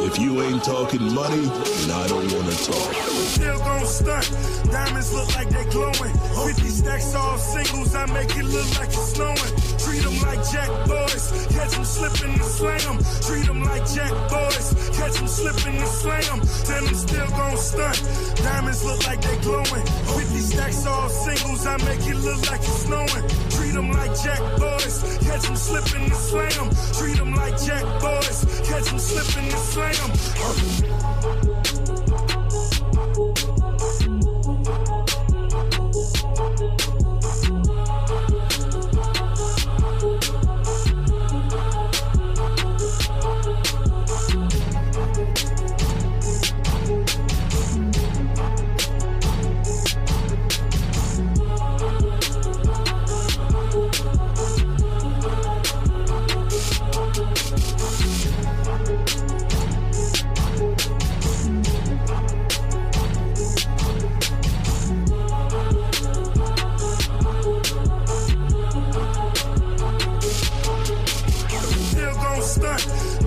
If you ain't talking money, then I don't want to talk. Still gon' stunt. Diamonds look like they glowing. 50 stacks all singles, I make it look like it's snowing. Treat them like jack boys, catch them slipping and slam them. Treat them like jack boys, catch them slipping and slam them. Tell them still gon' stunt. Diamonds look like they glowing. 50 stacks all singles, I make it look like it's snowing. Treat them like jack boys, catch them slipping and slam them. Treat them like jack boys, catch them slipping and slam them.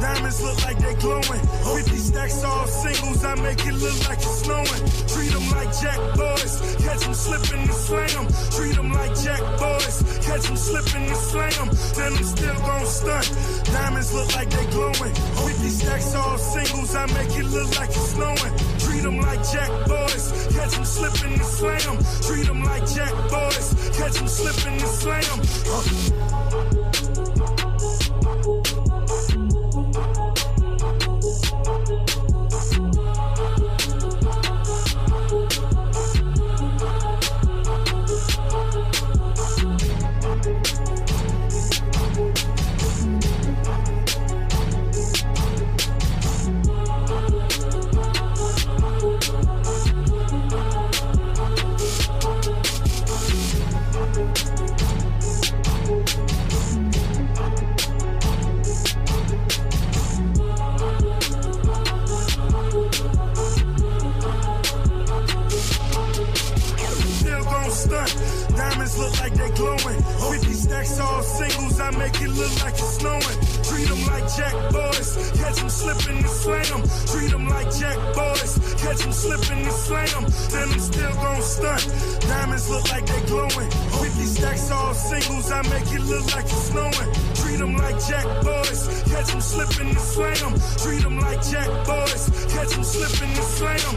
Diamonds look like they glowing. 50 stacks all singles, I make it look like it's snowing. Treat them like jack boys, catch them slipping and slam. Treat them like jack boys, catch them slipping and slam. Tell them still gon' stunt. Diamonds look like they glowing. 50 stacks all singles, I make it look like it's snowing. Treat them like jack boys, catch them slipping and slam. Treat them like jack boys, catch them slipping and slam. Diamonds look like they glowing. 50 stacks all singles, I make it look like it's snowing. Treat them like jack boys, catch them slipping and slam. Treat them like jack boys, catch them slipping and slam. Then them still gon' stunt. Diamonds look like they glowing. 50 stacks all singles, I make it look like it's snowing. Treat them like jack boys, catch them slipping and slam. Treat them like jack boys, catch them slipping and slam.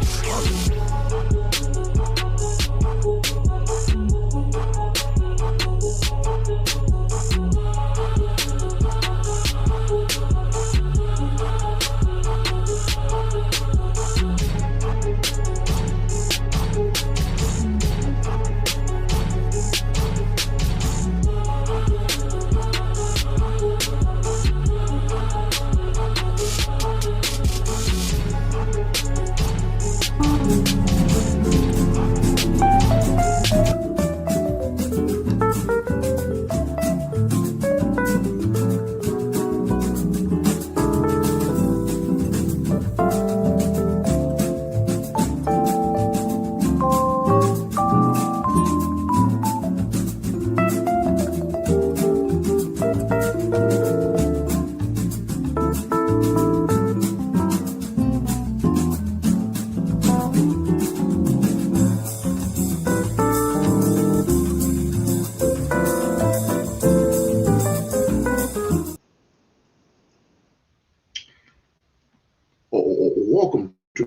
Welcome to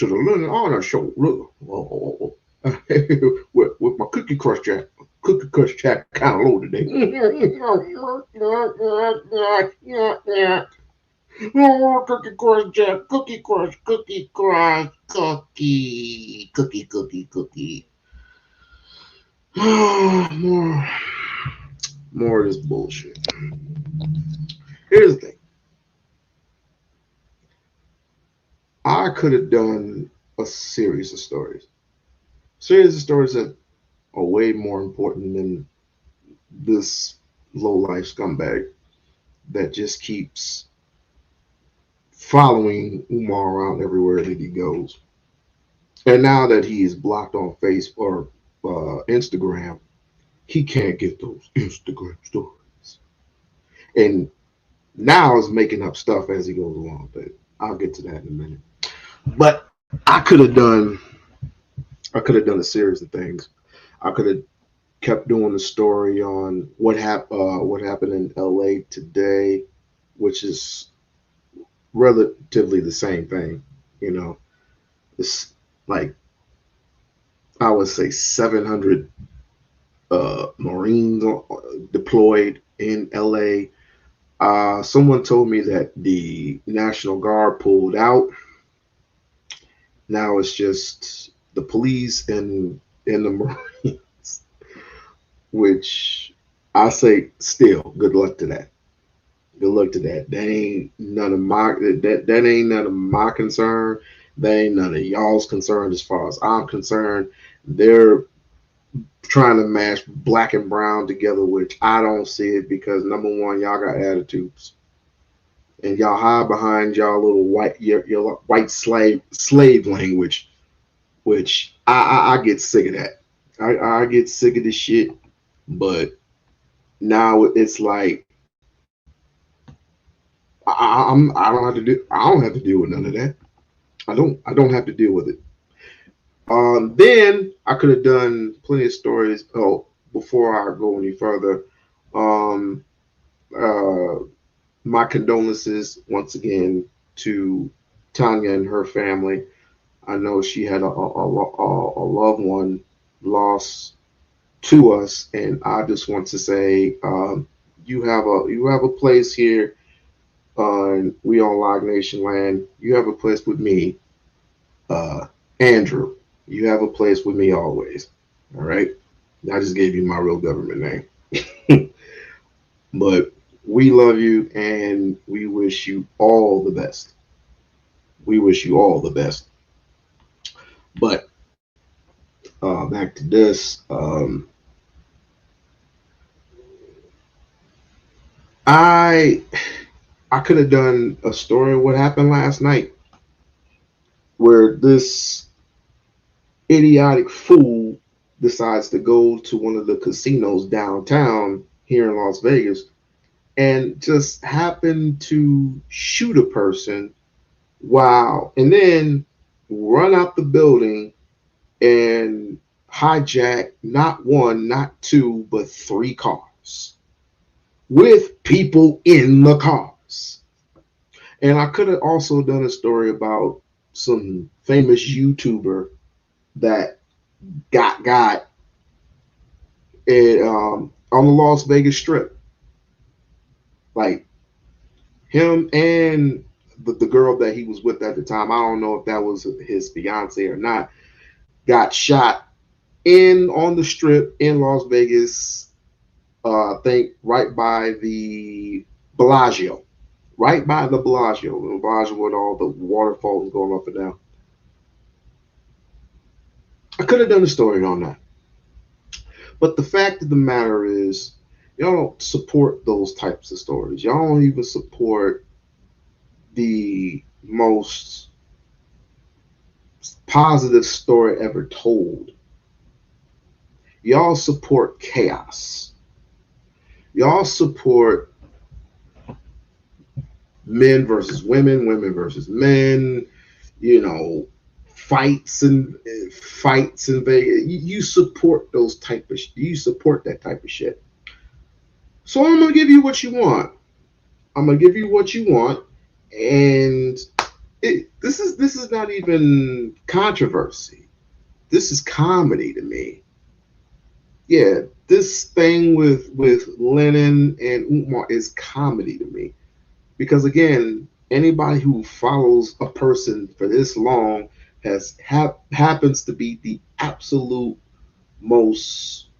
the Learning Honor Show. Look, with my Cookie Crush Jack kind of low today. Oh, Cookie Crush Jack, Cookie Crush, Cookie Crush, Cookie. More of this bullshit. Here's the thing. I could have done a series of stories. That are way more important than this low-life scumbag that just keeps following Umar around everywhere that he goes. And now that he is blocked on Facebook or Instagram, he can't get those Instagram stories. And Now is making up stuff as he goes along, but I'll get to that in a minute. But I could have done a series of things. I could have kept doing the story on what happened in LA today, which is relatively the same thing. You know, it's like I would say 700 Marines deployed in LA. Someone told me that the National Guard pulled out. Now it's just the police and the Marines, which I say still good luck to that. Good luck to that. That ain't none of my concern. That ain't none of y'all's concern as far as I'm concerned. They're trying to mash black and brown together, which I don't see it because number one, y'all got attitudes. And y'all hide behind y'all little your white slave language, which I get sick of that. I get sick of this shit. But now it's like I don't have to deal with none of that. I don't have to deal with it. Then I could have done plenty of stories. Oh, before I go any further, um, uh, my condolences once again to Tanya and her family. I know she had a loved one lost to us, and I just want to say you have a place here on We-On-Loc Nation land. You have a place with me, uh, Andrew. You have a place with me always. All right. I just gave you my real government name, but we love you and we wish you all the best. We wish you all the best. But back to this. I I could have done a story of what happened last night, where this idiotic fool decides to go to one of the casinos downtown here in Las Vegas and just happen to shoot a person. Wow. And then run out the building and hijack not one, not two, but three cars with people in the cars. And I could have also done a story about some famous YouTuber that got it on the Las Vegas Strip. Like him and the girl that he was with at the time, I don't know if that was his fiance or not, got shot in on the strip in Las Vegas. I think right by the Bellagio, right by the Bellagio with all the waterfalls going up and down. I could have done a story on that, but the fact of the matter is, y'all don't support those types of stories. Y'all don't even support the most positive story ever told. Y'all support chaos. Y'all support men versus women, women versus men, you know, fights and Vegas. You support those type of you support that type of shit. So I'm gonna give you what you want. I'm gonna give you what you want, and this is not even controversy. This is comedy to me. Yeah, this thing with Lennon and Umar is comedy to me because again, anybody who follows a person for this long happens to be the absolute most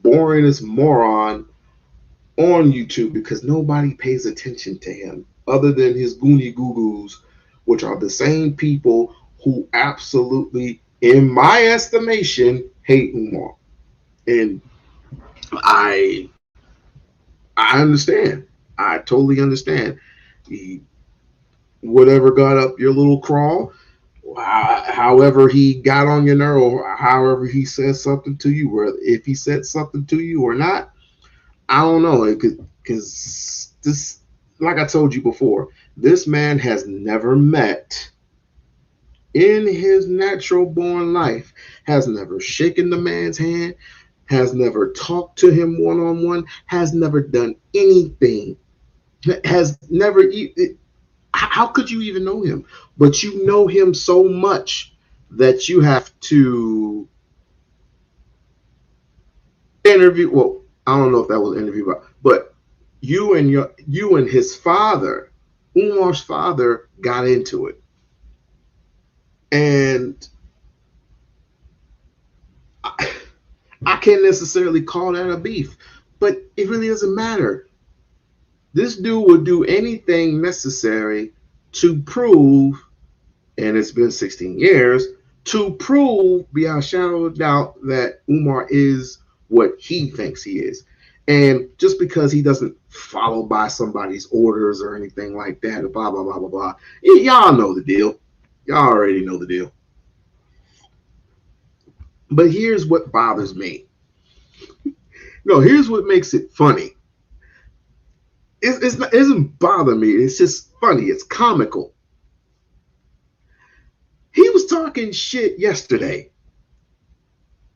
boringest moron on YouTube because nobody pays attention to him other than his Goonie Goo Goos, which are the same people who absolutely, in my estimation, hate Umar. And I I understand. I totally understand. He, whatever got up your little crawl, however he got on your nerve, or however he said something to you, or if he said something to you or not, I don't know. Because this like I told you before, this man has never met in his natural born life, has never shaken the man's hand, has never talked to him one on one, has never done anything, has never. How could you even know him? But you know him so much that you have to interview. Well, I don't know if that was an interview, but you and his father, Umar's father, got into it, and I, I can't necessarily call that a beef, but it really doesn't matter. This dude would do anything necessary to prove, and it's been 16 years, to prove beyond a shadow of doubt that Umar is what he thinks he is. And just because he doesn't follow by somebody's orders or anything like that, blah, blah, blah, blah, blah. Y'all know the deal. Y'all already know the deal. But here's what bothers me. No, here's what makes it funny. It doesn't bother me. It's just funny. It's comical. He was talking shit yesterday.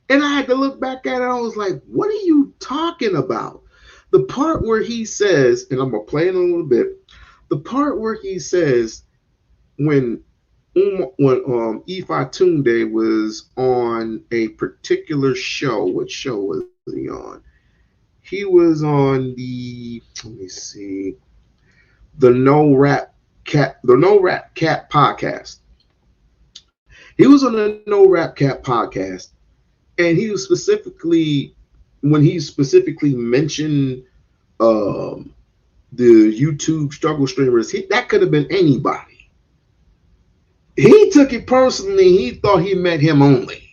And I had to look back at it. I was like, what are you talking about? The part where he says, and I'm going to play it a little bit. The part where he says, when Ifatunde was on a particular show, what show was he on? He was on let me see, the No Rap Cat podcast. He was on the No Rap Cat podcast, and he was when he specifically mentioned the YouTube struggle streamers, that could have been anybody. He took it personally. He thought he meant him only.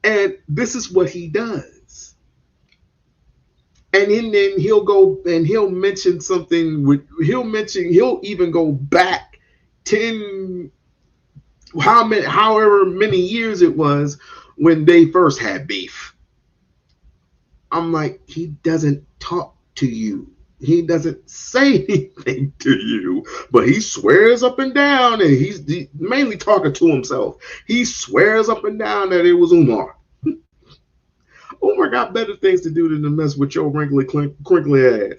And this is what he does. And then he'll go and he'll mention something. He'll even go back 10, however many years it was when they first had beef. I'm like, he doesn't talk to you. He doesn't say anything to you, but he swears up and down, and he's mainly talking to himself. He swears up and down that it was Umar. Umar got better things to do than to mess with your wrinkly, crinkly ass.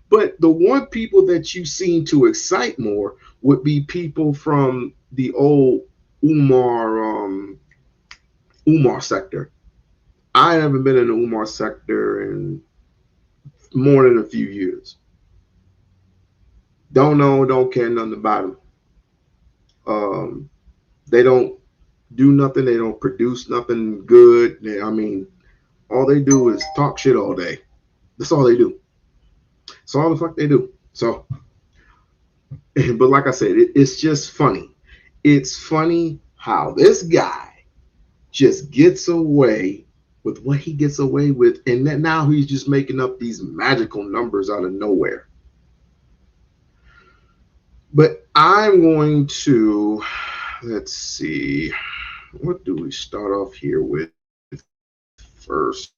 But the one people that you seem to excite more would be people from the old Umar sector. I haven't been in the Umar sector in more than a few years. Don't know, don't care nothing about them. They don't do nothing. They don't produce nothing good. All they do is talk shit all day. That's all they do. That's all the fuck they do. So, but like I said, it's just funny. It's funny how this guy just gets away with what he gets away with, and that now he's just making up these magical numbers out of nowhere. But I'm going to, let's see, what do we start off here with first?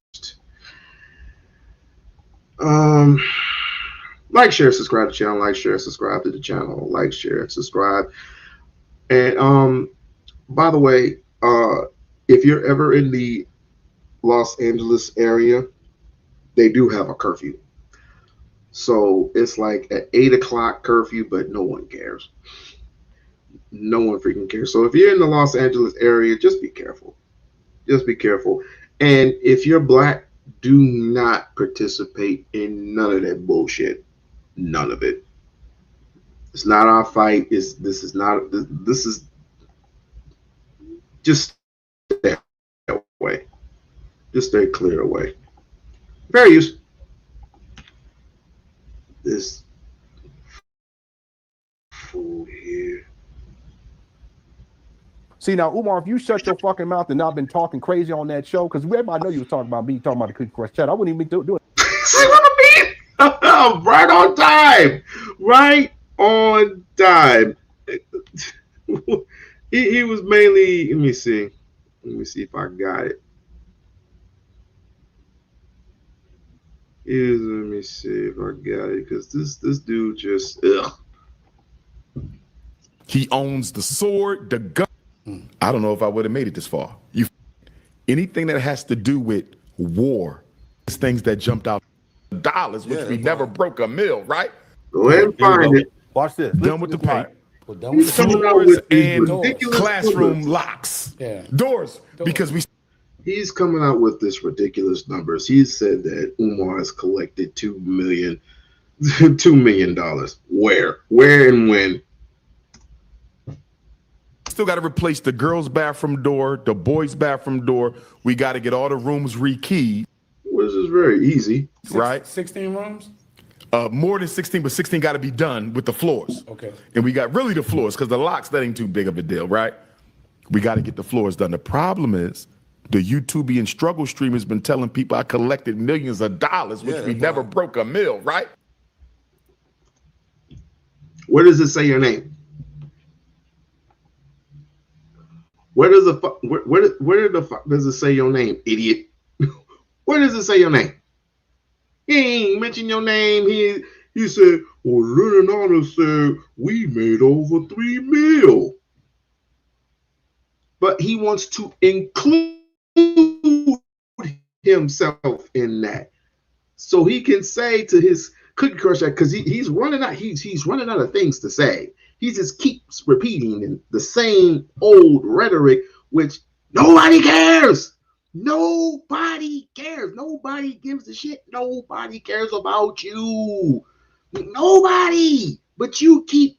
Like, share, subscribe to the channel. Like, share, subscribe to the channel. Like, share, subscribe. And by the way, if you're ever in the Los Angeles area, they do have a curfew. So it's like an 8 o'clock curfew, but no one cares. No one freaking cares. So if you're in the Los Angeles area, just be careful. Just be careful. And if you're black, do not participate in none of that bullshit. None of it. It's not our fight. This is just stay away. Just stay clear away. Fair use. This fool here. See, now, Umar, if you shut your fucking mouth and not been talking crazy on that show, because everybody know you was talking about me, talking about the Cookie Crush chat, I wouldn't even be doing it. See what I mean? Right on time. Right on time. He was mainly, let me see if I got it. Let me see if I got it, because this dude just ugh. He owns the sword, the gun. I don't know if I would have made it this far. Anything that has to do with war, is things that jumped out dollars, which we never broke a mill, right? Go ahead and find it. Watch this. Done with the paint. We're done with the Coming out Floors with these and ridiculous classroom numbers. locks. Yeah. Doors. Because we He's coming out with this ridiculous numbers. He said that Umar has collected $2 million. Where and when? still got to replace the girls' bathroom door, the boys' bathroom door. We got to get all the rooms rekeyed. Which is very easy. Right? 16 rooms? More than 16, but 16 got to be done with the floors. Okay. And we got really the floors, because the locks, that ain't too big of a deal, right? We got to get the floors done. The problem is the YouTubian struggle stream has been telling people I collected millions of dollars, which we never broke a mill, right? Where does it say your name? Where does does it say your name, idiot? Where does it say your name? He ain't mentioned your name. He said, well, LENON said we made over 3 mil. But he wants to include himself in that, so he can say to his cookie crusher, because he's running out. He's running out of things to say. He just keeps repeating the same old rhetoric, which nobody cares. Nobody cares. Nobody gives a shit. Nobody cares about you. Nobody. But you keep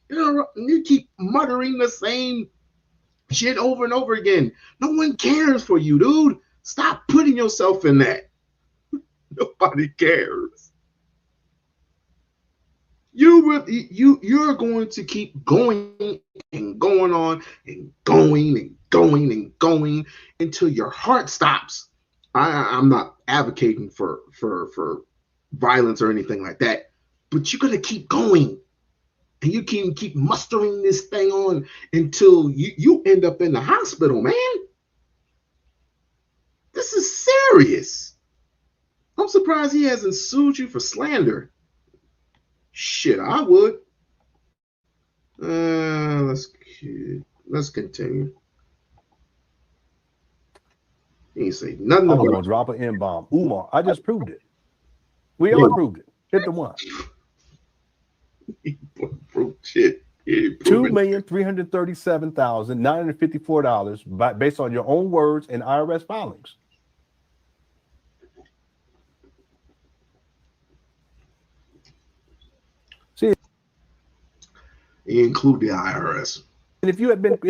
muttering the same shit over and over again. No one cares for you, dude. Stop putting yourself in that. Nobody cares. You're going to keep going and going on and going and going and going until your heart stops. I'm not advocating for violence or anything like that, but you're gonna keep going, and you can keep mustering this thing on until you end up in the hospital, man. This is serious. I'm surprised he hasn't sued you for slander. Shit, I would. Let's continue. He ain't say nothing I'm about gonna drop an N-bomb. Umar, I just proved it. We all proved it. Hit the one. Shit. $2,337,954 based on your own words and IRS filings. See, he include the IRS. and if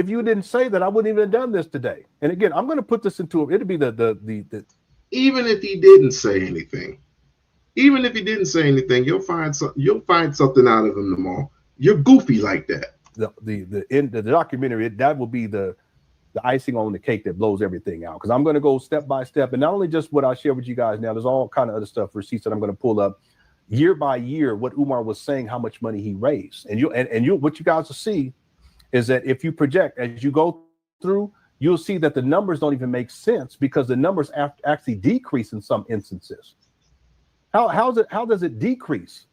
you didn't say that, I wouldn't even have done this today. And again, I'm going to put this into it'll be the even if he didn't say anything. Even if he didn't say anything, you'll find something out of him tomorrow. You're goofy like that. The documentary, that will be the icing on the cake that blows everything out. Because I'm going to go step by step, and not only just what I share with you guys now. There's all kind of other stuff, receipts that I'm going to pull up year by year. What Umar was saying, how much money he raised, and what you guys will see is that if you project as you go through, you'll see that the numbers don't even make sense because the numbers actually decrease in some instances. How does it decrease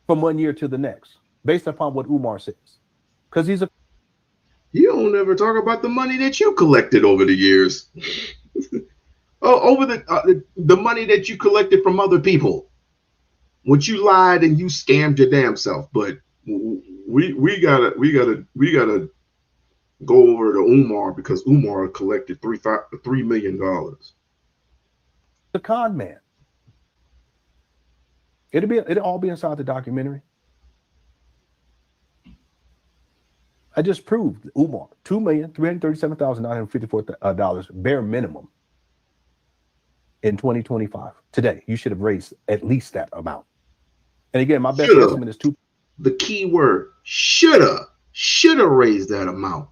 from one year to the next based upon what Umar says? Because you don't ever talk about the money that you collected over the years. Over the money that you collected from other people, which you lied and you scammed your damn self. But we gotta go over to Umar, because Umar collected $3 million. The con man. It'll all be inside the documentary. I just proved Umar $2,337,954 bare minimum in 2025. Today, you should have raised at least that amount. And again, my best estimate is the key word, shoulda raised that amount.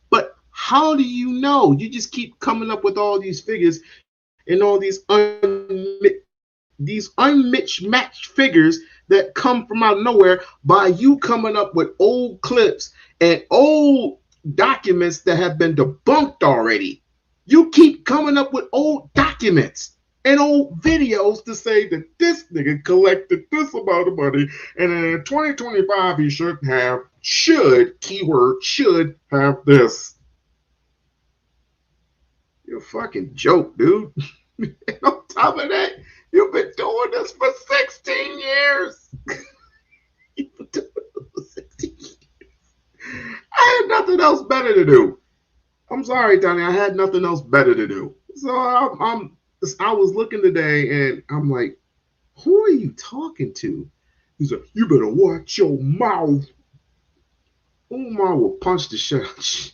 But how do you know? You just keep coming up with all these figures and all these unmatched figures that come from out of nowhere by you coming up with old clips and old documents that have been debunked already. You keep coming up with old documents. and old videos to say that this nigga collected this amount of money, and in 2025 he should have this. You're a fucking joke, dude. And on top of that, you've been doing this for 16 years. You've been doing this for 16 years. I had nothing else better to do. I'm sorry, Donnie. I had nothing else better to do. So I was looking today, and I'm like, who are you talking to? He's like, you better watch your mouth. Umar will punch the shit.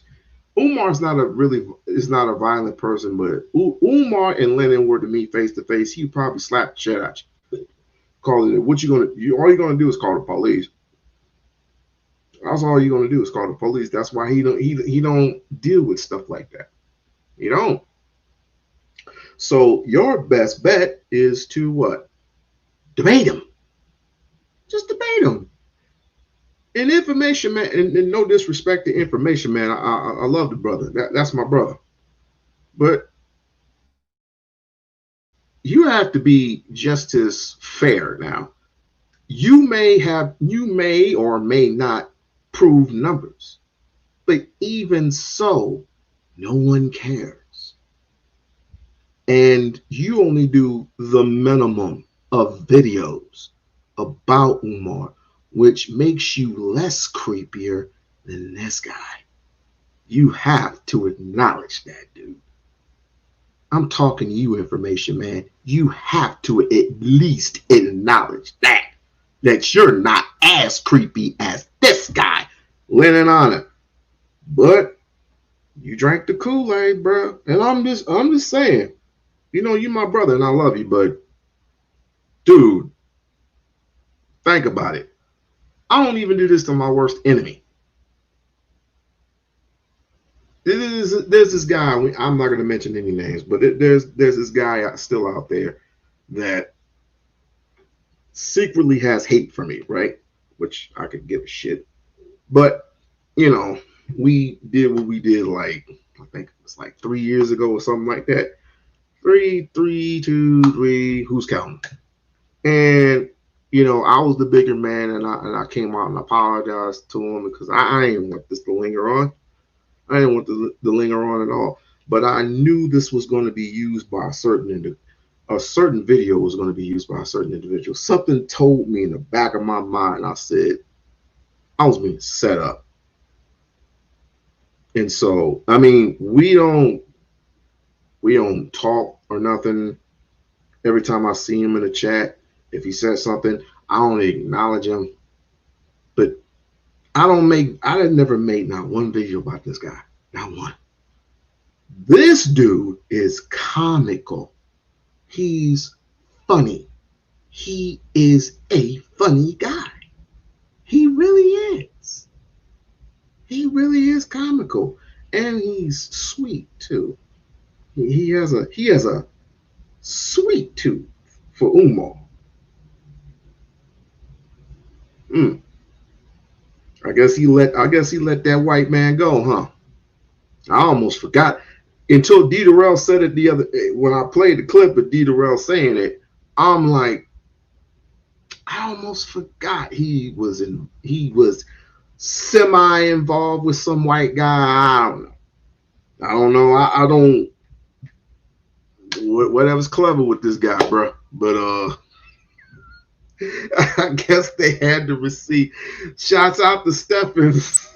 Umar's not a violent person, but Umar and Lennon were to meet face to face, he'd probably slap the shit out you. Call it. All you're gonna do is call the police. That's all you're gonna do is call the police. That's why he don't deal with stuff like that. You don't. So your best bet is to what? Debate him. Just debate him. And Information Man, and no disrespect to Information Man, I love the brother. That's my brother. But you have to be just as fair now. You may or may not prove numbers, but even so, no one cares. And you only do the minimum of videos about Umar, which makes you less creepier than this guy. You have to acknowledge that, dude. I'm talking to you, Information Man. You have to at least acknowledge that you're not as creepy as this guy, Lennon Honor. But you drank the Kool-Aid, bro. And I'm just saying, you're my brother and I love you, but dude, think about it. I don't even do this to my worst enemy. There's this guy, I'm not going to mention any names, but there's this guy still out there that secretly has hate for me, right? Which I could give a shit. But, we did what we did, I think it was 3 years ago or something like that. 3, 2, 3, who's counting? And, I was the bigger man, and I came out and apologized to him because I didn't want this to linger on. I didn't want to linger on at all. But I knew this was going to be used by a certain video was going to be used by a certain individual. Something told me in the back of my mind, I said, I was being set up. And so, we don't talk or nothing. Every time I see him in the chat, if he says something, I don't acknowledge him. But I never made not one video about this guy. Not one. This dude is comical. He's funny. He is a funny guy. He really is. He really is comical. And he's sweet too. He has a sweet tooth for Umar. I guess he let that white man go, huh? I almost forgot until D. Durrell said it when I played the clip of D. Durrell saying it. I'm like, I almost forgot he was semi involved with some white guy. I don't know. I don't. Whatever's clever with this guy, bro. But I guess they had the receipt. Shouts out to Stevens,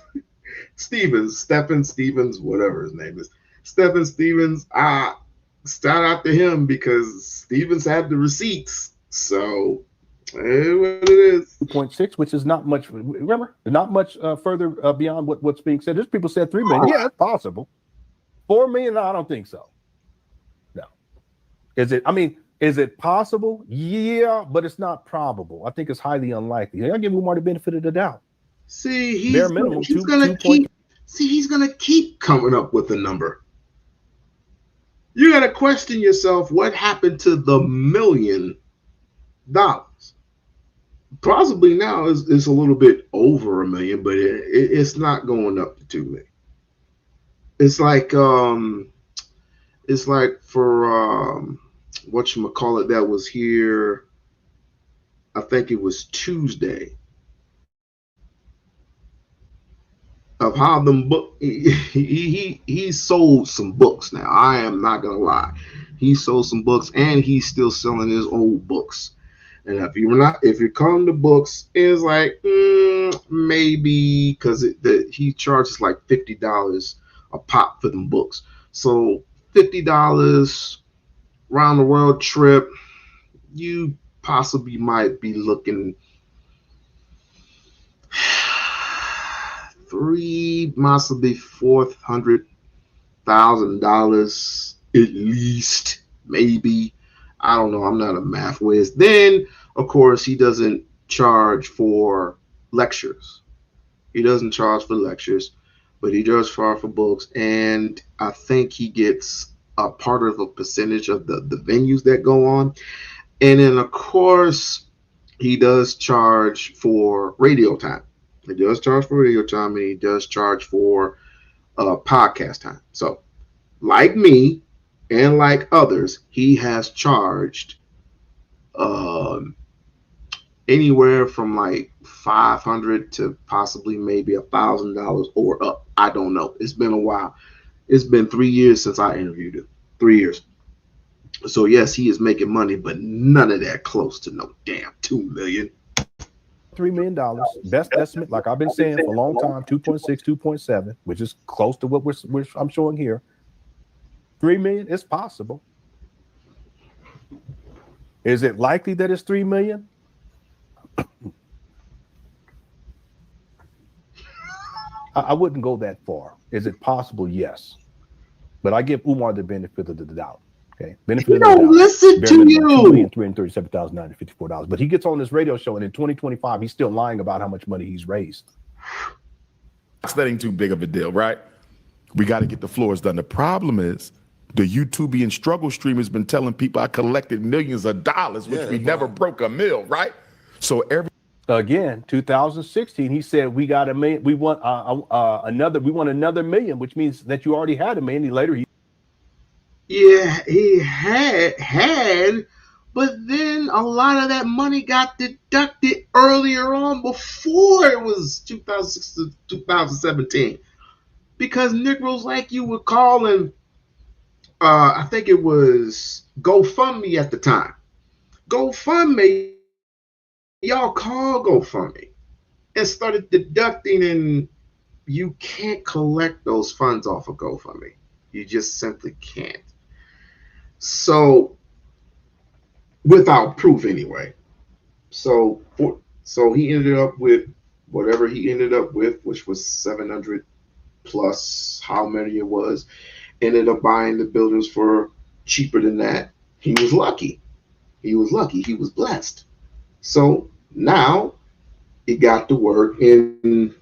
whatever his name is. Stephen Stevens. Shout out to him because Stevens had the receipts. So, what it is. 2.6, which is not much. Remember, not much further beyond what's being said. There's people said 3 million. Yeah, it's possible. 4 million? No, I don't think so. No. Is it possible? Yeah, but it's not probable. I think it's highly unlikely. I give Umar the benefit of the doubt. See, he's gonna keep coming up with a number. You gotta question yourself, what happened to the $1 million? Possibly now is a little bit over $1 million, but it's not going up to 2 million. It's like for whatchamacallit that was here. I think it was Tuesday. Of how them book he sold some books. Now I am not gonna lie, he sold some books and he's still selling his old books. And if you're calling the books, it's like maybe because he charges like $50 a pop for them books. So $50 round the world trip, you possibly might be looking possibly $400,000 at least, maybe. I don't know. I'm not a math whiz. Then, of course, he doesn't charge for lectures. He doesn't charge for lectures, but he does charge for books. And I think he gets a part of a percentage of the venues that go on. And then, of course, he does charge for radio time. He does charge for radio time, and he does charge for podcast time. So, like me and like others, he has charged anywhere from like $500 to possibly maybe $1,000 or up. I don't know. It's been a while. It's been 3 years since I interviewed him. 3 years. So yes, he is making money, but none of that close to no damn $2 million. $3 million. Best estimate, like I've been saying for a long time, 2.6, 2.7, which is close to what I'm showing here. 3 million, it's possible. Is it likely that it's 3 million? I wouldn't go that far. Is it possible? Yes. But I give Umar the benefit of the doubt. Okay. Benefit of the doubt. Listen to you. $2,337,954. But he gets on this radio show, and in 2025, he's still lying about how much money he's raised. That ain't too big of a deal, right? We got to get the floors done. The problem is the YouTubian struggle stream has been telling people I collected millions of dollars, which we never broke a mill, right? So Again, 2016, he said we got $1 million. We want we want another $1 million, which means that you already had $1 million. Later, he had, but then a lot of that money got deducted earlier on before it was 2006 to 2017, because Negroes like you were calling. I think it was GoFundMe at the time. GoFundMe. Y'all call GoFundMe and started deducting, and you can't collect those funds off of GoFundMe. You just simply can't. So, without proof anyway. So he ended up with whatever he ended up with, which was 700 plus how many it was. Ended up buying the buildings for cheaper than that. He was lucky. He was blessed. So now it got to work, and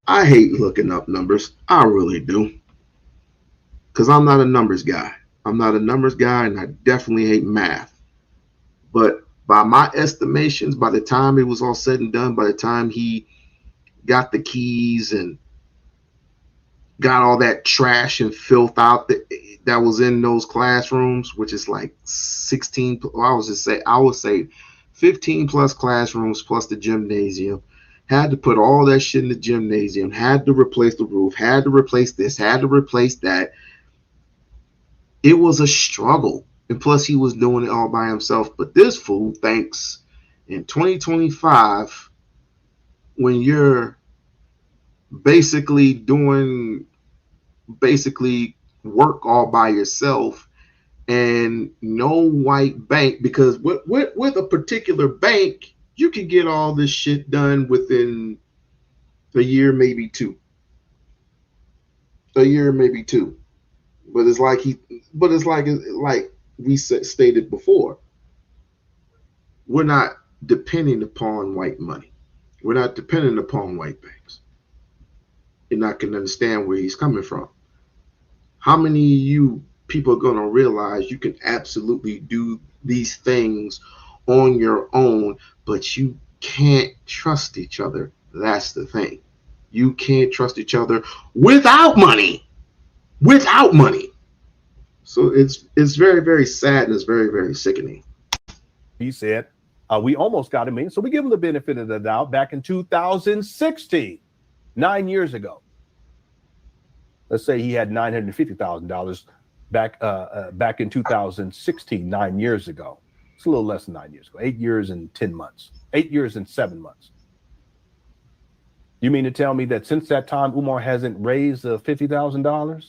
I hate looking up numbers. I really do, because I'm not a numbers guy. And I definitely hate math. But by my estimations, by the time it was all said and done, by the time he got the keys and got all that trash and filth out that was in those classrooms, which is like 16, I would say 15 plus classrooms plus the gymnasium, had to put all that shit in the gymnasium, had to replace the roof, had to replace this, had to replace that. It was a struggle. And plus he was doing it all by himself. But this fool thinks in 2025, when you're basically doing work all by yourself, and no white bank, because with a particular bank, you can get all this shit done within a year, maybe two. But it's like we stated before, we're not depending upon white money. We're not dependent upon white banks. You're not going to understand where he's coming from. How many of you people are going to realize you can absolutely do these things on your own, but you can't trust each other? That's the thing. You can't trust each other without money. So it's very, very sad and it's very, very sickening. He said, we almost got him in. So we give him the benefit of the doubt back in 2016, 9 years ago. Let's say he had $950,000 back in 2016, 9 years ago. It's a little less than 9 years ago, 8 years and 10 months, 8 years and 7 months. You mean to tell me that since that time, Umar hasn't raised $50,000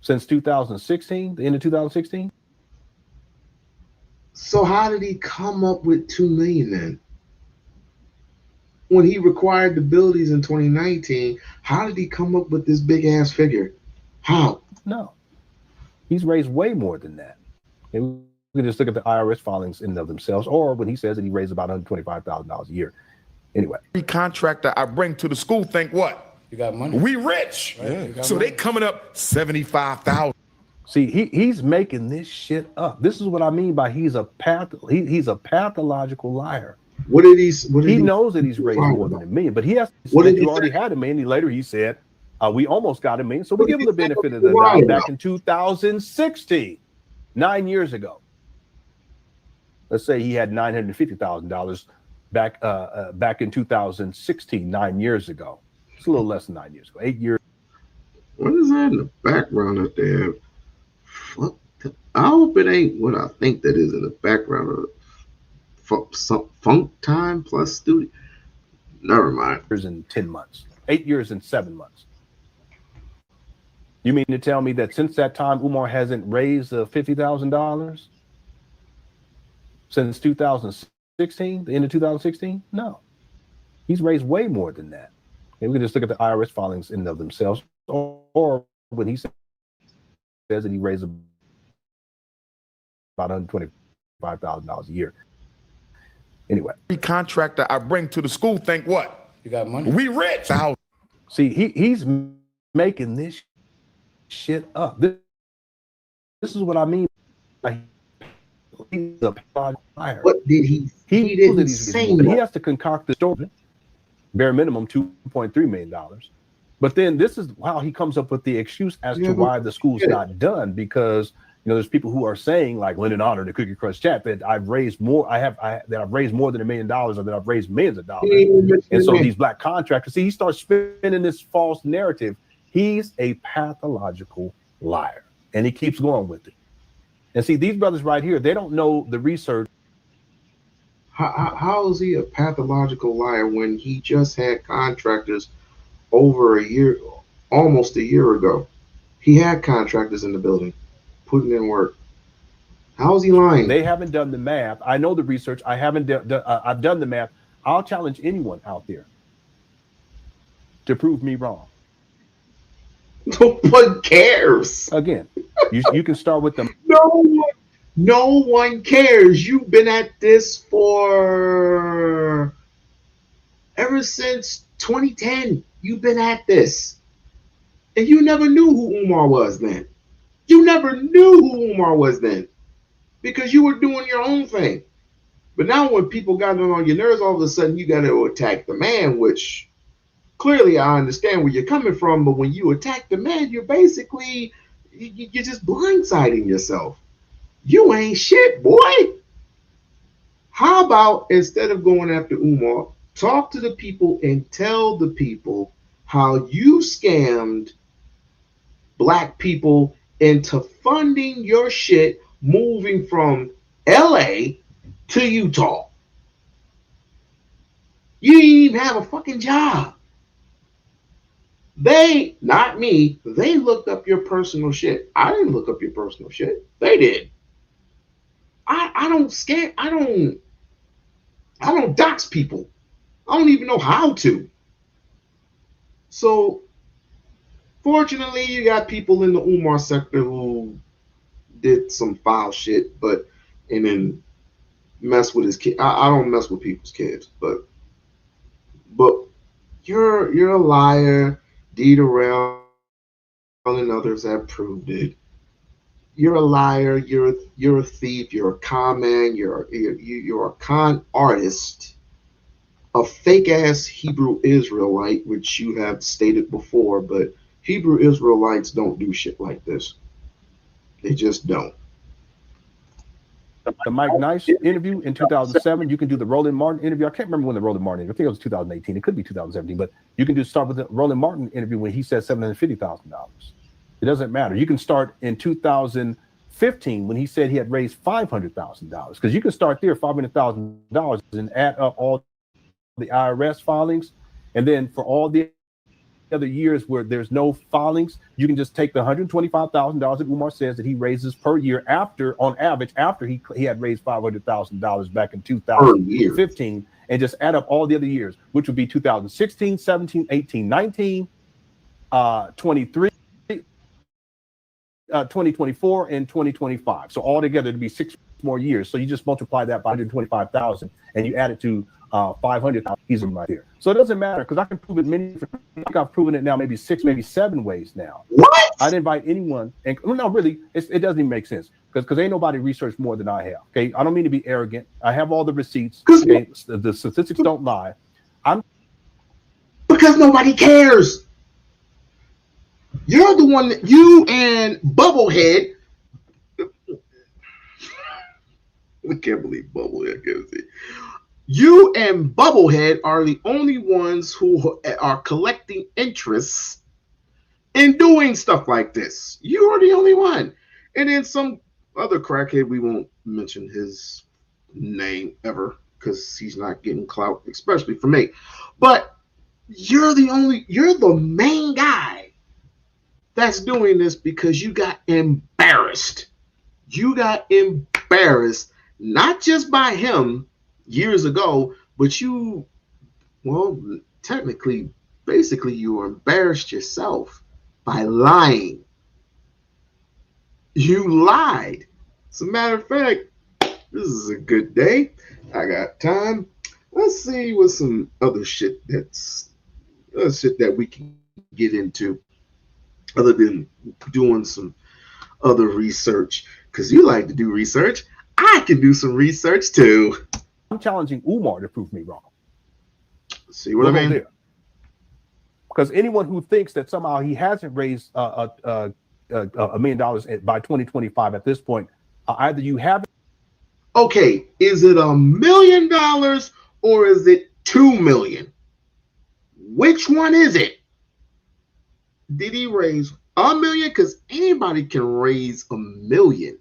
since 2016, the end of 2016? So how did he come up with $2 million then? When he required the buildings in 2019, how did he come up with this big ass figure? How? No, he's raised way more than that. And we can just look at the IRS filings in and of themselves, or when he says that he raised about $125,000 a year. Anyway, every contractor I bring to the school think what? You got money. We rich. Right? So money. they coming up 75,000. see, he's making this shit up. This is what I mean by he's a pathological liar. What did he? He knows that he's raised more than $1 million, but he has. What did he already say? had $1 million. Later, he said, "We almost got $1 million." So we give him the benefit of the doubt. Back in 2016, 9 years ago. Let's say he had $950,000 back in 2016, 9 years ago. It's a little less than 9 years ago, 8 years. What is that in the background up there? I hope it ain't what I think that is in the background of Funk Time Plus Studio. Never mind. Years and 10 months, 8 years and 7 months. You mean to tell me that since that time, Umar hasn't raised $50,000 since 2016, the end of 2016? No, he's raised way more than that. And we can just look at the IRS filings in and of themselves, or when he says that he raised about $125,000 a year. Anyway, Every contractor I bring to the school think what? You got money. We rich. see, he's making this shit up. This is what I mean. He's a liar. What did he? He knows that didn't say. he has to concoct the story. Bare minimum $2.3 million. But then this is how he comes up with the excuse as to why the school's not done, because there's people who are saying, like Lennon Honor in the Cookie Crush chat, that I've raised more. I've raised more than $1 million, or that I've raised millions of dollars. And so these black contractors, see, he starts spinning this false narrative. He's a pathological liar, and he keeps going with it. And see, these brothers right here, they don't know the research. How is he a pathological liar when he just had contractors over a year, almost a year ago? He had contractors in the building putting in work. How is he lying? They haven't done the math. I know the research. I've done the math. I'll challenge anyone out there to prove me wrong. No one cares. Again, you can start with them. No one cares. You've been at this for ever since 2010. You've been at this. And you never knew who Umar was then. You never knew who Umar was then, because you were doing your own thing. But now when people got on your nerves, all of a sudden you got to attack the man, which clearly I understand where you're coming from. But when you attack the man, you're basically, you're just blindsiding yourself. You ain't shit, boy. How about instead of going after Umar, talk to the people and tell the people how you scammed black people into funding your shit moving from LA to Utah. You didn't even have a fucking job. They, not me, they looked up your personal shit. I didn't look up your personal shit. They did. I don't scam. I don't dox people. I don't even know how to. So fortunately, you got people in the Umar sector who did some foul shit, and then mess with his kid. I don't mess with people's kids, but you're a liar. Deed around and others have proved it. You're a liar. You're a thief. You're a con man. You're a con artist, a fake ass Hebrew Israelite, which you have stated before. But Hebrew Israelites don't do shit like this. They just don't. The Mike Nice interview in 2007. You can do the Roland Martin interview. I can't remember when the Roland Martin interview. I think it was 2018. It could be 2017, but you can start with the Roland Martin interview when he said $750,000. It doesn't matter. You can start in 2015 when he said he had raised $500,000, because you can start there, $500,000, and add up all the IRS filings, and then for all the other years where there's no filings, you can just take the $125,000 that Umar says that he raises per year on average after he had raised $500,000 back in 2015, and just add up all the other years, which would be 2016, 17, 18, 19, 23, 2024, and 2025. So altogether it'd be 6 more years. So you just multiply that by 125,000 and you add it to 500,000. He's right here. So it doesn't matter, because I can prove it I think I've proven it now maybe 6, maybe 7 ways now. What? I'd invite anyone, and no, really, it doesn't even make sense, because ain't nobody researched more than I have. Okay, I don't mean to be arrogant. I have all the receipts. Okay, the statistics don't lie. Because nobody cares. You're the one that you and Bubblehead. I can't believe Bubblehead gives it. You and Bubblehead are the only ones who are collecting interests in doing stuff like this. You are the only one. And then some other crackhead, we won't mention his name ever because he's not getting clout, especially for me. But you're the main guy that's doing this because you got embarrassed. You got embarrassed, not just by him years ago, but technically, basically, you embarrassed yourself by lying. You lied. As a matter of fact, this is a good day. I got time. Let's see what some other shit that we can get into, other than doing some other research, because you like to do research. I can do some research too. I'm challenging Umar to prove me wrong. See what I mean? There. Because anyone who thinks that somehow he hasn't raised $1 million by 2025 at this point, either you haven't. Okay, is it $1 million or is it 2 million? Which one is it? Did he raise $1 million? Because anybody can raise $1 million.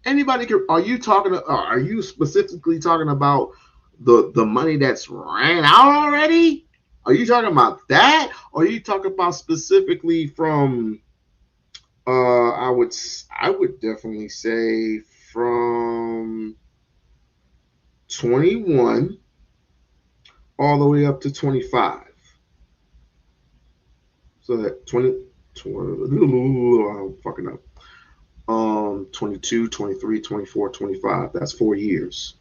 Anybody can. Are you specifically talking about the money that's ran out already? Are you talking about that? Or are you talking about specifically from I would definitely say from 21 all the way up to 25. So that 20 I'm fucking up. 22, 23, 24, 25. That's 4 years.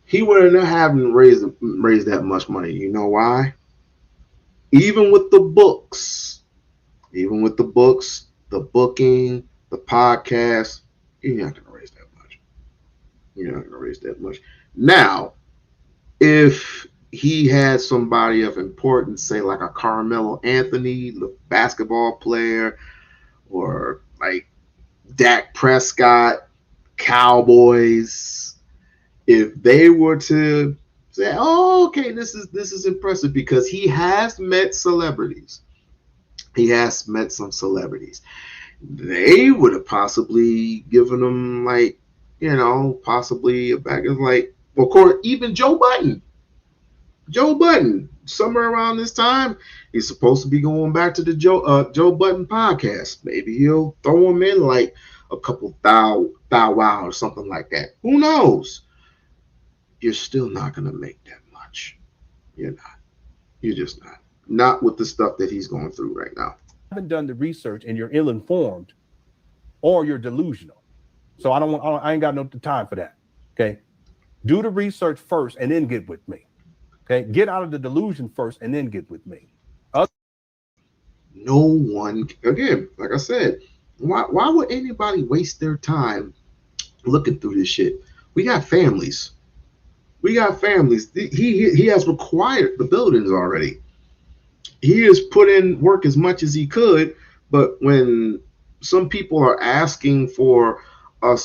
He wouldn't have raised that much money. You know why? Even with the books, the booking, the podcast, you're not going to raise that much. You're not going to raise that much. Now, if he had somebody of importance, say like a Carmelo Anthony, the basketball player, or like Dak Prescott, Cowboys, if they were to say, "Oh, okay, this is impressive," because he has met celebrities. He has met some celebrities. They would have possibly given him possibly a bag of of course, even Joe Budden. Somewhere around this time, he's supposed to be going back to the Joe Budden podcast. Maybe he'll throw him in like a couple thou wow or something like that. Who knows? You're still not going to make that much. You're not. You're just not. Not with the stuff that he's going through right now. Haven't done the research and you're ill-informed, or you're delusional. So I ain't got no time for that. Okay, do the research first and then get with me. Okay, get out of the delusion first and then get with me. No one, again, like I said, why would anybody waste their time looking through this shit? We got families. We got families. He has required the buildings already. He has put in work as much as he could, but when some people are asking for a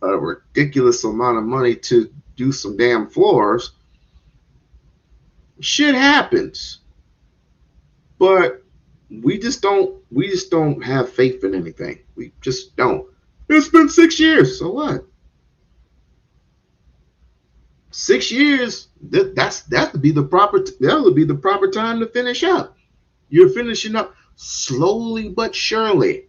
ridiculous amount of money to do some damn floors, shit happens. But we just don't have faith in anything. We just don't. It's been 6 years, so what? 6 years, that would be the proper time to finish up. You're finishing up slowly but surely.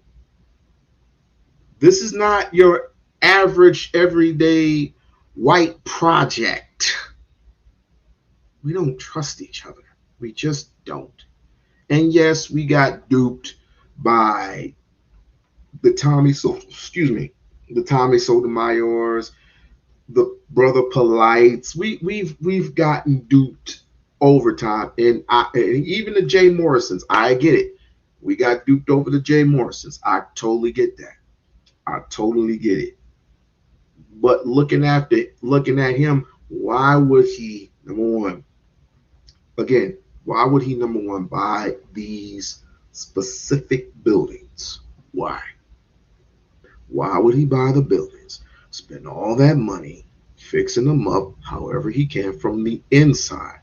This is not your average everyday white project. We don't trust each other. We just don't. And yes, we got duped by the Tommy Sotomayors, the Brother Polites. We've gotten duped over time, and even the Jay Morrisons. I get it. We got duped over the Jay Morrisons. I totally get that. I totally get it. But looking at him, why would he, number one, again, why would he, number one, buy these specific buildings? Why? Why would he buy the buildings? Spend all that money fixing them up however he can from the inside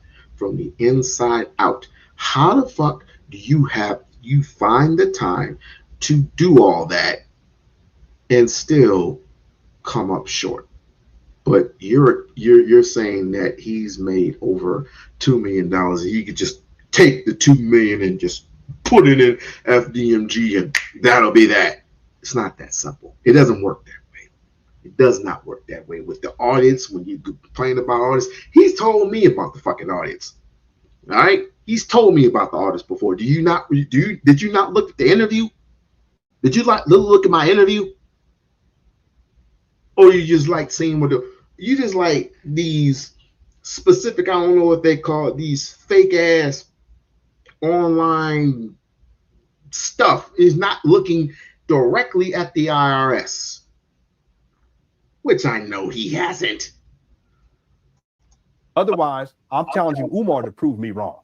out. How the fuck do you find the time to do all that and still come up short? But you're saying that he's made over $2 million and he could just take the $2 million and just put it in FDMG and that'll be that. It's not that simple. It doesn't work that way. It does not work that way with the audience. When you complain about artists, he's told me about the fucking audience. All right, he's told me about the artists before. Did you not look at the interview? Did you look at my interview? Or you just like seeing you just like these specific, I don't know what they call it, these fake ass online stuff is not looking directly at the IRS, which I know he hasn't. Otherwise, I'm challenging Umar to prove me wrong.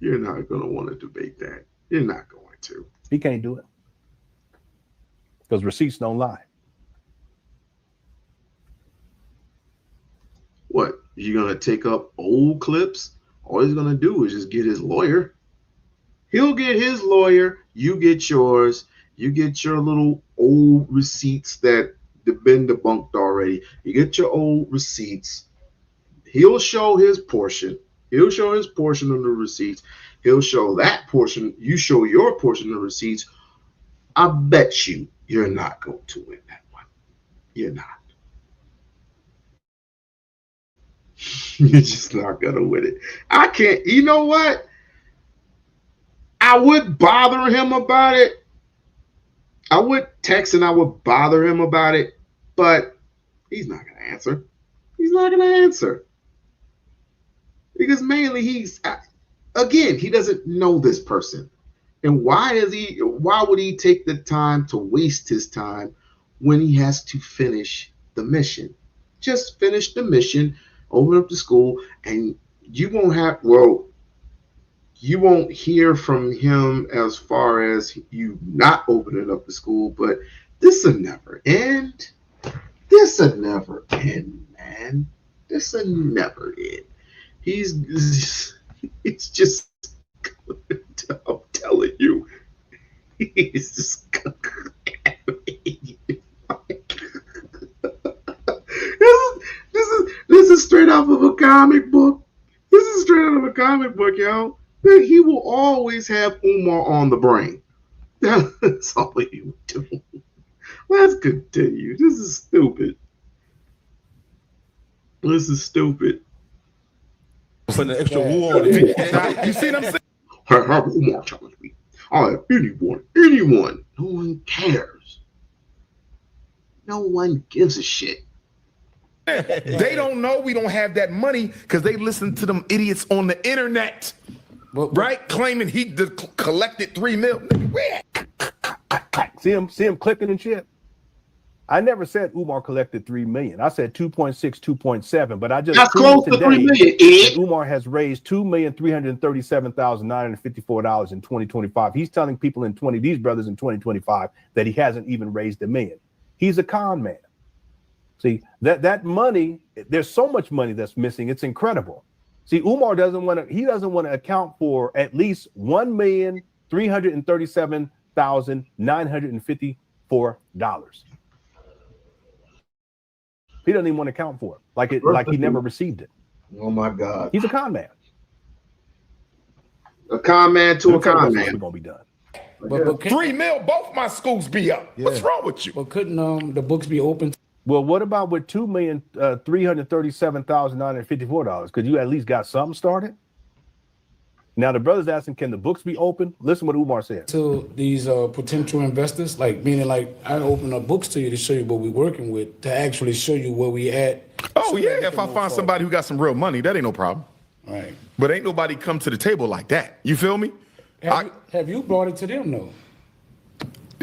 You're not going to want to debate that. You're not going to. He can't do it. Because receipts don't lie. What? You're going to take up old clips? All he's going to do is just get his lawyer. He'll get his lawyer. You get yours. You get your little old receipts that have been debunked already. You get your old receipts. He'll show his portion. He'll show his portion of the receipts. He'll show that portion. You show your portion of the receipts. I bet you're not going to win that one. You're not. You're just not going to win it. I can't. You know what? I would bother him about it. I would text and I would bother him about it, but he's not going to answer. He's not going to answer. Because mainly he doesn't know this person. And why would he take the time to waste his time when he has to finish the mission? Just finish the mission, open up the school, and you won't hear from him as far as you not opening up the school, but this will never end. This will never end, man. This will never end. He's just, I'm telling you, he's just, this is straight out of a comic book. This is straight out of a comic book, y'all. He will always have Umar on the brain. That's all he would do. Let's continue. This is stupid. This is stupid. Putting an extra war on it. You see what I'm saying? Have Umar challenge me. I have anyone. No one cares. No one gives a shit. They don't know we don't have that money because they listen to them idiots on the internet. Right? Claiming he collected $3 million. See him clicking and shit. I never said Umar collected 3 million. I said 2.6, 2.7, but I just that's close to 3 million. That Umar has raised $2,337,954 in 2025. He's telling people these brothers in 2025 that he hasn't even raised $1 million. He's a con man. See, that money, there's so much money that's missing. It's incredible. See, Umar doesn't want to account for at least $1,337,954. He doesn't even want to account for it, like he never received it. Oh my God, he's a con man. A con man to a con man. We're gonna be done. But 3 mil, both my schools be up. Yeah. What's wrong with you? But couldn't the books be open? Well, what about with $2,337,954? Could you at least got something started? Now the brother's asking, can the books be open? Listen what Umar said. To these potential investors, meaning I'd open up books to you to show you what we're working with, to actually show you where we at. Oh yeah, if I find somebody who got some real money, that ain't no problem. Right. But ain't nobody come to the table like that. You feel me? Have you brought it to them though?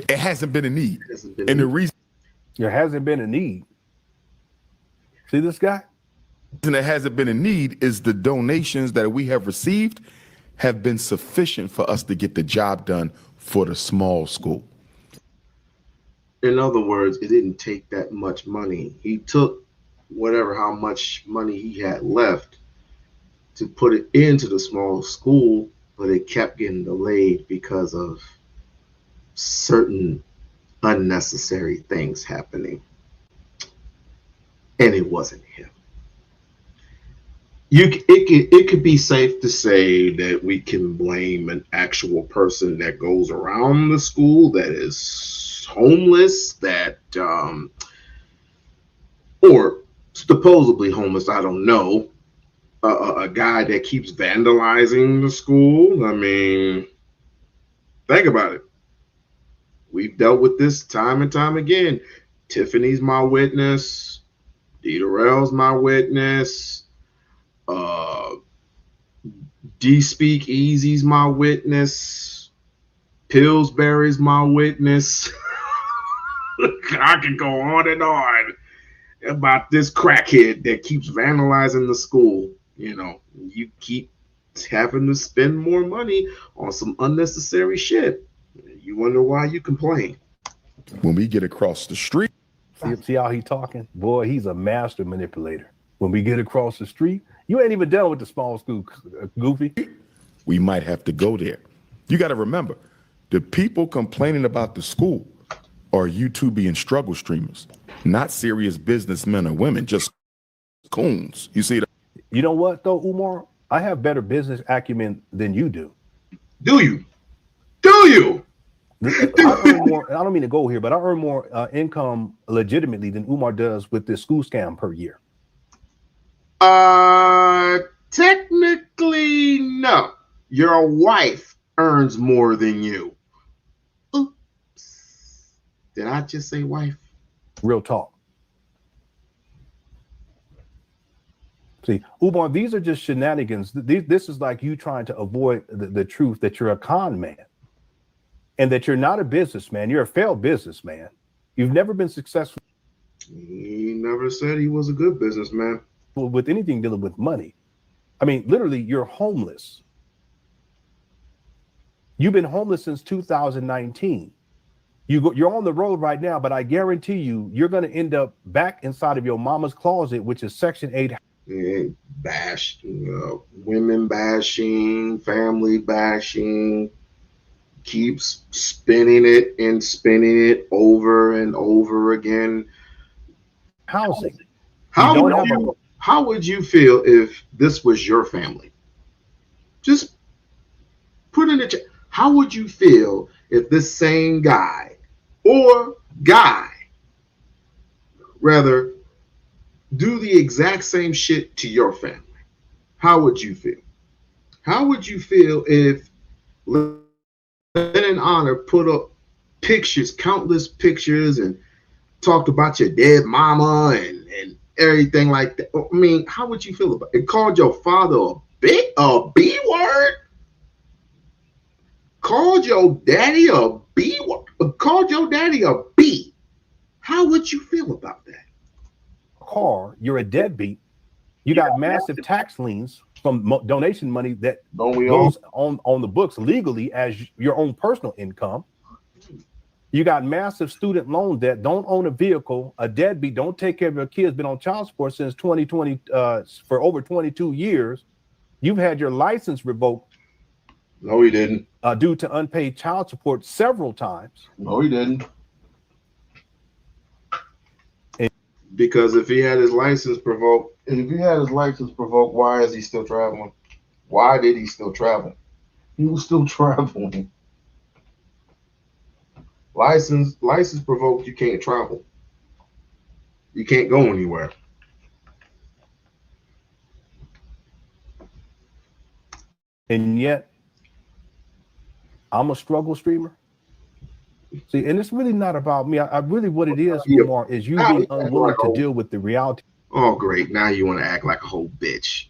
It hasn't been a need. And the reason there hasn't been a need. See this guy? And it hasn't been a need is the donations that we have received have been sufficient for us to get the job done for the small school. In other words, it didn't take that much money. He took how much money he had left to put it into the small school, but it kept getting delayed because of certain unnecessary things happening. And it wasn't him. It could be safe to say that we can blame an actual person that goes around the school that is homeless, or supposedly homeless, I don't know, a guy that keeps vandalizing the school. I mean, think about it. We've dealt with this time and time again. Tiffany's my witness. D. Durrell's my witness. D. Speak Easy's my witness. Pillsbury's my witness. I can go on and on about this crackhead that keeps vandalizing the school. You know, you keep having to spend more money on some unnecessary shit. You wonder why you complain. When we get across the street. See how he talking? Boy, he's a master manipulator. When we get across the street, you ain't even dealing with the small school, Goofy. We might have to go there. You got to remember, the people complaining about the school are YouTube and struggle streamers, not serious businessmen or women, just coons. You see that? You know what, though, Umar? I have better business acumen than you do. Do you? Do you? I earn more, I don't mean to go here, but I earn more income legitimately than Umar does with this school scam per year. Technically, no. Your wife earns more than you. Oops. Did I just say wife? Real talk. See, Umar, these are just shenanigans. This is like you trying to avoid the truth that you're a con man and that you're not a businessman. You're a failed businessman. You've never been successful. He never said he was a good businessman. With anything dealing with money. I mean, literally, you're homeless. You've been homeless since 2019. You're on the road right now, but I guarantee you're going to end up back inside of your mama's closet, which is Section 8. Women bashing, family bashing, keeps spinning it over and over again. Housing. How would you feel if this was your family? Just put in the chat. How would you feel if this same guy rather do the exact same shit to your family? How would you feel? How would you feel if Lennon Honor put up pictures, countless pictures, and talked about your dead mama and everything like that? I mean, how would you feel about it? Called your father a B word? Called your daddy a B word? Called your daddy a B? How would you feel about that? Car, you're a deadbeat. You got massive tax liens from donation money that goes on the books legally as your own personal income. You got massive student loan debt, don't own a vehicle, a deadbeat, don't take care of your kids, been on child support since 2020 for over 22 years. You've had your license revoked. No, he didn't. Due to unpaid child support several times. No, he didn't. Because if he had his license revoked, why is he still traveling? Why did he still travel? He was still traveling. License revoked, you can't travel. You can't go anywhere. And yet, I'm a struggle streamer. See, and it's really not about me. I really, what it is, Umar, is you being unwilling to deal with the reality. Oh, great. Now you want to act like a whole bitch.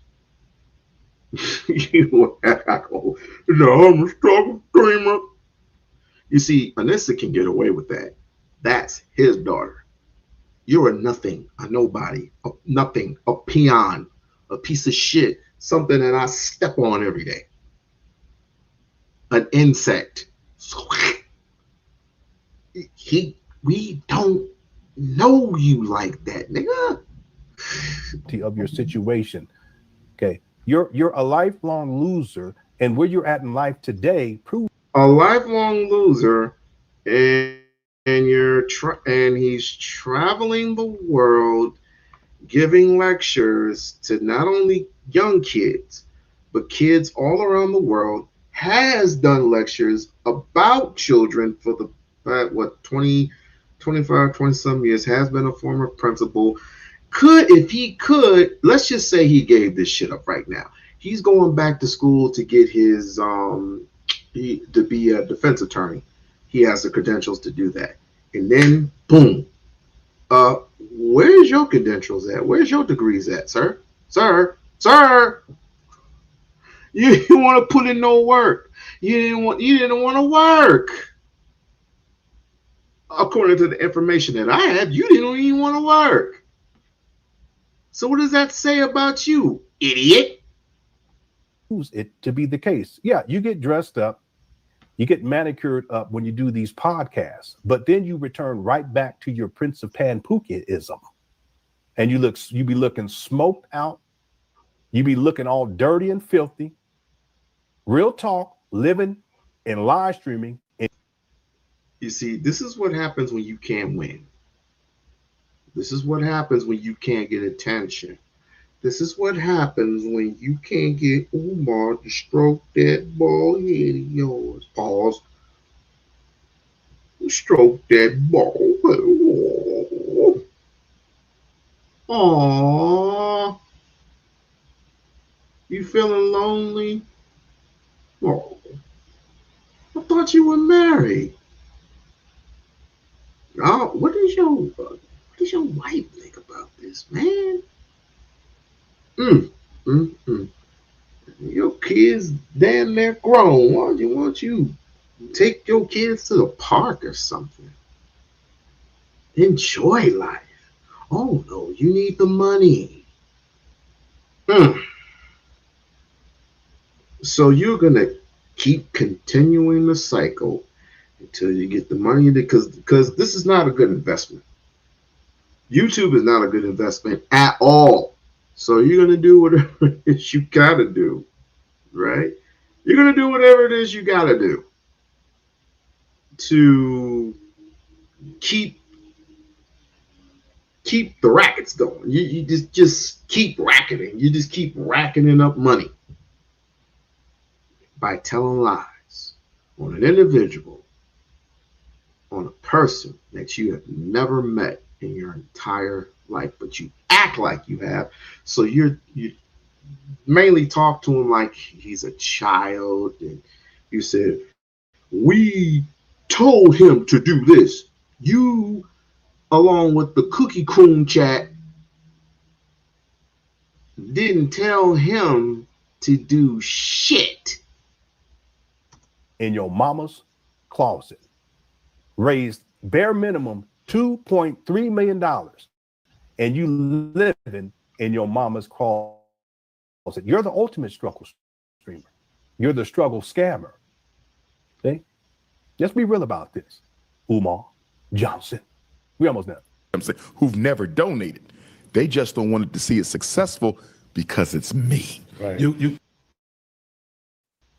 You want to act like a whole, no, I'm a struggle streamer. You see, Anissa can get away with that. That's his daughter. You're a nothing, a nobody, a nothing, a peon, a piece of shit, something that I step on every day. An insect. We don't know you like that, nigga. Of your situation. Okay. You're a lifelong loser, and where you're at in life today proves a lifelong loser, and he's traveling the world giving lectures to not only young kids but kids all around the world, has done lectures about children for the 20 some years, has been a former principal. If he could, let's just say he gave this shit up right now. He's going back to school to get his to be a defense attorney. He has the credentials to do that. And then boom. Where's your credentials at? Where's your degrees at, sir? Sir. You didn't want to put in no work. You didn't want to work. According to the information that I have, you didn't even want to work. So what does that say about you, idiot? It to be the case. Yeah, you get dressed up, you get manicured up when you do these podcasts, but then you return right back to your Prince of Panpookiaism. And you be looking smoked out, you be looking all dirty and filthy. Real talk, living and live streaming. You see, this is what happens when you can't win. This is what happens when you can't get attention. This is what happens when you can't get Umar to stroke that bald head of yours. Pause. Stroke that bald head. Aww. You feeling lonely? Oh, I thought you were married. Oh, what does your wife think about this, man? Your kids damn near grown. Why don't you take your kids to the park or something? Enjoy life. Oh no, you need the money. So you're gonna keep continuing the cycle until you get the money, because this is not a good investment. YouTube is not a good investment at all. So you're gonna do whatever it is you gotta do, right? You're gonna do whatever it is you gotta do to keep the rackets going. You just keep racketing. You just keep racketing up money by telling lies on an individual, on a person that you have never met in your entire life, but you act like you have. So you mainly talk to him like he's a child, and you said, we told him to do this. You, along with the cookie cream chat, didn't tell him to do shit. In your mama's closet, raised bare minimum $2.3 million, and you living in your mama's closet. You're the ultimate struggle streamer. You're the struggle scammer. See? Let's be real about this. Umar Johnson. We almost done. I'm saying, who've never donated. They just don't want to see it successful because it's me. Right. You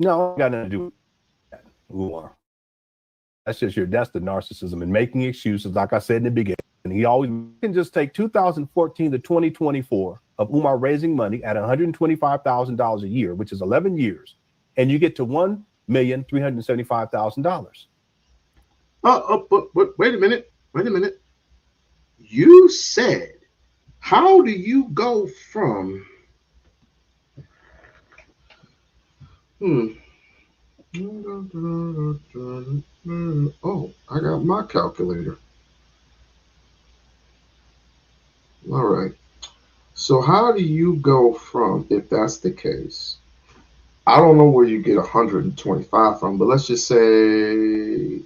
No, got nothing to do with that, Umar. That's the narcissism and making excuses. Like I said in the beginning, he always can just take 2014 to 2024 of Umar raising money at $125,000 a year, which is 11 years, and you get to $1,375,000. But wait a minute. You said, how do you go from Oh, I got my calculator. All right. So how do you go from, if that's the case, I don't know where you get 125 from, but let's just say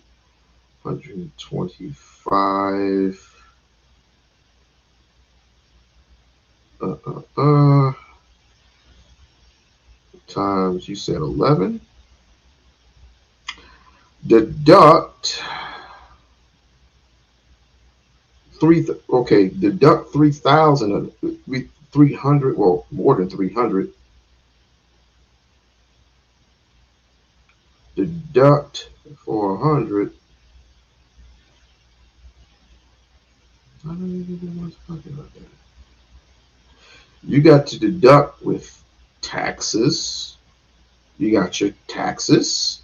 125 times, you said 11, deduct 3,000 of 300, well, more than 300, deduct 400. I don't even know what's talking about that. You got to deduct with taxes. You got your taxes.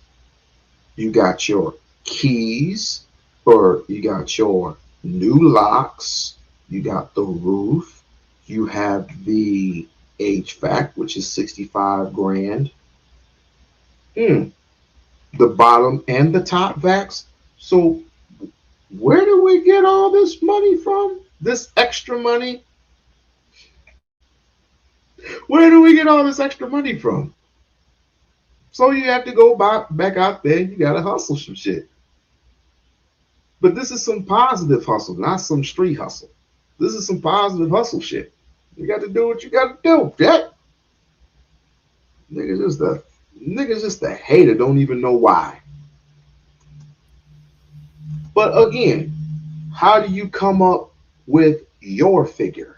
You got your keys, or you got your new locks. You got the roof. You have the HVAC, which is 65 grand. The bottom and the top vacs. So where do we get all this money from? This extra money? Where do we get all this extra money from? So you have to go back out there and you got to hustle some shit. But this is some positive hustle, not some street hustle. This is some positive hustle shit. You got to do what you got to do, Jack. Niggas just a hater, don't even know why. But again, how do you come up with your figure?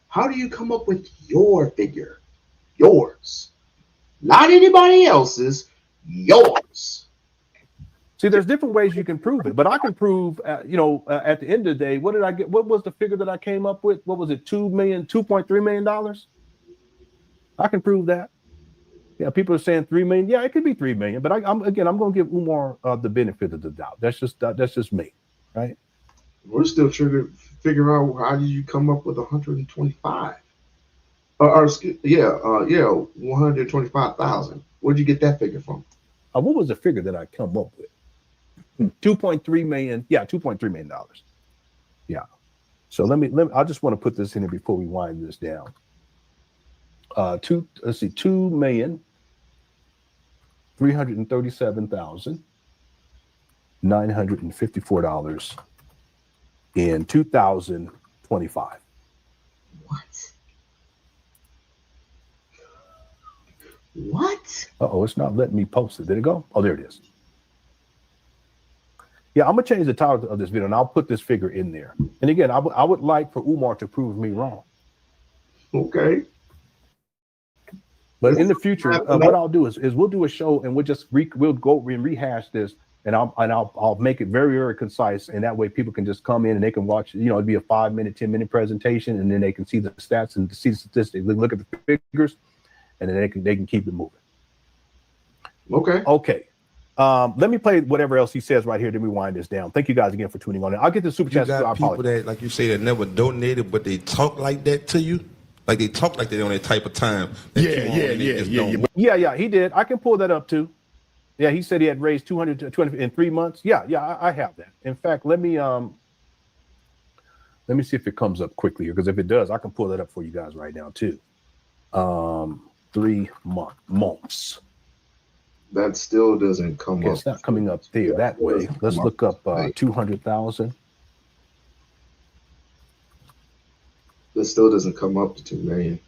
How do you come up with your figure? Yours. Not anybody else's, yours. See, there's different ways you can prove it, but I can prove, at the end of the day, what did I get? What was the figure that I came up with? What was it? $2.3 million? I can prove that. Yeah, people are saying 3 million. Yeah, it could be 3 million, but I'm going to give Umar the benefit of the doubt. That's just me, right? We're still trying to figure out how did you come up with 125? 125,000. Where'd you get that figure from? What was the figure that I come up with? 2.3 million. Yeah, $2.3 million. Yeah. So let me. I just want to put this in here before we wind this down. $2,337,954 in 2025. What? Uh-oh, it's not letting me post it. Did it go? Oh, there it is. Yeah, I'm going to change the title of this video, and I'll put this figure in there. And again, I would like for Umar to prove me wrong. Okay. But in the future, what I'll do is we'll do a show, and we'll go and rehash this, and I'll make it very, very concise, and that way people can just come in and they can watch. It'd be a 5-minute, 10-minute presentation, and then they can see the stats and see the statistics. They look at the figures, and then they can keep it moving. Okay. Let me play whatever else he says right here. Then we wind this down. Thank you guys again for tuning on. I'll get the super chat. You got people that, like you say, that never donated, but they talk like that to you. Like they talk like they're on that type of time. Yeah. Yeah. He did. I can pull that up too. Yeah, he said he had raised 200 in 3 months. Yeah, I have that. In fact, let me see if it comes up quickly here, because if it does, I can pull that up for you guys right now too. 3 months. That still doesn't come up. It's not coming up there that way. Let's look up 200,000. It still doesn't come up to 2 million.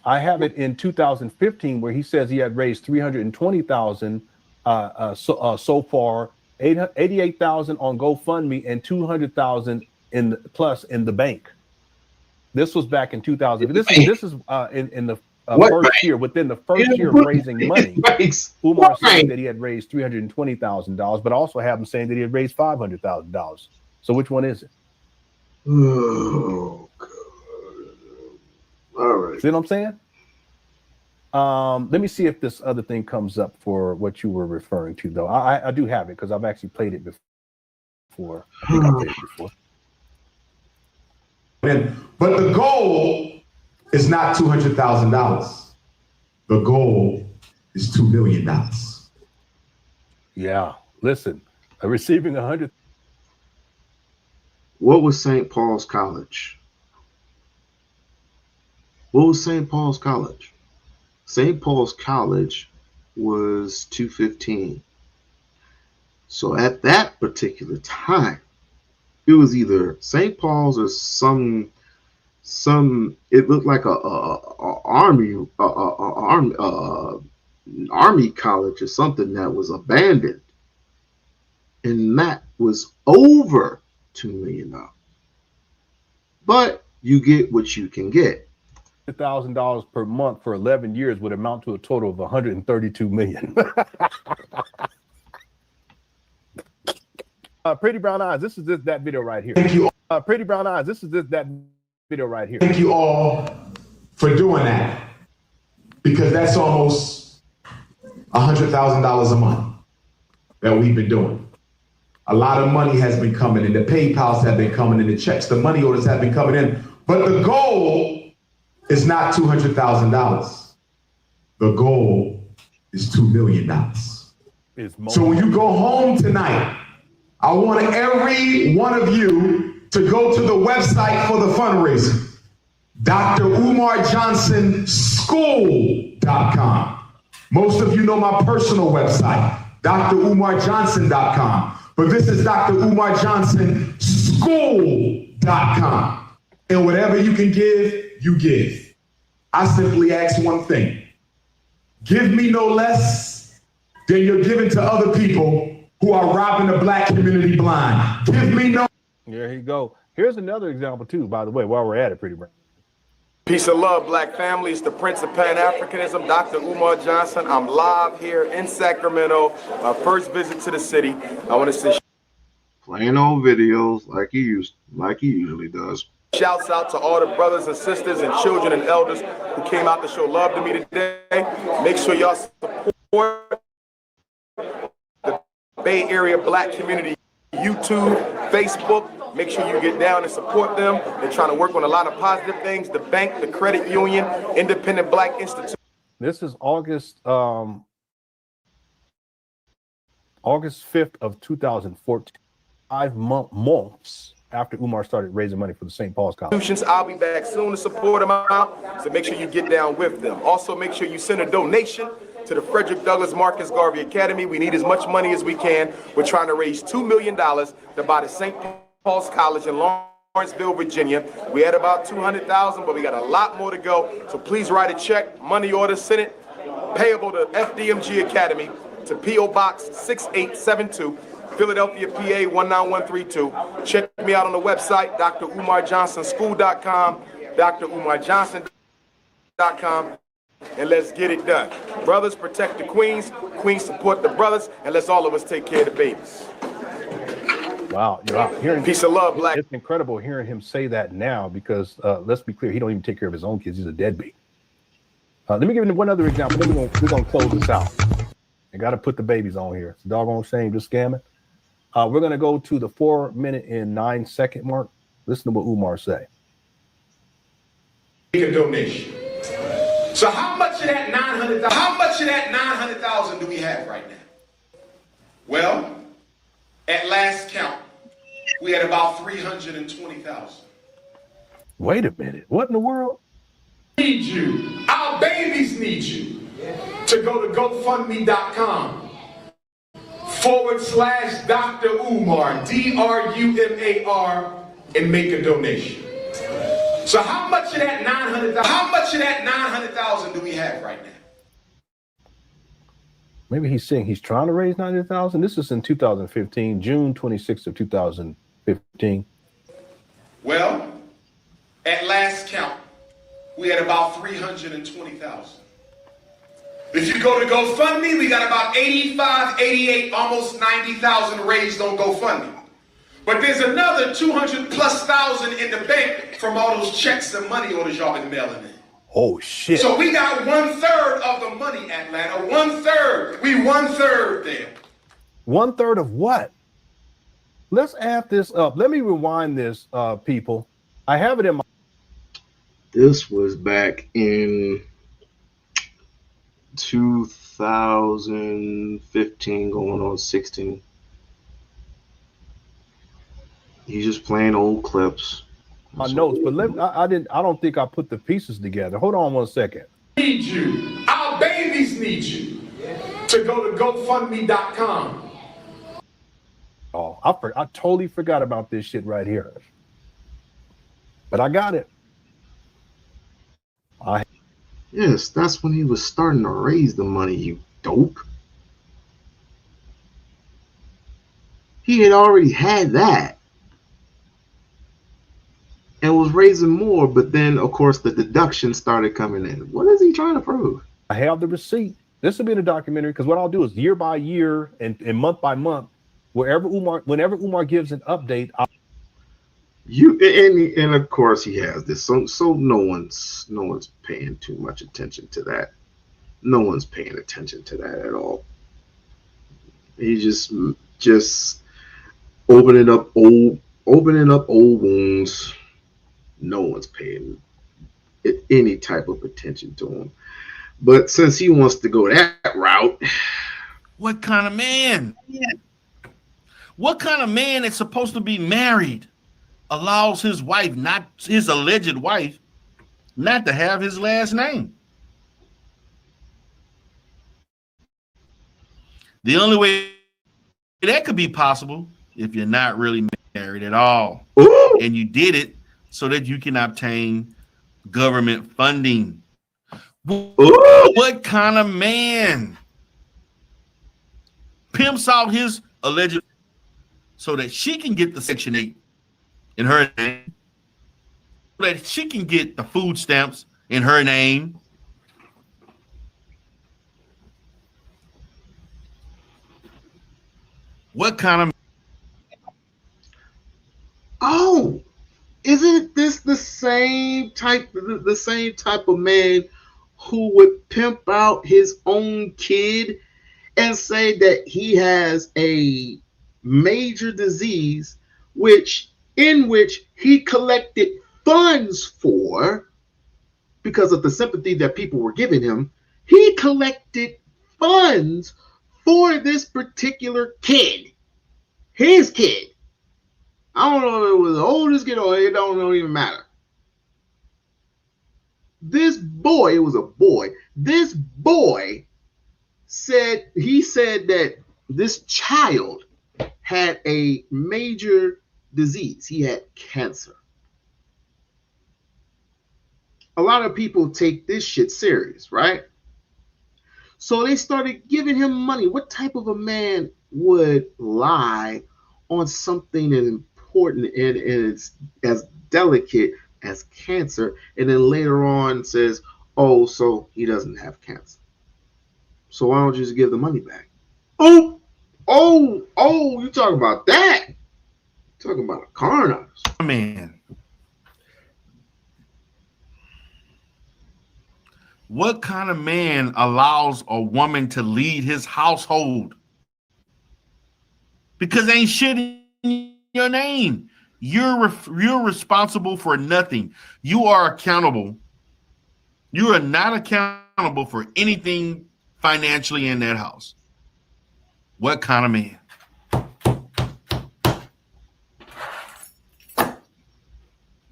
I have it in 2015 where he says he had raised 320,000 so far, 88,000 on GoFundMe and 200,000 in the bank. This was back in 2000. This is in the first year. Within the first year of raising money, Umar said that he had raised $320,000, but also have him saying that he had raised $500,000. So which one is it? Oh, God. All right. See what I'm saying? Let me see if this other thing comes up for what you were referring to, though. I do have it because I've actually played it before. I think I played it before. But the goal is not $200,000. The goal is $2 million. Yeah. Listen, receiving 100. What was St. Paul's College? What was St. Paul's College? St. Paul's College was 215. So at that particular time, it was either St. Paul's or some. It looked like a army college or something that was abandoned, and that was over $2 million. But you get what you can get. $1,000 per month for 11 years would amount to a total of 132 million. Pretty Brown Eyes, this is that video right here. Thank you. Pretty Brown Eyes, this is that video right here. Thank you all for doing that, because that's almost $100,000 a month that we've been doing. A lot of money has been coming in. The PayPals have been coming in. The checks, the money orders have been coming in. But the goal is not $200,000. The goal is $2 million. So when you go home tonight, I want every one of you to go to the website for the fundraiser, drumarjohnsonschool.com. Most of you know my personal website, drumarjohnson.com. But this is drumarjohnsonschool.com. And whatever you can give, you give. I simply ask one thing. Give me no less than you're giving to other people who are robbing the black community blind. Give me no. There you go. Here's another example, too, by the way, while we're at it, Pretty Brown. Peace of love, black family. It's the Prince of Pan-Africanism, Dr. Umar Johnson. I'm live here in Sacramento. My first visit to the city. I want to say Playing old videos like he usually does. shouts out to all the brothers and sisters and children and elders who came out to show love to me today. Make sure y'all support the Bay Area black community, YouTube, Facebook. Make sure you get down and support them. They're trying to work on a lot of positive things. The bank, the credit union, Independent Black Institute. This is August 5th of 2014. 5 months after Umar started raising money for the St. Paul's College. I'll be back soon to support them out. So make sure you get down with them. Also, make sure you send a donation to the Frederick Douglass Marcus Garvey Academy. We need as much money as we can. We're trying to raise $2 million to buy the St. Paul's College in Lawrenceville, Virginia. We had about 200,000, but we got a lot more to go. So please write a check, money order, send it payable to FDMG Academy to P.O. Box 6872, Philadelphia, PA 19132. Check me out on the website, drumarjohnsonschool.com, drumarjohnson.com, and let's get it done. Brothers protect the queens, queens support the brothers, and let's all of us take care of the babies. Wow, you're out hearing peace of love, black. It's incredible hearing him say that now because let's be clear, he don't even take care of his own kids. He's a deadbeat. Let me give you one other example. Then we're gonna close this out. I got to put the babies on here. It's a doggone shame just scamming. We're gonna go to the 4 minute and 9 second mark. Listen to what Umar say. Make a donation. So how much of that 900,000? How much of that 900,000 do we have right now? Well, at last count, we had about 320,000. Wait a minute. What in the world? Need you. Our babies need you to go to GoFundMe.com /Dr. Umar, DRUMAR, and make a donation. So how much of that 900,000? How much of that 900,000 do we have right now? Maybe he's saying he's trying to raise 90,000. This is in 2015, June 26th of 2015. Well, at last count, we had about 320,000. If you go to GoFundMe, we got about 85, 88, almost 90,000 raised on GoFundMe. But there's another 200 plus thousand in the bank from all those checks and money orders y'all been mailing in. Oh shit. So we got 1/3 of the money, Atlanta. 1/3. We 1/3 there. 1/3 of what? Let's add this up. Let me rewind this, people. I have it in my. This was back in 2015, going on 16. He's just playing old clips. My notes, but I don't think I put the pieces together. Hold on one second. Need you. Our babies need you to go to GoFundMe.com. Oh, I totally forgot about this shit right here. But I got it. Yes, that's when he was starting to raise the money, you dope. He had already had that and was raising more, but then, of course, the deductions started coming in. What is he trying to prove? I have the receipt. This will be in a documentary, because what I'll do is year by year and month by month, whenever Umar gives an update, and of course he has this. So no one's paying too much attention to that. No one's paying attention to that at all. He just opening up old wounds. No one's paying any type of attention to him. But since he wants to go that route, what kind of man? What kind of man that's supposed to be married allows his wife, not his alleged wife, not to have his last name? The only way that could be possible if you're not really married at all. Ooh. And you did it so that you can obtain government funding. Ooh. What kind of man pimps out his alleged so that she can get the Section 8 in her name, so that she can get the food stamps in her name? What kind of... Oh, isn't this the same type of man who would pimp out his own kid and say that he has a major disease in which he collected funds for because of the sympathy that people were giving him? He collected funds for this particular kid, his kid. I don't know if it was the oldest kid or it don't even matter. This boy, it was a boy. This boy said that this child had a major disease. He had cancer. A lot of people take this shit serious, right? So they started giving him money. What type of a man would lie on something as important and it's as delicate as cancer, and then later on says, oh, so he doesn't have cancer? So why don't you just give the money back? Oh, you talking about that? Talking about a coroner. Man. What kind of man allows a woman to lead his household? Because ain't shit in your name. You're responsible for nothing. You are accountable. You are not accountable for anything financially in that house. What kind of man?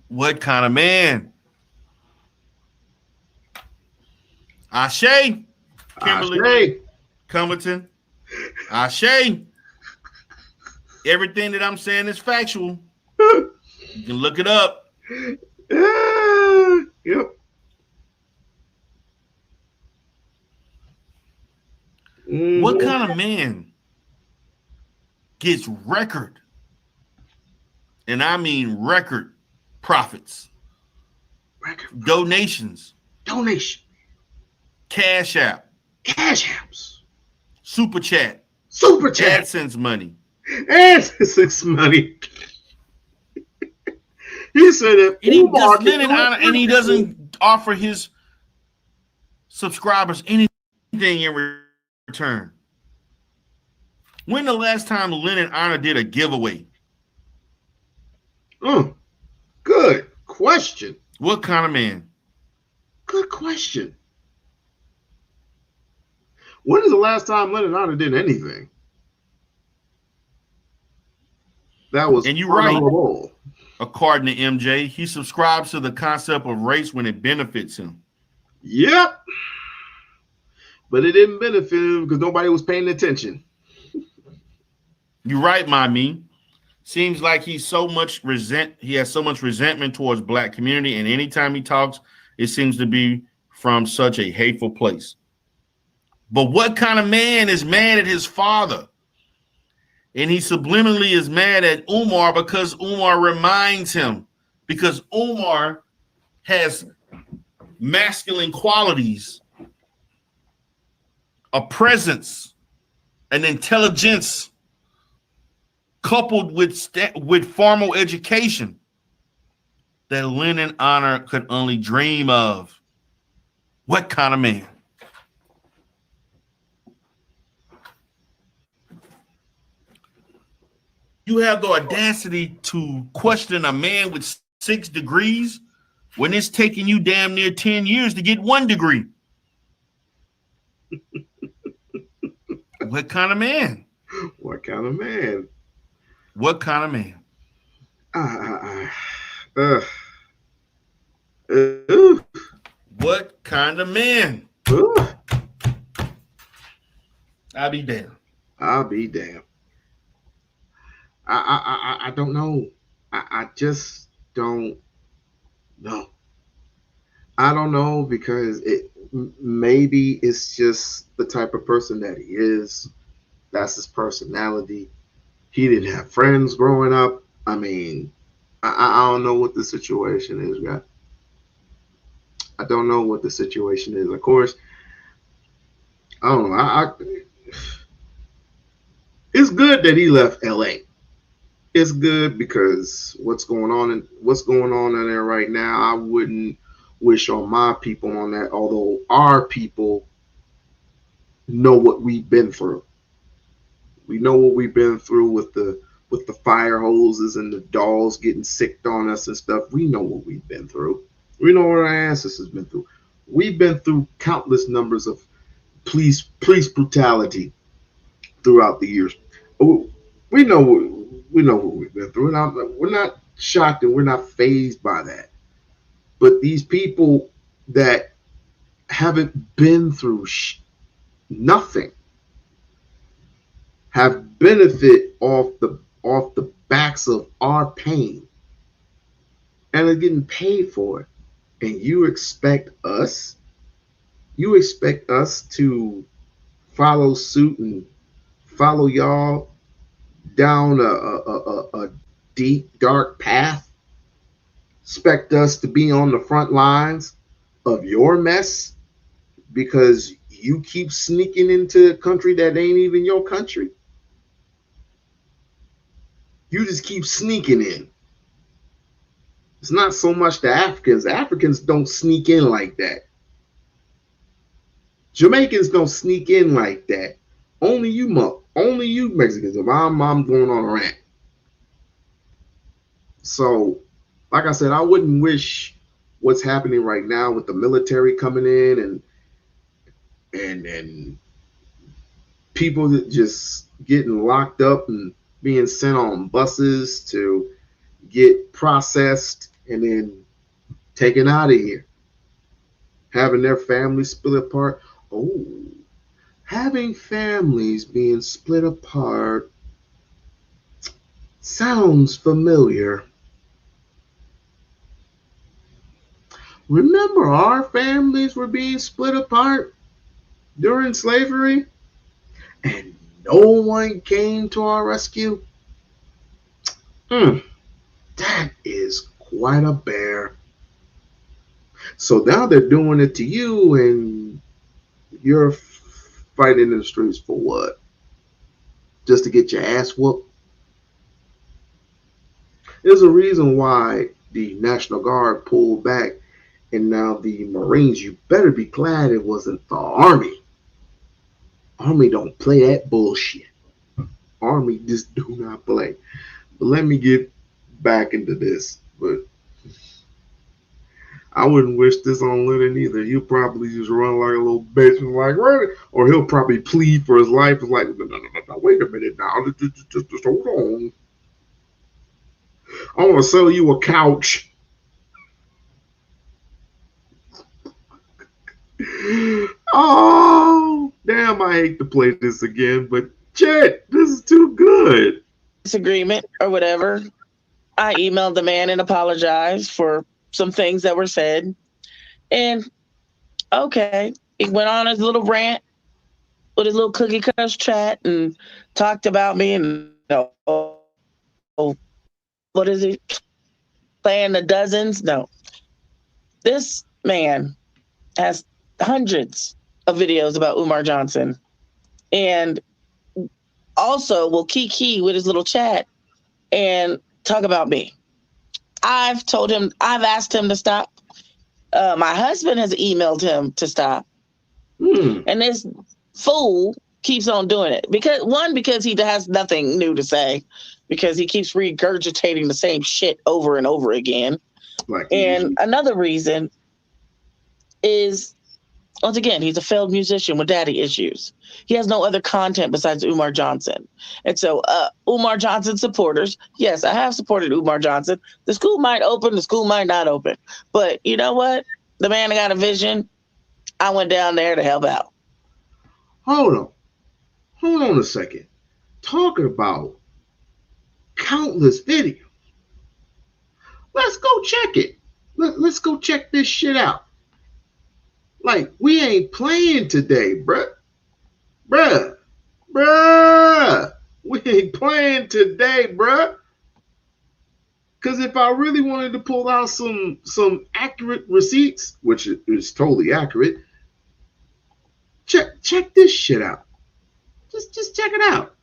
What kind of man? Ashe, Kimberly, Cumberton, Ashe. Everything that I'm saying is factual. You can look it up. Yep. What kind of man gets record, and I mean record, profits, donations, cash apps, super chat, AdSense money, He said that Umar and he doesn't offer his subscribers anything in return. When the last time Lennon Honor did a giveaway? Good question. What kind of man? Good question. When is the last time Lennon Honor did anything? That was, and you're right. According to MJ, he subscribes to the concept of race when it benefits him. Yep. But it didn't benefit him because nobody was paying attention. You're right, Mommy. Seems like he has so much resentment towards black community, and anytime he talks, it seems to be from such a hateful place. But what kind of man is mad at his father? And he subliminally is mad at Umar because Umar reminds him, because Umar has masculine qualities, a presence, an intelligence, coupled with formal education that Lennon Honor could only dream of. What kind of man? You have the audacity to question a man with 6 degrees when it's taking you damn near 10 years to get 1 degree. What kind of man? What kind of man? What kind of man? What kind of man? I'll be damned. I'll be damned. I don't know. I just don't know. I don't know because maybe it's just the type of person that he is. That's his personality. He didn't have friends growing up. I mean, I don't know what the situation is, guys. I don't know what the situation is. Of course, I don't know. It's good that he left LA. It's good because what's going on in there right now, I wouldn't wish on my people on that, although our people know what we've been through. We know what we've been through with the fire hoses and the dolls getting sicked on us and stuff. We know what we've been through. We know what our ancestors been through. We've been through countless numbers of police brutality throughout the years. We know what we've been through, and we're not shocked and we're not fazed by that. But these people that haven't been through nothing have benefit off the backs of our pain and are getting paid for it. And you expect us to follow suit and follow y'all down a deep, dark path? Expect us to be on the front lines of your mess because you keep sneaking into a country that ain't even your country? You just keep sneaking in. It's not so much the Africans. Africans don't sneak in like that. Jamaicans don't sneak in like that. Only you Mexicans. If I'm going on a rant. So, like I said, I wouldn't wish what's happening right now with the military coming in and people that just getting locked up and being sent on buses to get processed and then taken out of here. Having their families split apart. Oh, having families being split apart sounds familiar. Remember, our families were being split apart during slavery, and no one came to our rescue. That is quite a bear. So now they're doing it to you, and you're fighting in the streets for what? Just to get your ass whooped? There's a reason why the National Guard pulled back, and now the Marines, you better be glad it wasn't the Army. Army don't play that bullshit. Army just do not play. But let me get back into this. But I wouldn't wish this on Lennon either. He'll probably just run like a little bitch and like, or he'll probably plead for his life. It's like, no, wait a minute now. Just hold on. I want to sell you a couch. Oh, damn, I hate to play this again, but shit, this is too good. Disagreement or whatever. I emailed the man and apologized for some things that were said. And okay, he went on his little rant with his little cookie cutter chat and talked about me and what is he playing the dozens? No. This man has hundreds of videos about Umar Johnson and also will kiki with his little chat and talk about me. I've asked him to stop. My husband has emailed him to stop. And this fool keeps on doing it because he has nothing new to say, because he keeps regurgitating the same shit over and over again. And another reason is, once again, he's a failed musician with daddy issues. He has no other content besides Umar Johnson. And so Umar Johnson supporters, yes, I have supported Umar Johnson. The school might open, the school might not open. But you know what? The man got a vision. I went down there to help out. Hold on a second. Talking about countless videos. Let's go check it. Let's go check this shit out. Like, we ain't playing today, bruh. We ain't playing today, bruh. Because if I really wanted to pull out some accurate receipts, which is totally accurate, check this shit out. Just check it out.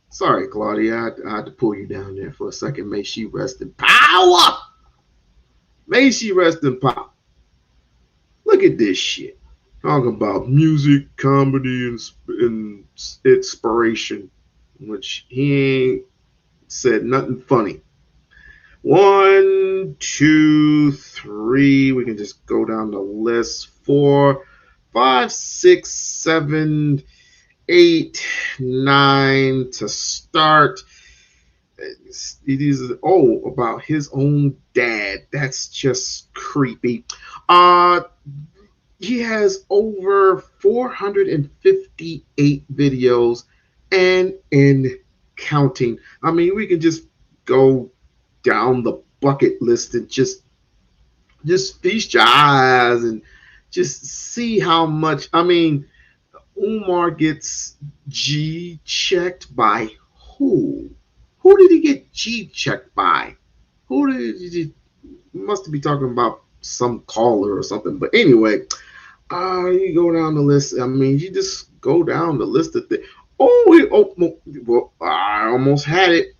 Sorry, Claudia, I had to pull you down there for a second. May she rest in power. May she rest in power. Look at this shit. Talking about music, comedy, and inspiration, which he ain't said nothing funny. 1, 2, 3. We can just go down the list. 4, 5, 6, 7, 8, 9 to start. These are about his own dad. That's just creepy. He has over 458 videos and in counting. I mean, we can just go down the bucket list and just feast your eyes and just see how much. I mean, Umar gets G checked by who? Who did he get G checked by? Who did he must be talking about some caller or something. But anyway, you go down the list. I mean, you just go down the list of things. I almost had it.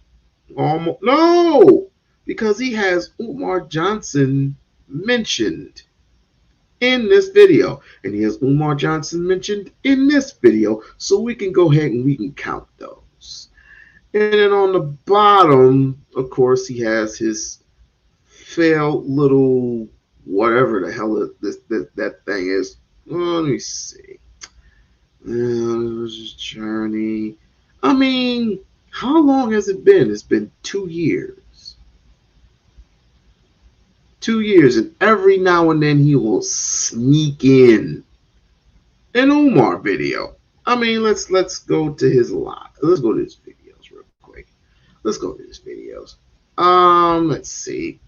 No, because he has Umar Johnson mentioned in this video, and he has Umar Johnson mentioned in this video, so we can go ahead and we can count those. And then on the bottom, of course, he has his failed little whatever the hell that thing is. Let me see. Journey. I mean, how long has it been? It's been 2 years. 2 years, and every now and then he will sneak in an Umar video. I mean, let's go to his live. Let's go to his videos real quick. Let's go to his videos. Let's see.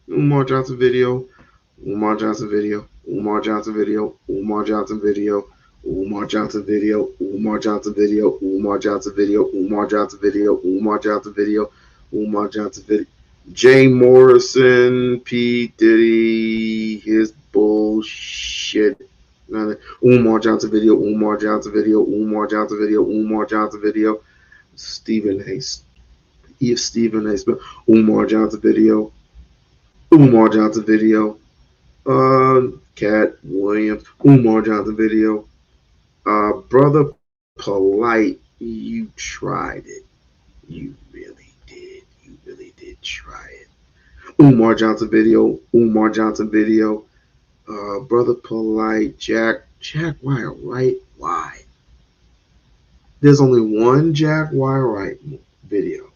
Umar Johnson video. Umar Johnson video. Umar Johnson video. Umar Johnson video. Umar Johnson video. Umar Johnson video. Umar Johnson video. Umar Johnson video. Umar Johnson video. Umar Johnson video. Jay Morrison, P. Diddy, his bullshit. Umar Johnson video. Umar Johnson video. Umar Johnson video. Umar Johnson video. Stephen Hayes. Stephen Hayes. Umar Johnson video. Umar Johnson video. Cat Williams. Umar Johnson video. Brother Polite, you tried it. You really did. You really did try it. Umar Johnson video. Umar Johnson video. Brother Polite, Jack Wire Why? There's only one Jack Wire video.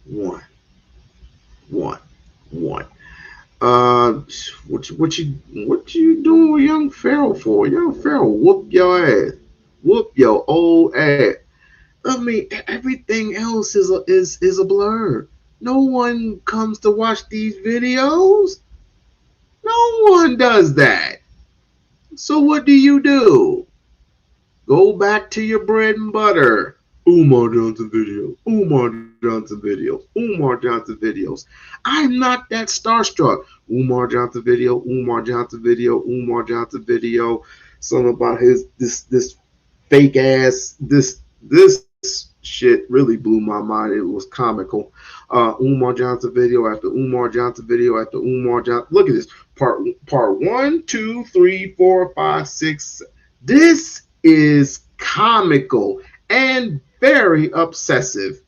One. What you doing with Young Pharaoh for? Young Pharaoh whoop your ass. Whoop your old ass. I mean, everything else is a blur. No one comes to watch these videos. No one does that. So what do? Go back to your bread and butter. Umar Johnson video. Umar Johnson video. Umar Johnson videos. I'm not that starstruck. Umar Johnson video. Umar Johnson video. Umar Johnson video. Something about this fake ass this shit really blew my mind. It was comical. Umar Johnson video after Umar Johnson video after Umar Johnson. Look at this. Part 1, 2, 3, 4, 5, 6. This is comical and very obsessive.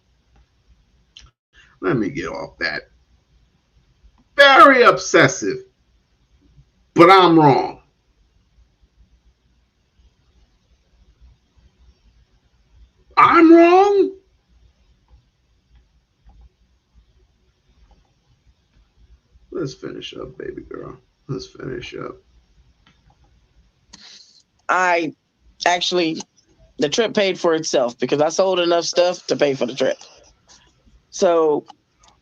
Let me get off that. Very obsessive. But I'm wrong. I'm wrong? Let's finish up, baby girl. Let's finish up. The trip paid for itself because I sold enough stuff to pay for the trip. So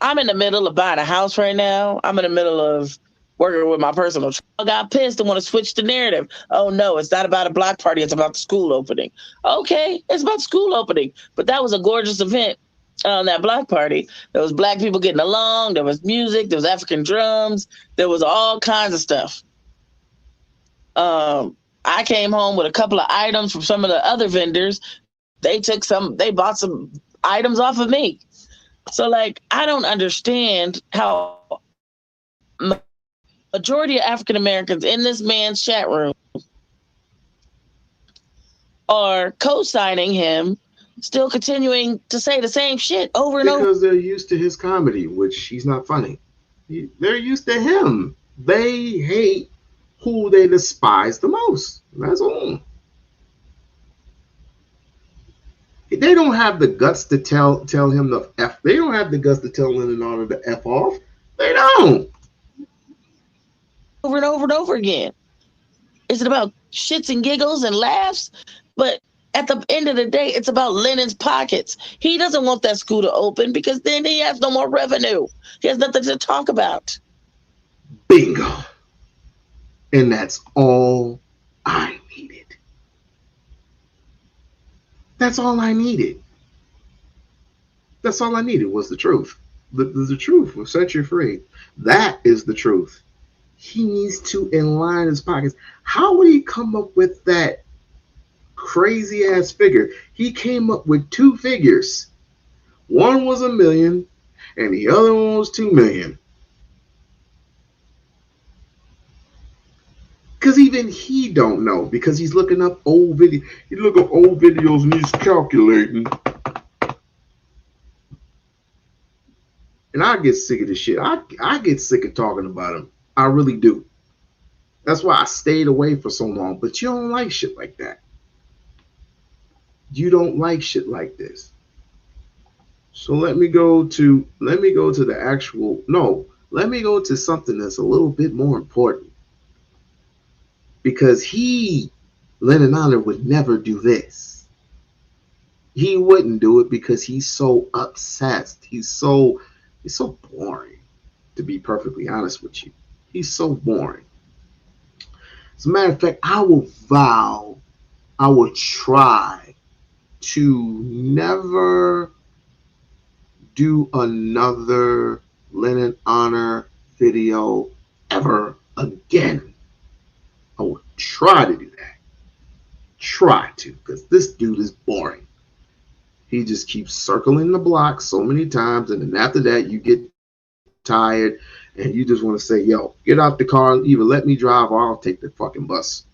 I'm in the middle of buying a house right now. I'm in the middle of working with my personal. I got pissed and want to switch the narrative. Oh no, it's not about a block party. It's about the school opening. Okay, it's about school opening. But that was a gorgeous event on that block party. There was black people getting along. There was music. There was African drums. There was all kinds of stuff. I came home with a couple of items from some of the other vendors. They bought some items off of me. So like, I don't understand how majority of African Americans in this man's chat room are co-signing him, still continuing to say the same shit over and over. Because they're used to his comedy, which he's not funny. They're used to him. They hate who they despise the most. That's all. They don't have the guts to tell him the F. They don't have the guts to tell LENON to F off. They don't. Over and over and over again. Is it about shits and giggles and laughs? But at the end of the day, it's about Lennon's pockets. He doesn't want that school to open because then he has no more revenue. He has nothing to talk about. Bingo. And that's all I needed. That's all I needed. That's all I needed was the truth. The truth will set you free. That is the truth. He needs to align his pockets. How would he come up with that crazy ass figure? He came up with two figures. One was $1 million and the other one was $2 million. Because even he don't know, because he's looking up old videos. He look up old videos and he's calculating. And I get sick of this shit. I get sick of talking about him. I really do. That's why I stayed away for so long. But you don't like shit like that. You don't like shit like this. So let me go to the actual, no, let me go to something that's a little bit more important. Because LENON would never do this. He wouldn't do it because he's so obsessed. He's so boring. to be perfectly honest with you. He's so boring. As a matter of fact, I will vow, I will try to never do another Lennon Honor video ever again. I will try to do that. Try to, because this dude is boring. He just keeps circling the block so many times, and then after that, you get tired and you just want to say, yo, get out the car, either let me drive or I'll take the fucking bus.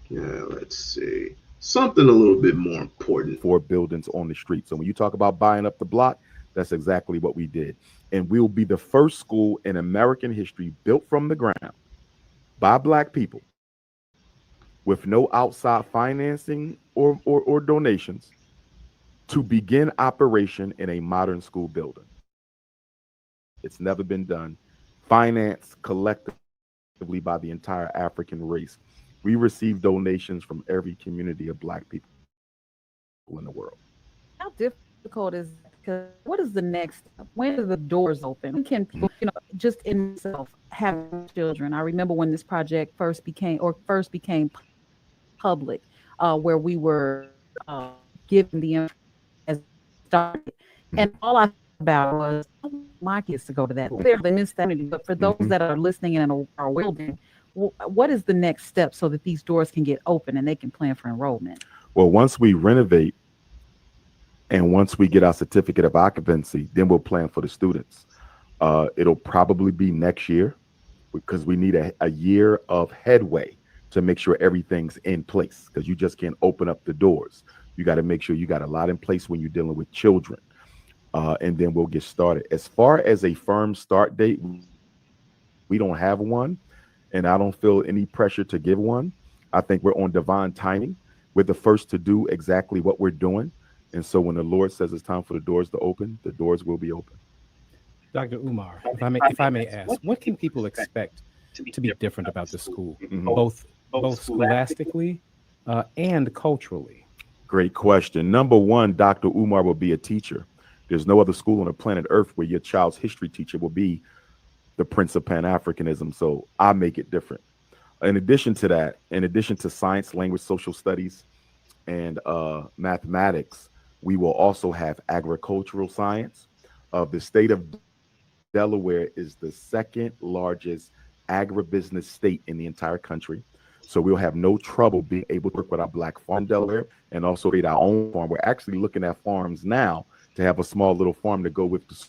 Yeah, let's see. Something a little bit more important. 4 buildings on the street. So when you talk about buying up the block, that's exactly what we did. And we'll be the first school in American history built from the ground by Black people with no outside financing or donations to begin operation in a modern school building. It's never been done. Financed collectively by the entire African race. We receive donations from every community of Black people in the world. How difficult is it? Because what is the next step? When are the doors open? When can people, just in myself, have children? I remember when this project first became public, where we were given the information as started, and all I thought about was, I want my kids to go to that. They're the insanity. But for those that are listening and are wielding, what is the next step so that these doors can get open and they can plan for enrollment? Well, once we renovate and once we get our certificate of occupancy, then we'll plan for the students. It'll probably be next year because we need a year of headway to make sure everything's in place, because you just can't open up the doors. You got to make sure you got a lot in place when you're dealing with children. And then we'll get started. As far as a firm start date, we don't have one, and I don't feel any pressure to give one. I think we're on divine timing. We're the first to do exactly what we're doing. And so when the Lord says it's time for the doors to open, the doors will be open. Dr. Umar, if I may ask, what can people expect to be different about the school, both scholastically and culturally? Great question. Number one, Dr. Umar will be a teacher. There's no other school on the planet Earth where your child's history teacher will be the Prince of Pan-Africanism. So I make it different. In addition to that, in addition to science, language, social studies, and mathematics, we will also have agricultural science. The state of Delaware is the second largest agribusiness state in the entire country. So we'll have no trouble being able to work with our Black farm in Delaware and also create our own farm. We're actually looking at farms now to have a small little farm to go with the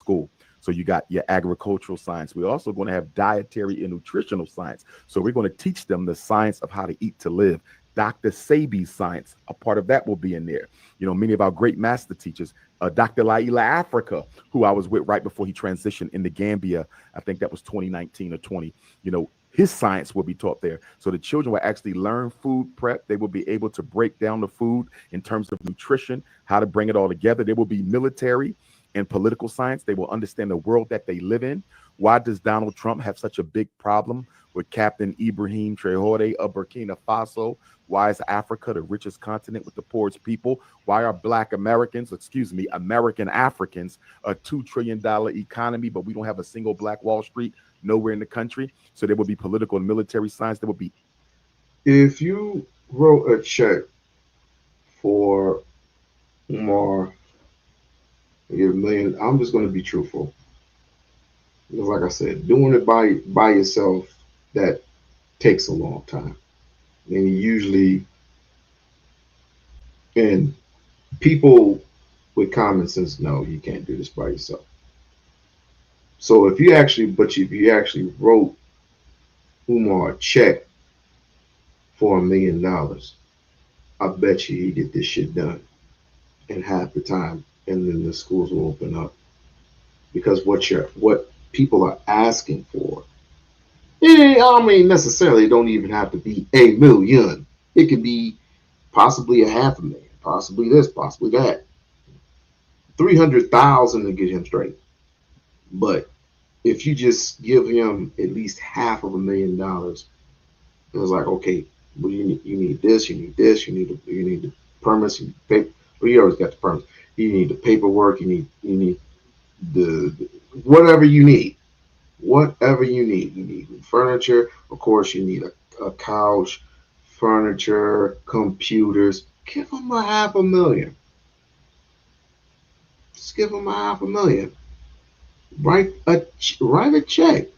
school. So you got your agricultural science. We're also going to have dietary and nutritional science. So we're going to teach them the science of how to eat to live. Dr. Sebi's science, a part of that will be in there. Many of our great master teachers, Dr. Laila Africa, who I was with right before he transitioned into Gambia, I think that was 2019 or 20, his science will be taught there. So the children will actually learn food prep. They will be able to break down the food in terms of nutrition, how to bring it all together. There will be military and political science. They will understand the world that they live in. Why does Donald Trump have such a big problem with Captain Ibrahim Traoré of Burkina Faso? Why is Africa the richest continent with the poorest people? Why are American Africans, a $2 trillion economy, but we don't have a single Black Wall Street nowhere in the country? So there will be political and military science. There will be. If you wrote a check for Umar, get $1 million, I'm just going to be truthful. Because like I said, doing it by yourself, that takes a long time. And and people with common sense know you can't do this by yourself. So if you actually wrote Umar a check for $1 million, I bet you he get this shit done in half the time, and then the schools will open up. Because what people are asking for, necessarily don't even have to be $1 million. It could be possibly $500,000, possibly this, possibly that. 300,000 to get him straight. But if you just give him at least $500,000, it's like, okay, well, you need this, you need the permits, you need paper. Well, you always got the permits. You need the paperwork. You need the whatever you need. Whatever you need. You need furniture. Of course, you need a couch, furniture, computers. Give them a $500,000. Just give them a $500,000. Write a check.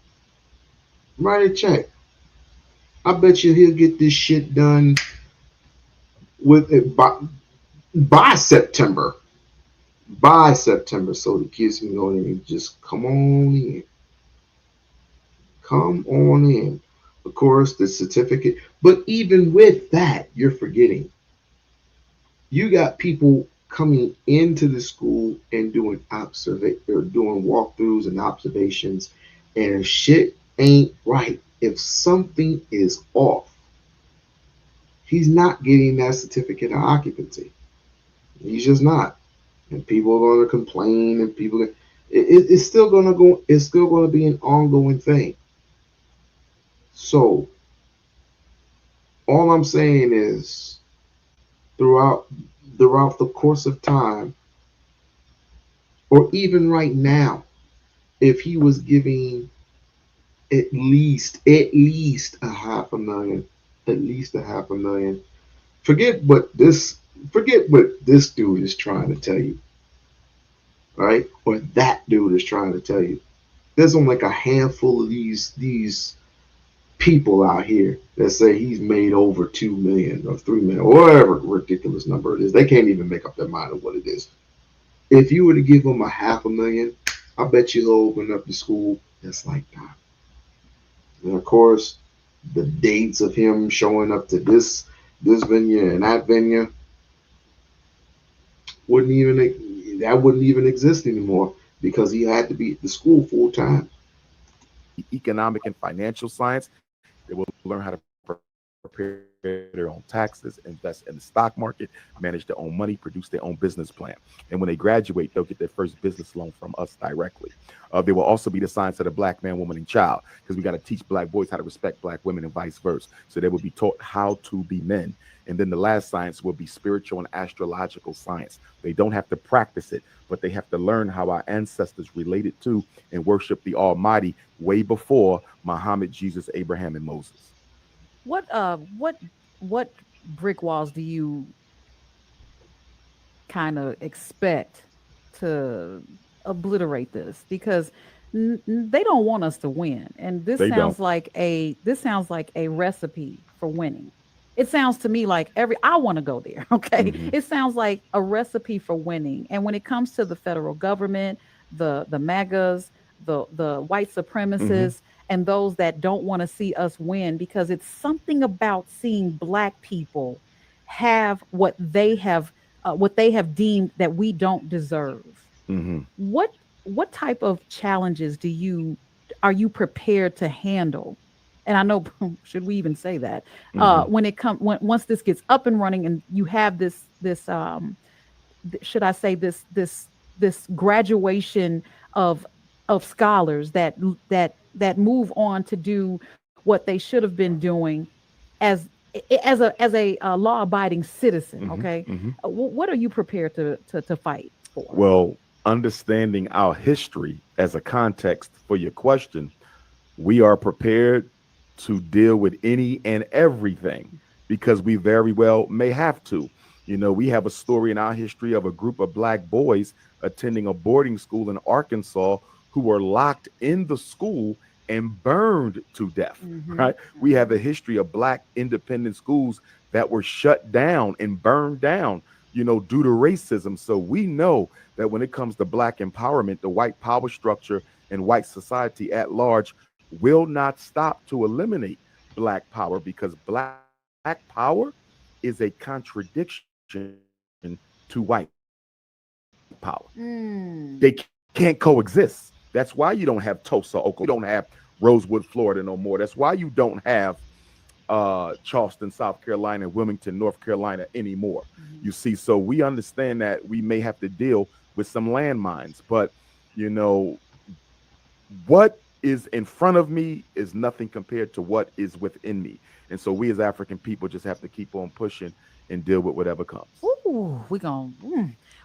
Write a check. I bet you he'll get this shit done with it by September. By September, so the kids can go in and just come on in. Come on in. Of course, the certificate. But even with that, you're forgetting. You got people coming into the school and doing walkthroughs and observations, and shit ain't right. If something is off, he's not getting that certificate of occupancy. He's just not. And people are going to complain, and it's still going to go. It's still going to be an ongoing thing. So all I'm saying is, throughout the course of time, or even right now, if he was giving at least $500,000, forget what this dude is trying to tell you, right? Or that dude is trying to tell you. There's only like a handful of these people out here that say he's made over 2 million or 3 million, or whatever ridiculous number it is. They can't even make up their mind of what it is. If you were to give him a $500,000, I bet you he'll open up the school just like that. And of course, the dates of him showing up to this venue and that venue wouldn't even exist anymore, because he had to be at the school full time. Economic and financial science. They will learn how to prepare their own taxes, invest in the stock market, manage their own money, produce their own business plan. And when they graduate, they'll get their first business loan from us directly. They will also be the science of the black man, woman, and child, because we got to teach black boys how to respect black women and vice versa. So they will be taught how to be men. And then the last science will be spiritual and astrological science. They don't have to practice it, but they have to learn how our ancestors related to and worship the Almighty way before Muhammad, Jesus, Abraham, and Moses. What brick walls do you kind of expect to obliterate this? Because they don't want us to win, and this sounds like a recipe for winning. It sounds to me like I want to go there. Okay. Mm-hmm. It sounds like a recipe for winning. And when it comes to the federal government, the MAGAs, the white supremacists, mm-hmm. and those that don't want to see us win, because it's something about seeing black people have what they have deemed that we don't deserve. Mm-hmm. What type of challenges are you prepared to handle? And I know, should we even say that? Mm-hmm. Once this gets up and running, and you have this should I say this graduation of scholars that move on to do what they should have been doing as a law-abiding citizen. Mm-hmm. Okay, mm-hmm. What are you prepared to fight for? Well, understanding our history as a context for your question, we are prepared to deal with any and everything, because we very well may have to. You know, we have a story in our history of a group of black boys attending a boarding school in Arkansas who were locked in the school and burned to death, mm-hmm. right? We have a history of black independent schools that were shut down and burned down, due to racism. So we know that when it comes to black empowerment, the white power structure and white society at large will not stop to eliminate black power, because black power is a contradiction to white power. They can't coexist. That's why you don't have Tulsa, Oklahoma. You don't have Rosewood, Florida no more. That's why you don't have Charleston, South Carolina, Wilmington, North Carolina anymore. Mm-hmm. You see, so we understand that we may have to deal with some landmines, but what is in front of me is nothing compared to what is within me. And so we as African people just have to keep on pushing and deal with whatever comes. Ooh, we're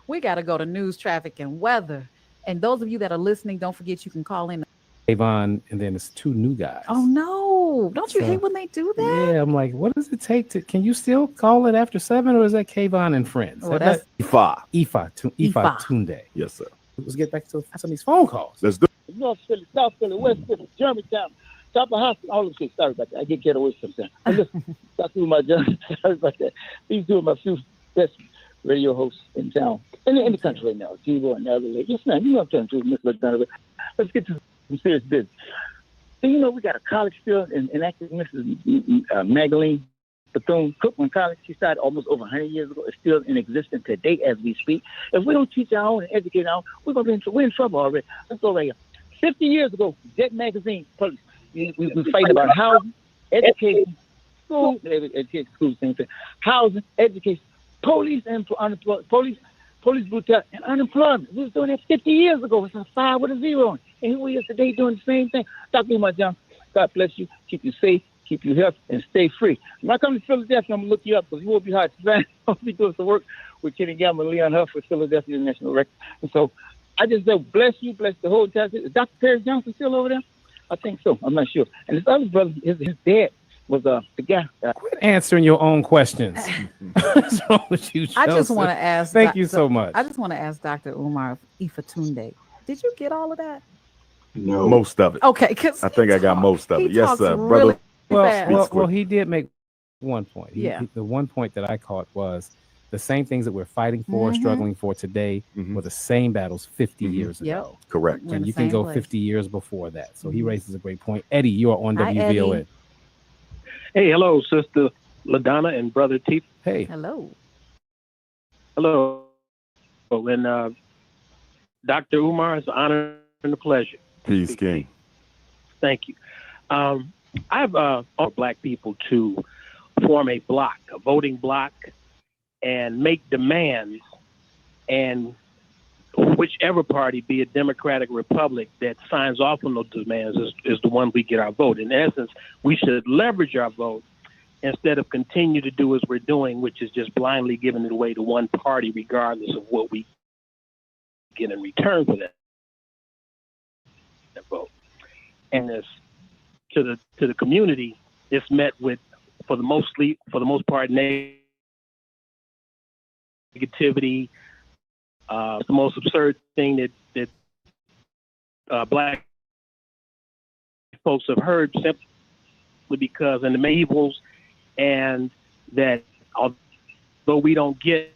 We got to go to news, traffic, and weather. And those of you that are listening, don't forget you can call in. Avon, and then it's two new guys. Oh no! Don't you So, hate when they do that? Yeah, I'm like, what does it take to? Can you still call it after 7, or is that Kayvon and friends? Oh, that's Ifatunde. Yes, sir. Let's get back to some of these phone calls. Let's do it. North Philly, South Philly, West Philly, Germantown, Top of Hospital, all of them. Sorry about that. I get carried away sometimes. But listen, Dr. Umar Johnson, sorry about that. These two are my few best radio hosts in town, in the country right now. G-Boy and the other lady. Yes, man, you know what I'm trying to do, Miss McDonough. Let's get to some serious business. So, you know, we got a college student and active Mrs. Magdalene Bethune-Cookman College. She started almost over 100 years ago. It's still in existence today as we speak. If we don't teach our own and educate our own, we're in trouble already. Let's go right here. 50 years ago, Jet Magazine published. We fighting about housing, education, school, education, school, same thing. Housing, education, police and unemployment, police brutality and unemployment. We was doing that 50 years ago. It's a 5 with a 0 on it. And here we are today doing the same thing. Dr. Umar Johnson, God bless you, keep you safe, keep you healthy, and stay free. When I come to Philadelphia, I'm going to look you up because you won't be hard to find. I'll be doing some work with Kenny Gamble and Leon Huff with Philadelphia National Record. And so I just say, bless you, bless the whole time. Is Dr. Perry Johnson still over there? I think so. I'm not sure. And his other brother, his dad was the guy. Quit answering your own questions. What's wrong with you, I just want to ask. Thank you so much. I just want to ask Dr. Umar Ifatunde. Did you get all of that? No. Most of it. Okay. I think I got most of it. Yes, sir. Really Brother. Well, he did make one point. Yeah. The one point that I caught was the same things that we're fighting for, struggling for today, were the same battles 50 years ago. Correct. And you can go 50 years before that. So he raises a great point. Eddie, you are on WVON. Hey, hello, Sister LaDonna and Brother Teeth. Hey. Hello. Hello. And Dr. Umar, it's an honor and a pleasure. Peace, King. Thank you. I've asked Black people to form a block, a voting block, and make demands, and whichever party, be it Democratic, Republic, that signs off on those demands is the one we get our vote. In essence, we should leverage our vote instead of continue to do as we're doing, which is just blindly giving it away to one party, regardless of what we get in return for that vote. And this to the community, it's met with, for the most part, negativity. The most absurd thing that Black folks have heard, simply because in the medieevals, and that although we don't get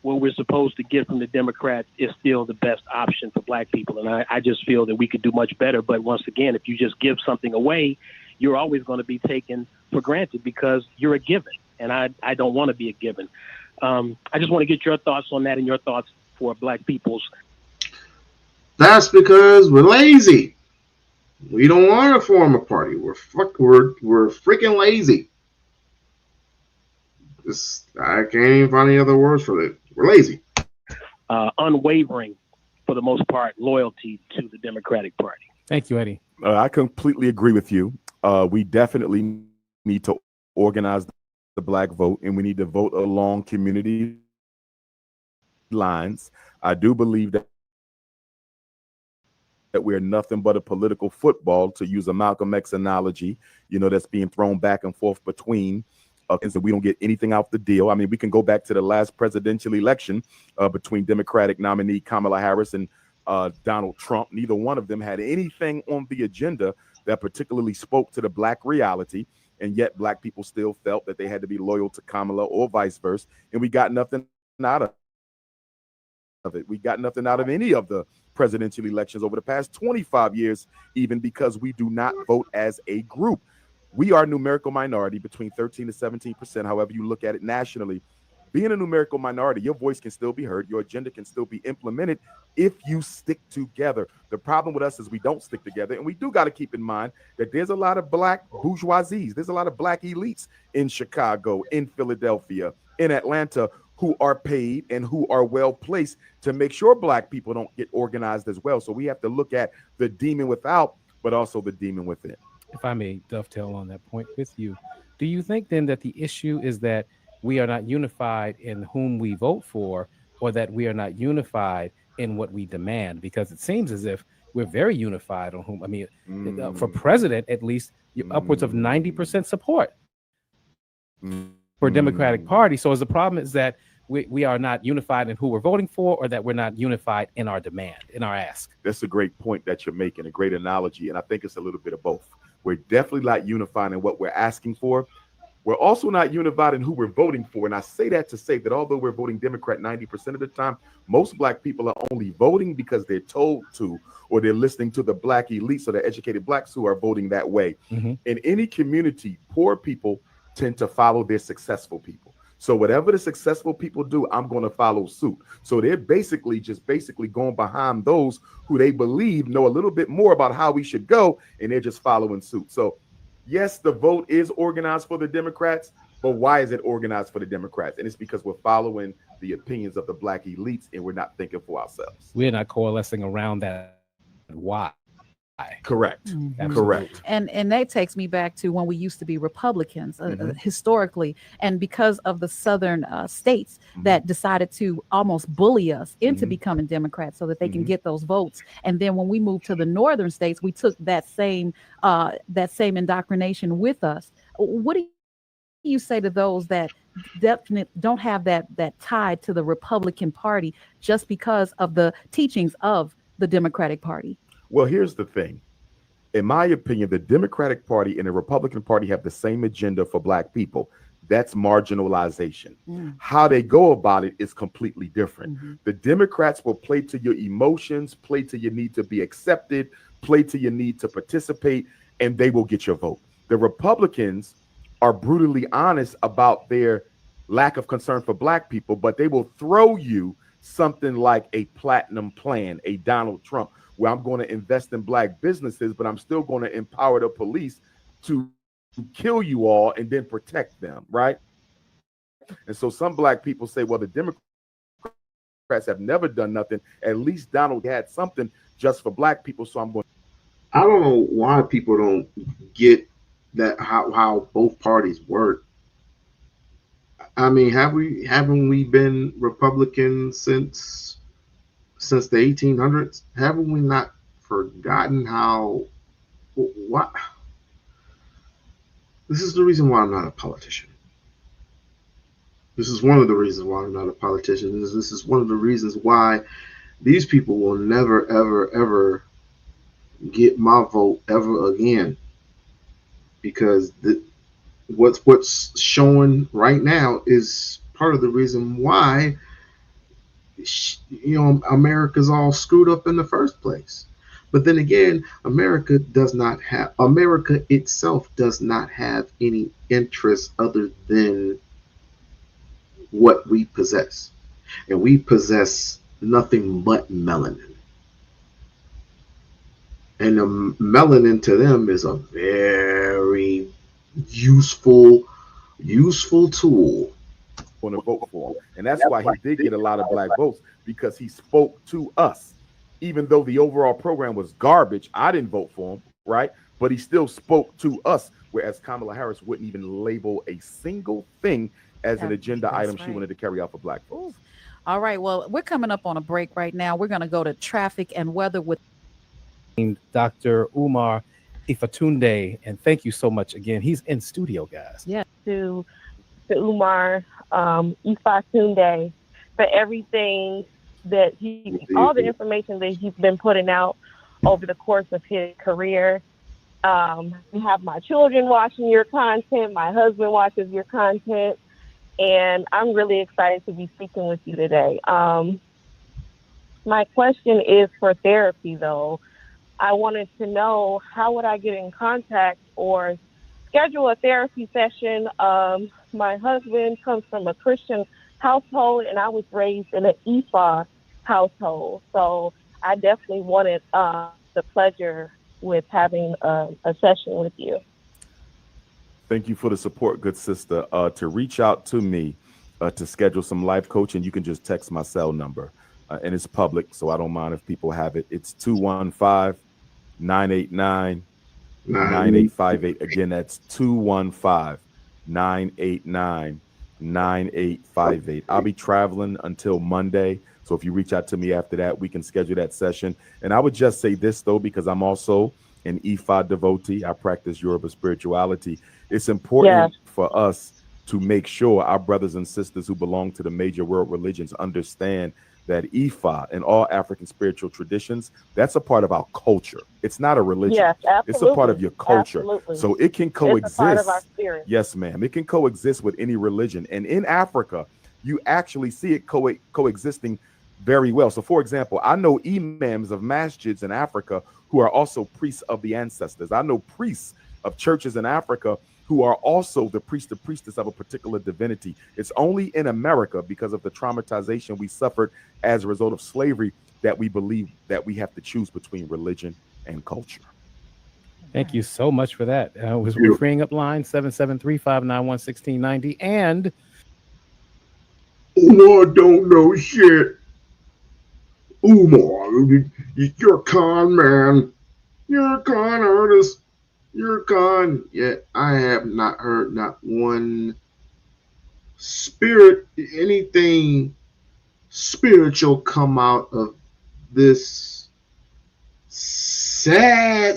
what we're supposed to get from the Democrats, is still the best option for Black people. And I just feel that we could do much better. But once again, if you just give something away, you're always going to be taken for granted because you're a given. And I don't want to be a given. I just want to get your thoughts on that and your thoughts for Black people's. That's because we're lazy. We don't want to form a party. We're freaking lazy. I can't even find any other words for it. We're lazy. Unwavering, for the most part, loyalty to the Democratic Party. Thank you, Eddie. I completely agree with you. We definitely need to organize the Black vote, and we need to vote along community lines. I do believe that we're nothing but a political football, to use a Malcolm X analogy, that's being thrown back and forth between. And so we don't get anything out the deal. I mean, we can go back to the last presidential election between Democratic nominee Kamala Harris and Donald Trump. Neither one of them had anything on the agenda that particularly spoke to the Black reality. And yet Black people still felt that they had to be loyal to Kamala or vice versa. And we got nothing out of it. We got nothing out of any of the presidential elections over the past 25 years, even because we do not vote as a group. We are a numerical minority, between 13 to 17%, however you look at it nationally. Being a numerical minority, your voice can still be heard. Your agenda can still be implemented if you stick together. The problem with us is we don't stick together. And we do got to keep in mind that there's a lot of Black bourgeoisies. There's a lot of Black elites in Chicago, in Philadelphia, in Atlanta, who are paid and who are well placed to make sure Black people don't get organized as well. So we have to look at the demon without, but also the demon within. If I may dovetail on that point with you, do you think then that the issue is that we are not unified in whom we vote for, or that we are not unified in what we demand, because it seems as if we're very unified on whom, I mean, for president, at least upwards of 90% support for Democratic Party. So the problem is that we are not unified in who we're voting for, or that we're not unified in our demand, in our ask. That's a great point that you're making, a great analogy. And I think it's a little bit of both. We're definitely not unified in what we're asking for. We're also not unified in who we're voting for. And I say that to say that although we're voting Democrat 90% of the time, most black people are only voting because they're told to, or they're listening to the black elites or the educated blacks who are voting that way. Mm-hmm. In any community, poor people tend to follow their successful people. So whatever the successful people do, I'm going to follow suit. So they're basically going behind those who they believe know a little bit more about how we should go, and they're just following suit. So yes, the vote is organized for the Democrats, but why is it organized for the Democrats? And it's because we're following the opinions of the black elites, and we're not thinking for ourselves. We're not coalescing around that. Why? Correct. Mhm. Correct. And that takes me back to when we used to be Republicans historically, and because of the southern states that decided to almost bully us into becoming Democrats so that they can get those votes. And then when we moved to the northern states, we took that same indoctrination with us. What do you say to those that definitely don't have that tie to the Republican Party just because of the teachings of the Democratic Party? Well, here's the thing. In my opinion, the Democratic Party and the Republican Party have the same agenda for black people. That's marginalization. How they go about it is completely different. The Democrats will play to your emotions, play to your need to be accepted, play to your need to participate, and they will get your vote. The Republicans are brutally honest about their lack of concern for black people, but they will throw you something like a platinum plan, a Donald Trump, where I'm going to invest in black businesses, but I'm still going to empower the police to kill you all and then protect them, right? And so some black people say, well, the Democrats have never done nothing. At least Donald had something just for black people, so I'm going. I don't know why people don't get that how both parties work. I mean, haven't we been Republican since the 1800s? Haven't we not forgotten how? What? This is the reason why I'm not a politician. This is one of the reasons why I'm not a politician. This is one of the reasons why these people will never, ever, ever get my vote ever again. Because what's showing right now is part of the reason why America's all screwed up in the first place. But then again, America itself does not have any interest other than what we possess. And we possess nothing but melanin. And the melanin to them is a very useful tool. Want to vote for him. And that's why he did get a lot of black votes, because he spoke to us. Even though the overall program was garbage, I didn't vote for him, right? But he still spoke to us, whereas Kamala Harris wouldn't even label a single thing as an agenda item she wanted to carry out for black folks. All right, well, we're coming up on a break right now. We're going to go to traffic and weather with Dr. Umar Ifatunde, and thank you so much again. He's in studio, guys. Yeah. To Umar Ifatunde for everything that all the information that he's been putting out over the course of his career. We have my children watching your content. My husband watches your content, and I'm really excited to be speaking with you today. My question is for therapy, though. I wanted to know, how would I get in contact or schedule a therapy session? My husband comes from a Christian household, and I was raised in an Ifa household. So I definitely wanted the pleasure with having a session with you. Thank you for the support, good sister. To reach out to me to schedule some life coaching, you can just text my cell number. And it's public, so I don't mind if people have it. It's 215-989-9858. Again, that's 215-989-9858. 9858. I'll be traveling until Monday. So if you reach out to me after that, we can schedule that session. And I would just say this, though, because I'm also an Ifa devotee. I practice Yoruba spirituality. It's important for us to make sure our brothers and sisters who belong to the major world religions understand that Ifa and all African spiritual traditions, that's a part of our culture. It's not a religion. Yes, absolutely. It's a part of your culture. Absolutely. So it can coexist. It's a part of our spirit. Yes, ma'am. It can coexist with any religion. And in Africa, you actually see it coexisting very well. So, for example, I know imams of masjids in Africa who are also priests of the ancestors. I know priests of churches in Africa who are also the priest or priestess of a particular divinity. It's only in America, because of the traumatization we suffered as a result of slavery, that we believe that we have to choose between religion and culture. Thank you so much for that. We're freeing up line 773-591-1690. And Umar don't know shit. Umar, you're a con man. You're a con artist. You're a con. Yet I have not heard not one anything spiritual come out of this sad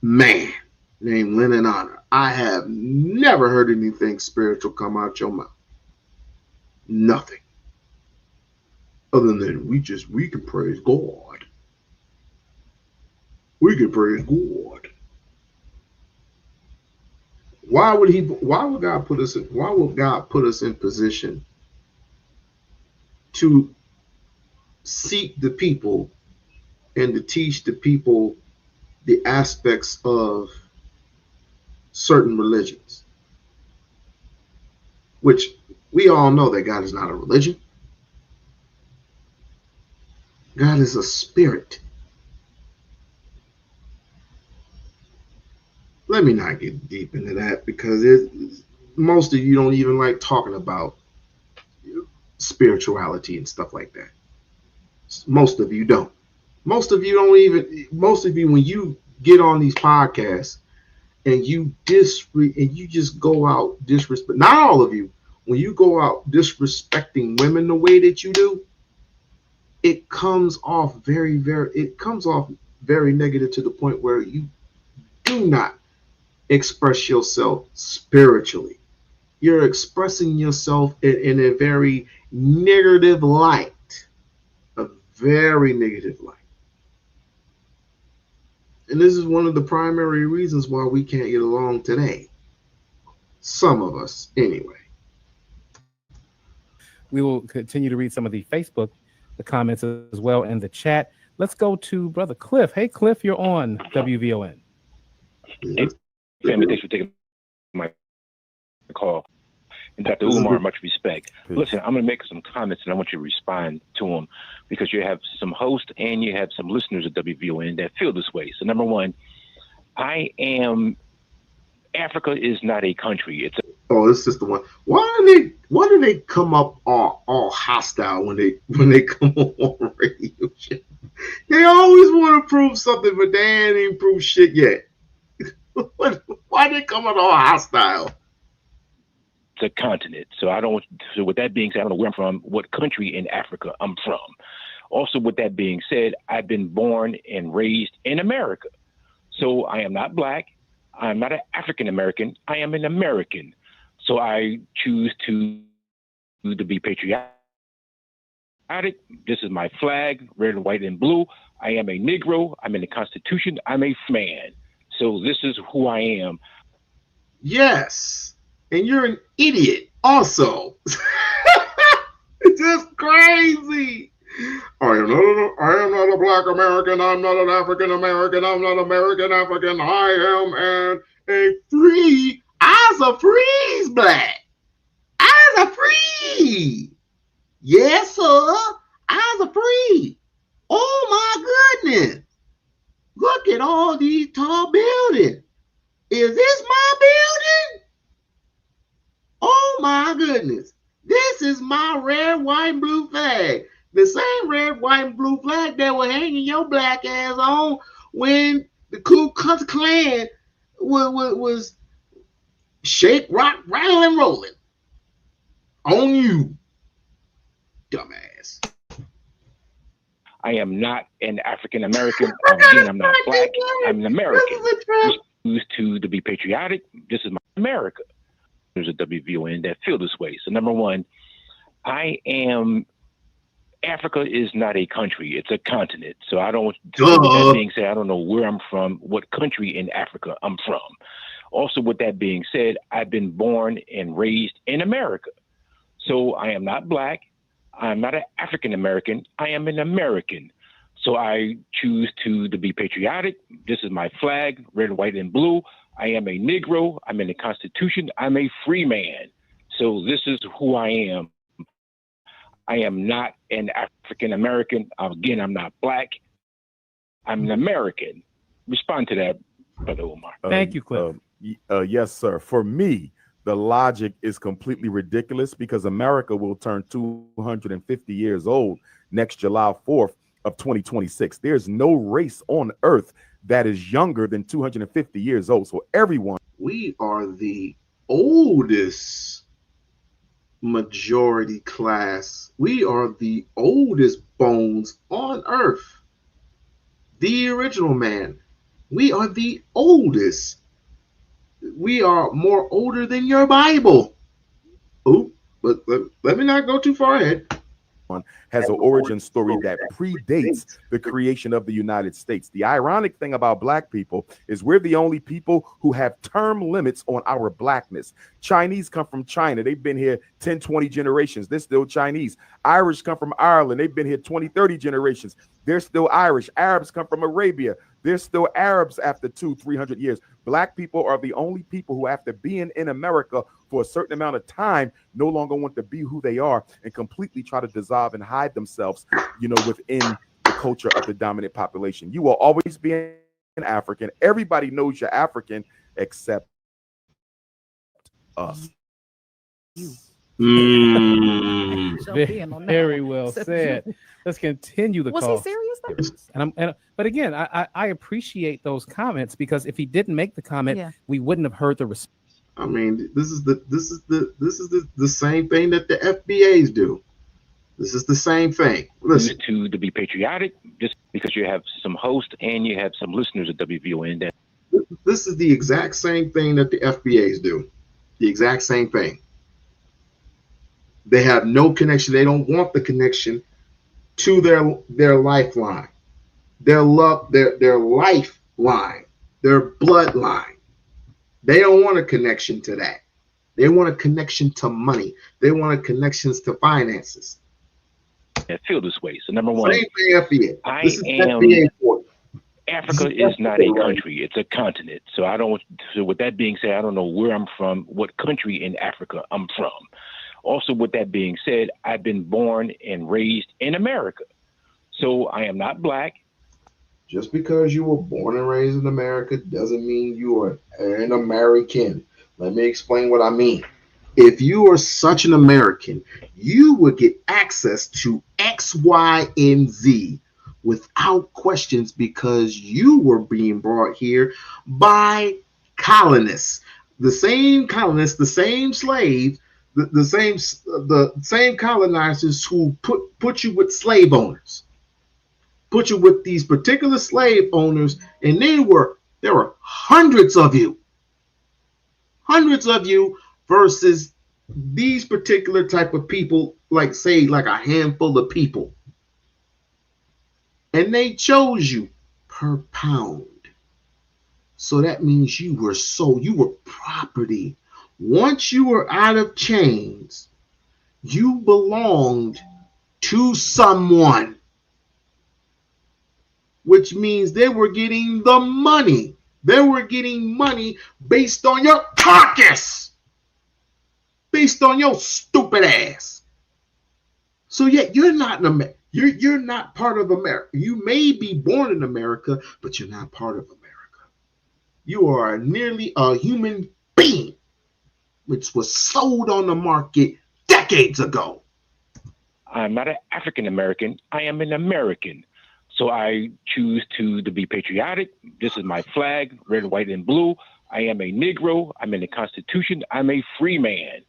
man named LENON. I have never heard anything spiritual come out your mouth. Nothing. Other than we can praise God. We can praise God. Why would God put us in position to seek the people and to teach the people the aspects of certain religions? Which we all know that God is not a religion. God is a spirit. Let me not get deep into that, because most of you don't even like talking about spirituality and stuff like that. Most of you don't. Most of you, when you get on these podcasts and you just go out disrespect, not all of you, when you go out disrespecting women the way that you do, it comes off very negative, to the point where you do not express yourself spiritually. You're expressing yourself in a very negative light. A very negative light. And this is one of the primary reasons why we can't get along today. Some of us, anyway. We will continue to read some of the comments as well, and the chat. Let's go to Brother Cliff. Hey, Cliff, you're on WVON. Hey, family, thanks for taking my call. And Dr. Umar, much respect. Listen, I'm going to make some comments, and I want you to respond to them, because you have some hosts and you have some listeners at WVON that feel this way. So, number one, Africa is not a country. It's this is the one. Why do they come up all hostile when they come on radio? They always want to prove something, but they ain't even proved shit yet. Why they come up all hostile? It's a continent. So with that being said, I don't know where I'm from, what country in Africa I'm from. Also, with that being said, I've been born and raised in America. So I am not black. I'm not an African American. I am an American. So I choose to be patriotic. This is my flag, red, white, and blue. I am a Negro. I'm in the Constitution. I'm a man. So this is who I am. Yes. And you're an idiot also. It's just crazy. I am not a black American. I'm not an African American. I'm not American African. I am a free. I's a freeze black. I's a free. Yes, sir. I's a free. Oh my goodness. Look at all these tall buildings. Is this my building? Oh my goodness. This is my red, white, and blue flag. The same red, white, and blue flag that were hanging your black ass on when the Ku Klux Klan was shake, rock, rattle, and rolling. On you, dumbass. I am not an African American. Again, I'm not black. I'm an American. Choose to be patriotic. This is my America. There's a WVON that feel this way. So number one, Africa is not a country. It's a continent. So I don't, so with that being said, I don't know where I'm from, what country in Africa I'm from. Also, with that being said, I've been born and raised in America. So I am not black. I'm not an African American. I am an American. So I choose to be patriotic. This is my flag, red, white, and blue. I am a Negro. I'm in the Constitution. I'm a free man. So this is who I am. I am not an African American. Again, I'm not black. I'm an American. Respond to that, Brother Umar. Thank you, Cliff. Yes, sir. For me, the logic is completely ridiculous because America will turn 250 years old next July 4th of 2026. There's no race on earth that is younger than 250 years old. So everyone. We are the oldest majority class. We are the oldest bones on earth. The original man. We are the oldest. We are more older than your Bible. Oh, but let me not go too far ahead. Has an origin story that predates the creation of the United States. The ironic thing about black people is we're the only people who have term limits on our blackness. Chinese come from China. They've been here 10, 20 generations. They're still Chinese. Irish come from Ireland. They've been here 20, 30 generations. They're still Irish. Arabs come from Arabia. They're still Arabs after 200, 300 years. Black people are the only people who, after being in America for a certain amount of time, no longer want to be who they are and completely try to dissolve and hide themselves, within the culture of the dominant population. You will always be an African. Everybody knows you're African except us. Very well said. Let's continue the call. Was he serious though? But again, I appreciate those comments because if he didn't make the comment, we wouldn't have heard the response. I mean, this is the same thing that the FBAs do. This is the same thing. Listen. To be patriotic, just because you have some hosts and you have some listeners at WVON that this is the exact same thing that the FBAs do. The exact same thing. They have no connection. They don't want the connection to their lifeline, their lifeline, their bloodline. They don't want a connection to that. They want a connection to money. They want a connections to finances. that feel this way. So number one, Africa is not a country; it's a continent. So I don't. So with that being said, I don't know where I'm from, what country in Africa I'm from. Also, with that being said, I've been born and raised in America, so I am not black. Just because you were born and raised in America doesn't mean you are an American. Let me explain what I mean. If you are such an American, you would get access to X, Y, and Z without questions because you were being brought here by colonists. The same colonists, the same slaves, the same colonizers who put you with slave owners. Put you with these particular slave owners, and there were hundreds of you versus these particular type of people, like a handful of people, and they chose you per pound. So that means you were property. Once you were out of chains, you belonged to someone, which means they were getting the money. They were getting money based on your carcass, based on your stupid ass. So yet you're not you're not part of America. You may be born in America, but you're not part of America. You are nearly a human being, which was sold on the market decades ago. I'm not an African American. I am an American. So I choose to be patriotic. This is my flag, red, white, and blue. I am a Negro. I'm in the Constitution. I'm a free man.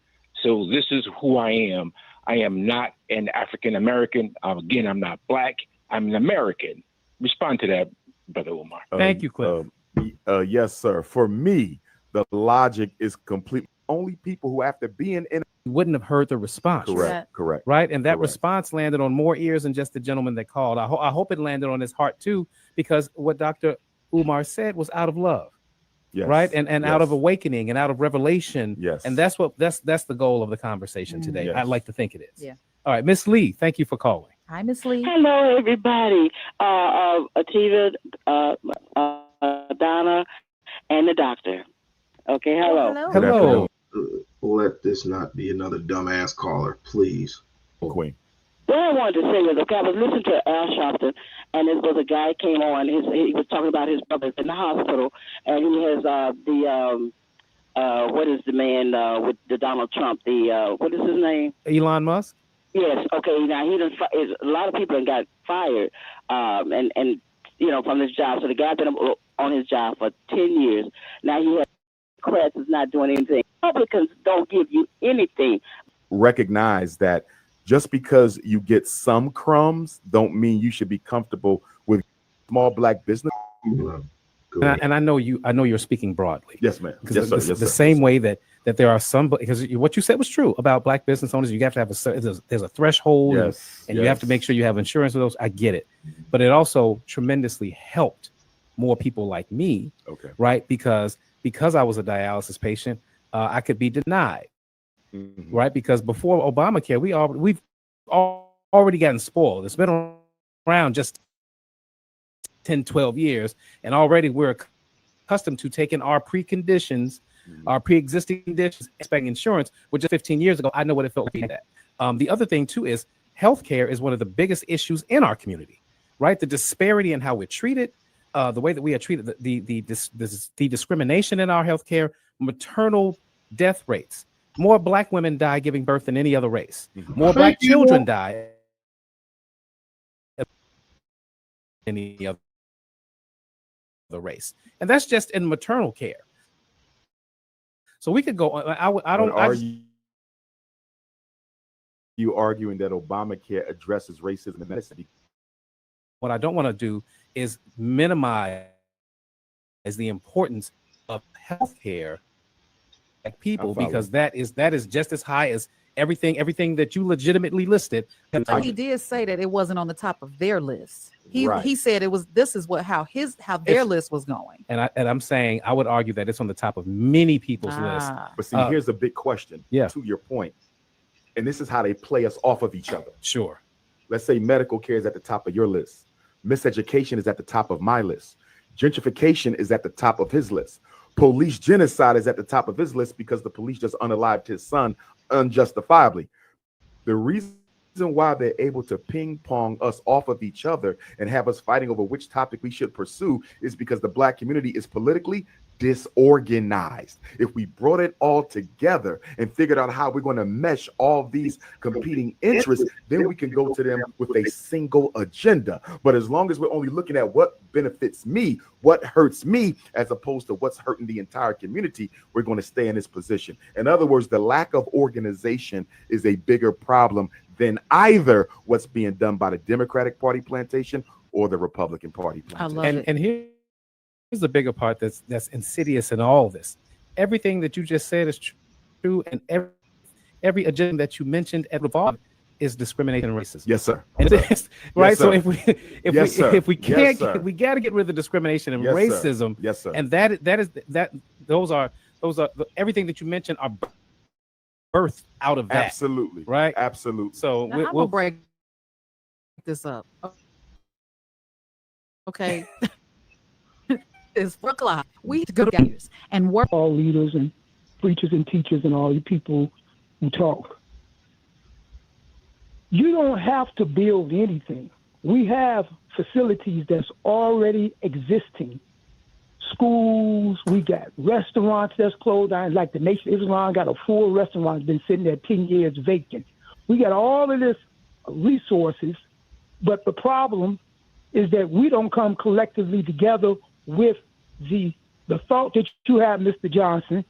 So this is who I am. I am not an African American. Again, I'm not black. I'm an American. Respond to that, Brother Umar. Thank you, Cliff. Yes, sir. For me, the logic is complete. Only people who after being in wouldn't have heard the response. Correct. Right. And that Correct. response landed on more ears than just the gentleman that called. I hope it landed on his heart too, because what Dr. Umar said was out of love. Yes. Right. And out of awakening and out of revelation. Yes. And that's the goal of the conversation today. Yes. I'd like to think it is. Yeah. All right. Miss Lee, thank you for calling. Hi, Miss Lee. Hello, everybody. Ativa, Donna, and the doctor. Okay, hello. Hello. Let this not be another dumbass caller, please. Queen. What I wanted to say was, okay, I was listening to Al Sharpton, and there was a guy came on. He was talking about his brother in the hospital, and he has what is the man with the Donald Trump? What is his name? Elon Musk. Yes. Okay. Now a lot of people got fired, and from his job. So the guy been on his job for 10 years. Now he has Democrats is not doing anything. Republicans don't give you anything. Recognize that just because you get some crumbs don't mean you should be comfortable with small black business. And I know you're speaking broadly. Yes, ma'am. Yes, sir. The same way that there are some, because what you said was true about black business owners. You have to have there's a threshold, and you have to make sure you have insurance for those. I get it, but it also tremendously helped more people like me. Okay. Right, because I was a dialysis patient, I could be denied. Mm-hmm. Right, because before Obamacare, we've already gotten spoiled. It's been around just 10, 12 years, and already we're accustomed to taking our preconditions, our pre-existing conditions, expecting insurance, which just 15 years ago, I know what it felt like to be that. The other thing too is healthcare is one of the biggest issues in our community, right? The disparity in how we're treated, the way that we are treated, the discrimination in our healthcare, maternal death rates. More black women die giving birth than any other race. More black children die than any other race, and that's just in maternal care. So we could go. Are you arguing that Obamacare addresses racism in medicine? What I don't want to do is minimize the importance of healthcare like people, because that is just as high as everything that you legitimately listed. He did say that it wasn't on the top of their list. He said it was. This is how their list was going. And I'm saying I would argue that it's on the top of many people's list. But see, here's a big question. Yeah. To your point, and this is how they play us off of each other. Sure. Let's say medical care is at the top of your list. Miseducation is at the top of my list. Gentrification is at the top of his list. Police genocide is at the top of his list because the police just unalived his son unjustifiably. The reason why they're able to ping pong us off of each other and have us fighting over which topic we should pursue is because the black community is politically disorganized. If we brought it all together and figured out how we're going to mesh all these competing interests, then we can go to them with a single agenda. But as long as we're only looking at what benefits me, what hurts me, as opposed to what's hurting the entire community, we're going to stay in this position. In other words, the lack of organization is a bigger problem than either what's being done by the Democratic Party plantation or the Republican Party plantation. And here's the bigger part that's insidious in all this. Everything that you just said is true, and every agenda that you mentioned at Revolve is discrimination and racism. Yes, sir. And Yes, right. sir. So if we can't, we got to get rid of the discrimination and racism. Yes, sir. And those are everything that you mentioned are birthed out of that. Absolutely. Right. Absolutely. So Now, we'll break this up. Okay. It's 4 o'clock. We have to go to guys and work. All leaders and preachers and teachers and all you people who talk. You don't have to build anything. We have facilities that's already existing. Schools, we got restaurants that's closed down. Like the Nation of Islam got a full restaurant that's been sitting there 10 years vacant. We got all of this resources, but the problem is that we don't come collectively together with the thought that you have, Mr. Johnson,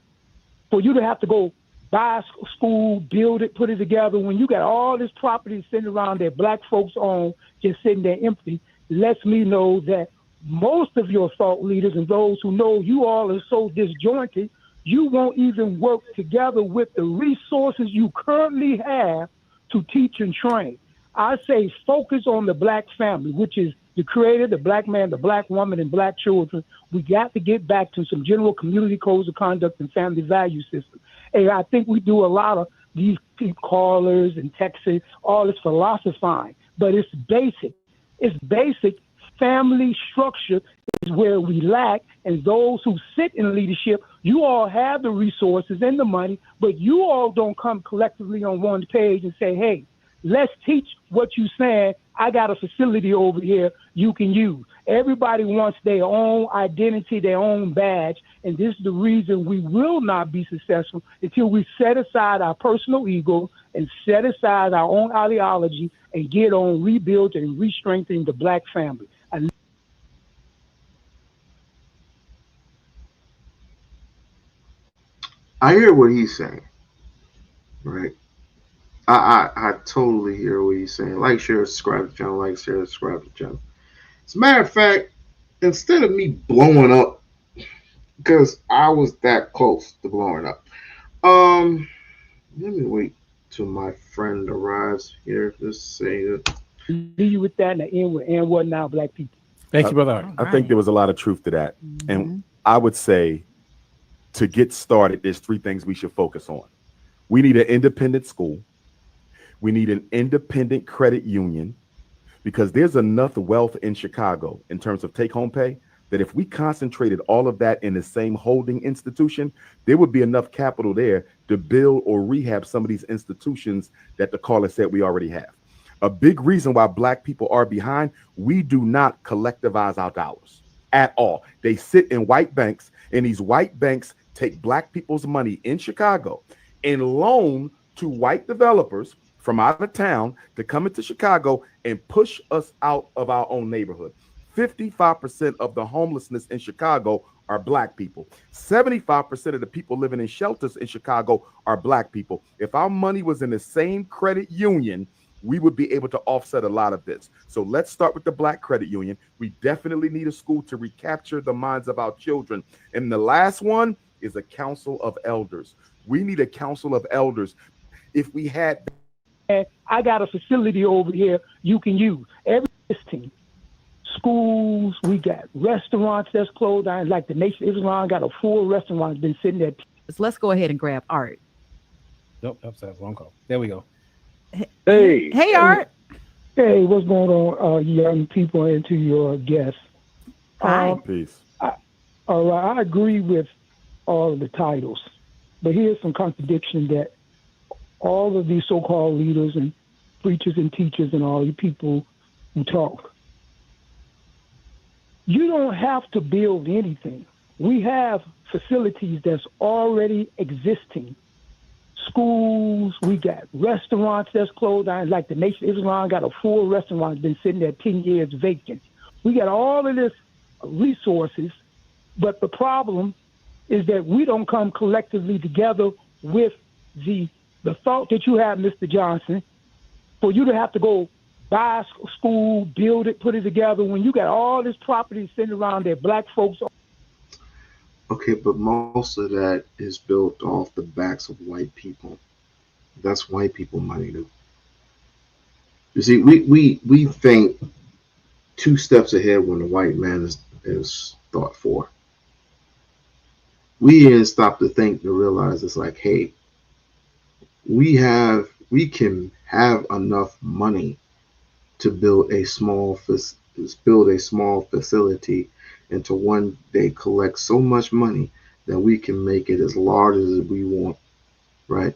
for you to have to go buy a school, build it, put it together. When you got all this property sitting around that black folks own, just sitting there empty, lets me know that most of your thought leaders and those who know you all are so disjointed, you won't even work together with the resources you currently have to teach and train. I say focus on the black family, which is the creator, the black man, the black woman, and black children. We got to get back to some general community codes of conduct and family value system. And I think we do a lot of these callers and texting, all this philosophizing, but it's basic. It's basic. Family structure is where we lack, and those who sit in leadership, you all have the resources and the money, but you all don't come collectively on one page and say, hey, let's teach what you're saying. I got a facility over here you can use. Everybody wants their own identity, their own badge, and this is the reason we will not be successful until we set aside our personal ego and set aside our own ideology and get on rebuilding and re-strengthening the black family. I hear what he's saying, right? I totally hear what he's saying. Like, share, subscribe to the channel. Like, share, subscribe to the channel. As a matter of fact, instead of me blowing up, because I was that close to blowing up, let me wait till my friend arrives here. Just say it. Leave you with that and what now, black people. Thank you, brother. I think there was a lot of truth to that. And I would say to get started, there's three things we should focus on. We need an independent school. We need an independent credit union, because there's enough wealth in Chicago in terms of take-home pay that if we concentrated all of that in the same holding institution, there would be enough capital there to build or rehab some of these institutions that the caller said we already have. A big reason why black people are behind, we do not collectivize our dollars at all. They sit in white banks, and these white banks take black people's money in Chicago and loan to white developers from out of town to come into Chicago and push us out of our own neighborhood. 55% of the homelessness in Chicago are black people. 75% of the people living in shelters in Chicago are black people. If our money was in the same credit union, we would be able to offset a lot of this. So let's start with the black credit union. We definitely need a school to recapture the minds of our children. And the last one is a council of elders. We need a council of elders. If we had... I got a facility over here you can use. Every team, schools, we got restaurants that's closed down. Like the Nation of Islam got a full restaurant been sitting there. Let's go ahead and grab Art. Nope, that's that wrong call. There we go. Hey, Art. Hey, what's going on, young people, and to your guests? Hi. Peace. All right, I agree with all of the titles, but here's some contradiction that all of these so-called leaders and preachers and teachers and all you people who talk, you don't have to build anything. We have facilities that's already existing. Schools, we got restaurants that's closed down. Like the Nation of Islam got a full restaurant been sitting there 10 years vacant. We got all of this resources, but the problem is that we don't come collectively together with the thought that you have, Mr. Johnson, for you to have to go buy a school, build it, put it together, when you got all this property sitting around there, black folks. Okay, but most of that is built off the backs of white people. That's white people money. You see, we think 2 steps ahead when the white man is thought for. We didn't stop to think to realize it's like, hey, we can have enough money to build a small facility and to one day collect so much money that we can make it as large as we want, right?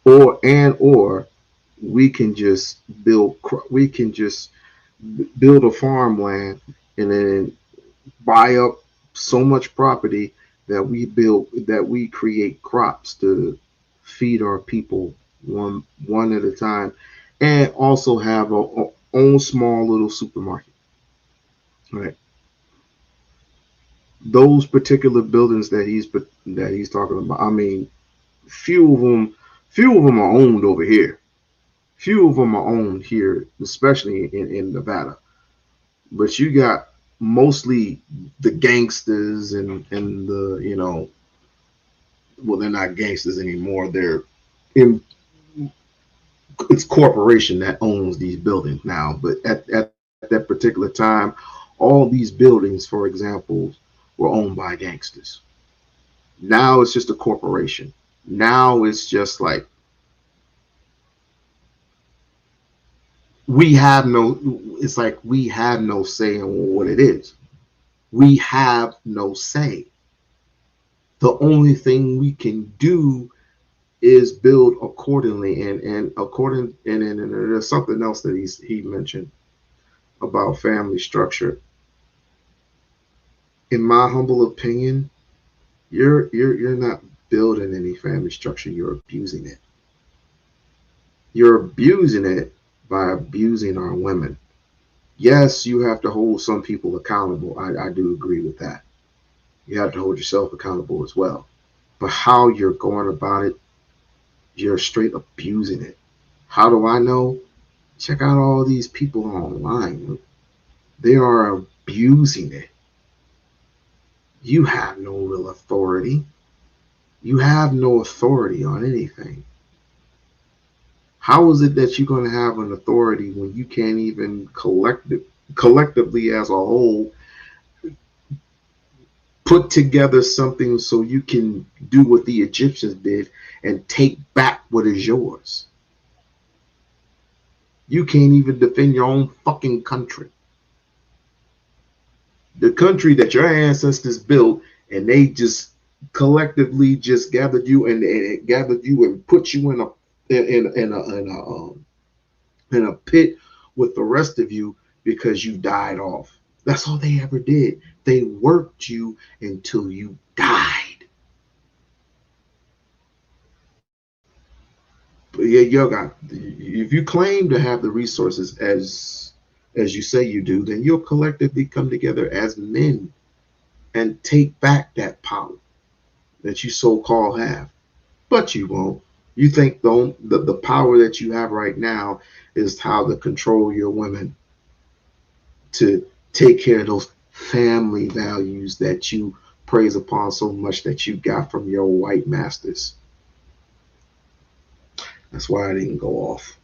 Or we can just build a farmland and then buy up so much property that we create crops to feed our people one at a time, and also have our own small little supermarket, right? Those particular buildings that he's talking about, I mean, Few of them are owned over here. Few of them are owned here, especially in Nevada. But you got mostly the gangsters and the, you know, well, they're not gangsters anymore. They're in, it's corporation that owns these buildings now. But at that particular time, all these buildings, for example, were owned by gangsters. Now it's just a corporation. Now it's just like we have no, it's like we have no say in what it is. We have no say. The only thing we can do is build accordingly, and according, and there's something else that he mentioned about family structure. In my humble opinion, you're not building any family structure. You're abusing it. You're abusing it by abusing our women. Yes, you have to hold some people accountable. I do agree with that. You have to hold yourself accountable as well. But how you're going about it, you're straight abusing it. How do I know? Check out all these people online. They are abusing it. You have no real authority. You have no authority on anything. How is it that you're going to have an authority when you can't even collectively as a whole put together something so you can do what the Egyptians did and take back what is yours? You can't even defend your own fucking country. The country that your ancestors built, and they just collectively just gathered you and gathered you and put you in a pit with the rest of you because you died off. That's all they ever did. They worked you until you died. But yeah, you got, if you claim to have the resources as you say you do, then you'll collectively come together as men and take back that power that you so-called have. But you won't. You think the power that you have right now is how to control your women, to take care of those family values that you praise upon so much that you got from your white masters. That's why I didn't go off.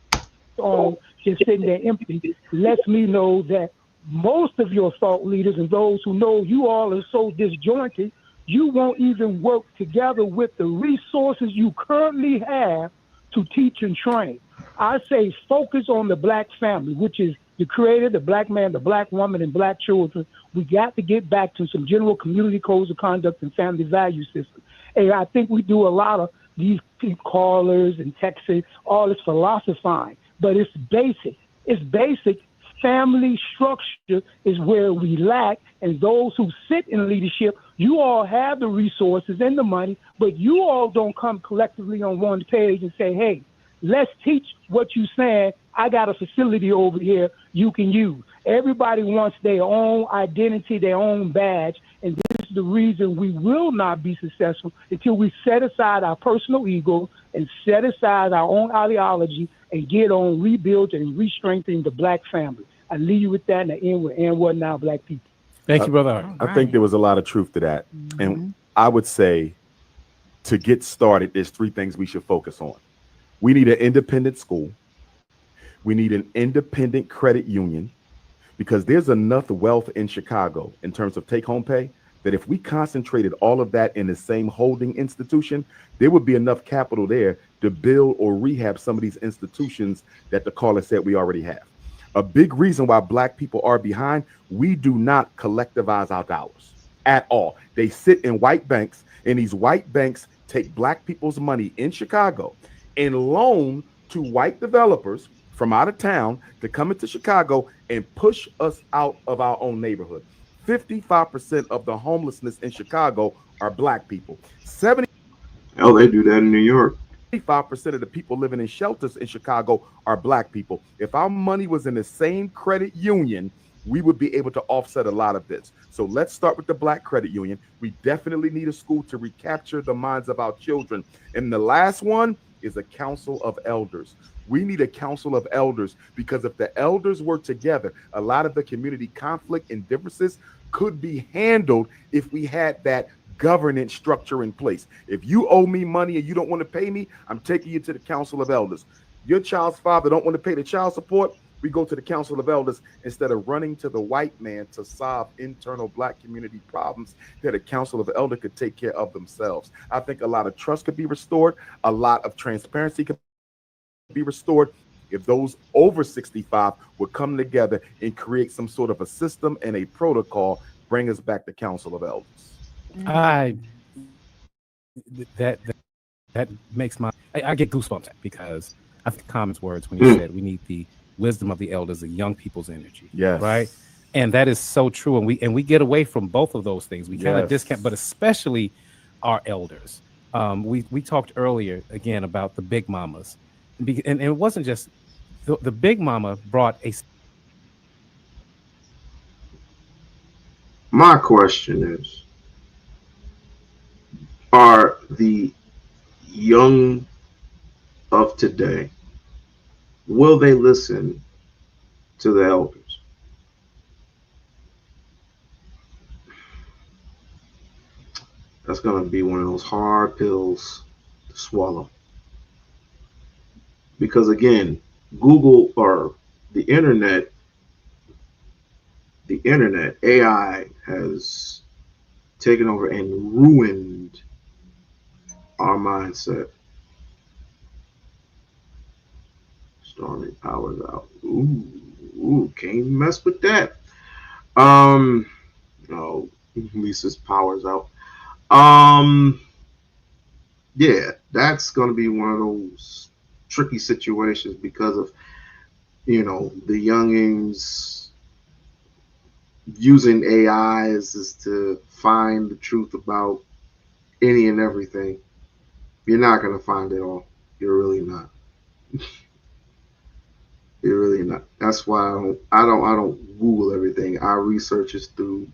Just sitting there empty lets me know that most of your thought leaders and those who know you all are so disjointed, you won't even work together with the resources you currently have to teach and train. I say focus on the black family, which is the creator, the black man, the black woman, and black children. We got to get back to some general community codes of conduct and family value system. And I think we do a lot of these callers and texting, all this philosophizing, but it's basic. It's basic. Family structure is where we lack, and those who sit in leadership, you all have the resources and the money, but you all don't come collectively on one page and say, hey, let's teach what you're saying. I got a facility over here you can use. Everybody wants their own identity, their own badge, and this is the reason we will not be successful until we set aside our personal ego and set aside our own ideology and get on rebuilding and re-strengthening the black family. I leave you with that, and I end with "and what now, black people." Thank you, brother. I think there was a lot of truth to that. And I would say to get started, there's three things we should focus on. We need an independent school. We need an independent credit union, because there's enough wealth in Chicago in terms of take-home pay that if we concentrated all of that in the same holding institution, there would be enough capital there to build or rehab some of these institutions that the caller said we already have. A big reason why black people are behind, we do not collectivize our dollars at all. They sit in white banks, and these white banks take black people's money in Chicago and loan to white developers from out of town to come into Chicago and push us out of our own neighborhood. 55% of the homelessness in Chicago are black people. 70. Oh, they do that in New York. 85% of the people living in shelters in Chicago are black people. If our money was in the same credit union we would be able to offset a lot of this. So let's start with the Black Credit Union. We definitely need a school to recapture the minds of our children. And the last one is a council of elders. We need a council of elders, because if the elders were together, a lot of the community conflict and differences could be handled if we had that governance structure in place. If you owe me money and you don't want to pay me, I'm taking you to the council of elders. Your child's father don't want to pay the child support, we go to the council of elders instead of running to the white man to solve internal Black community problems that a council of elders could take care of themselves. I think a lot of trust could be restored. A lot of transparency could be restored if those over 65 would come together and create some sort of a system and a protocol, bring us back to council of elders. That makes I get goosebumps because I think Common's words when he said we need the wisdom of the elders, the young people's energy. Yes. Right. And that is so true. And we get away from both of those things. We kind of discount, but especially our elders. We talked earlier again about the big mamas, and it wasn't just the big mama brought a. My question is, are the young of today, will they listen to the elders? That's going to be one of those hard pills to swallow. Because again, Google or the internet, AI has taken over and ruined our mindset. Stormy powers out. Ooh, can't mess with that. No, Lisa's powers out. Yeah, that's gonna be one of those tricky situations because of the youngins using AIs is to find the truth about any and everything. You're not gonna find it all. You're really not. You're really not. That's why I don't Google everything. I research is through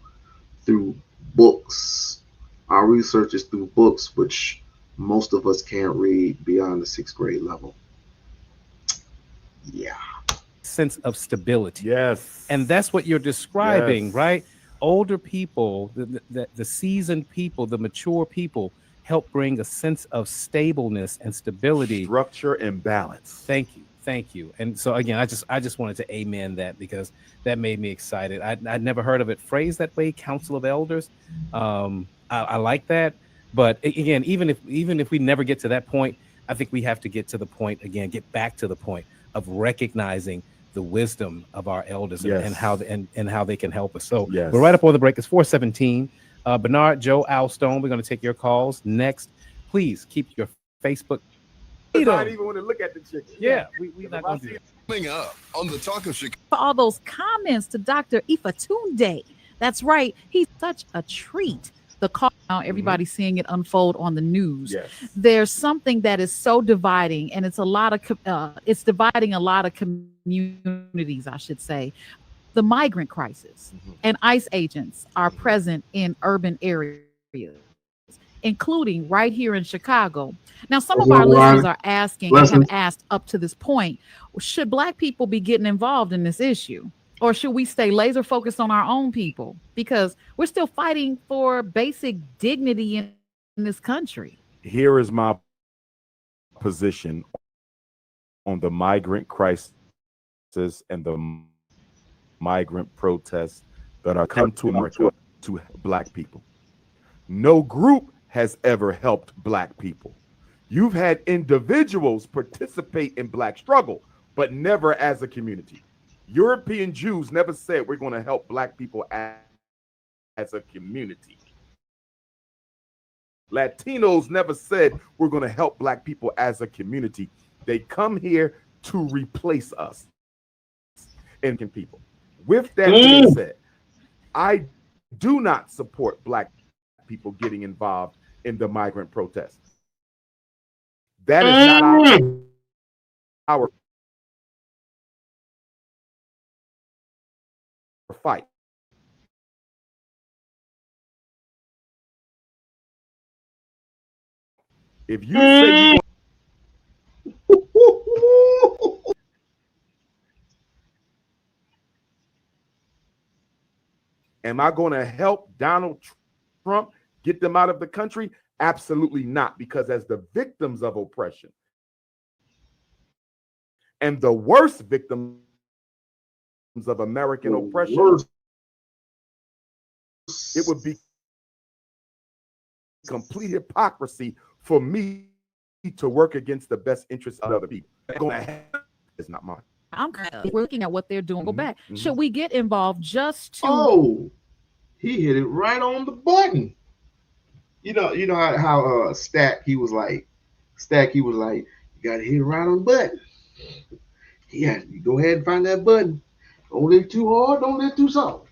books. Our research is through books, which most of us can't read beyond the 6th grade level. Yeah. Sense of stability. Yes. And that's what you're describing, Yes. right? Older people, the seasoned people, the mature people help bring a sense of stableness and stability. Structure and balance. Thank you. Thank you. And so again, I just wanted to amen that because that made me excited. I'd never heard of it phrased that way, Council of Elders. I like that. But again, even if we never get to that point, I think we have to get back to the point of recognizing the wisdom of our elders and how they can help us. So we're right up on the break. It's 4:17. Bernard, Joe, Al Stone, we're going to take your calls next. Please keep your Facebook. I don't even want to look at the chicken. Yeah, we not going to do that. Coming up on the Talk of Chicago. For all those comments to Dr. Ifatunde. That's right. He's such a treat. The call now, everybody's seeing it unfold on the news. Yes. There's something that is so dividing, and it's dividing a lot of communities, I should say. The migrant crisis and ICE agents are present in urban areas, including right here in Chicago. Now, some of our listeners are asking and have asked up to this point, should Black people be getting involved in this issue? Or should we stay laser focused on our own people? Because we're still fighting for basic dignity in this country. Here is my position on the migrant crisis and the migrant protests that are come to America to Black people. No group has ever helped Black people. You've had individuals participate in Black struggle, but never as a community. European Jews never said we're going to help Black people as a community. Latinos never said we're going to help Black people as a community. They come here to replace us and people. With that being said, I do not support Black people getting involved in the migrant protests. That is not our fight. If you say you am I going to help Donald Trump get them out of the country? Absolutely not, because as the victims of oppression and the worst victims of American oppression, it would be complete hypocrisy for me to work against the best interests of other people. It's not mine. We're looking at what they're doing. Go back. Should we get involved just to? Oh, he hit it right on the button. You know how Stack he was like, you gotta hit it right on the button. Yeah, you go ahead and find that button. Don't let it too hard, don't let it too soft.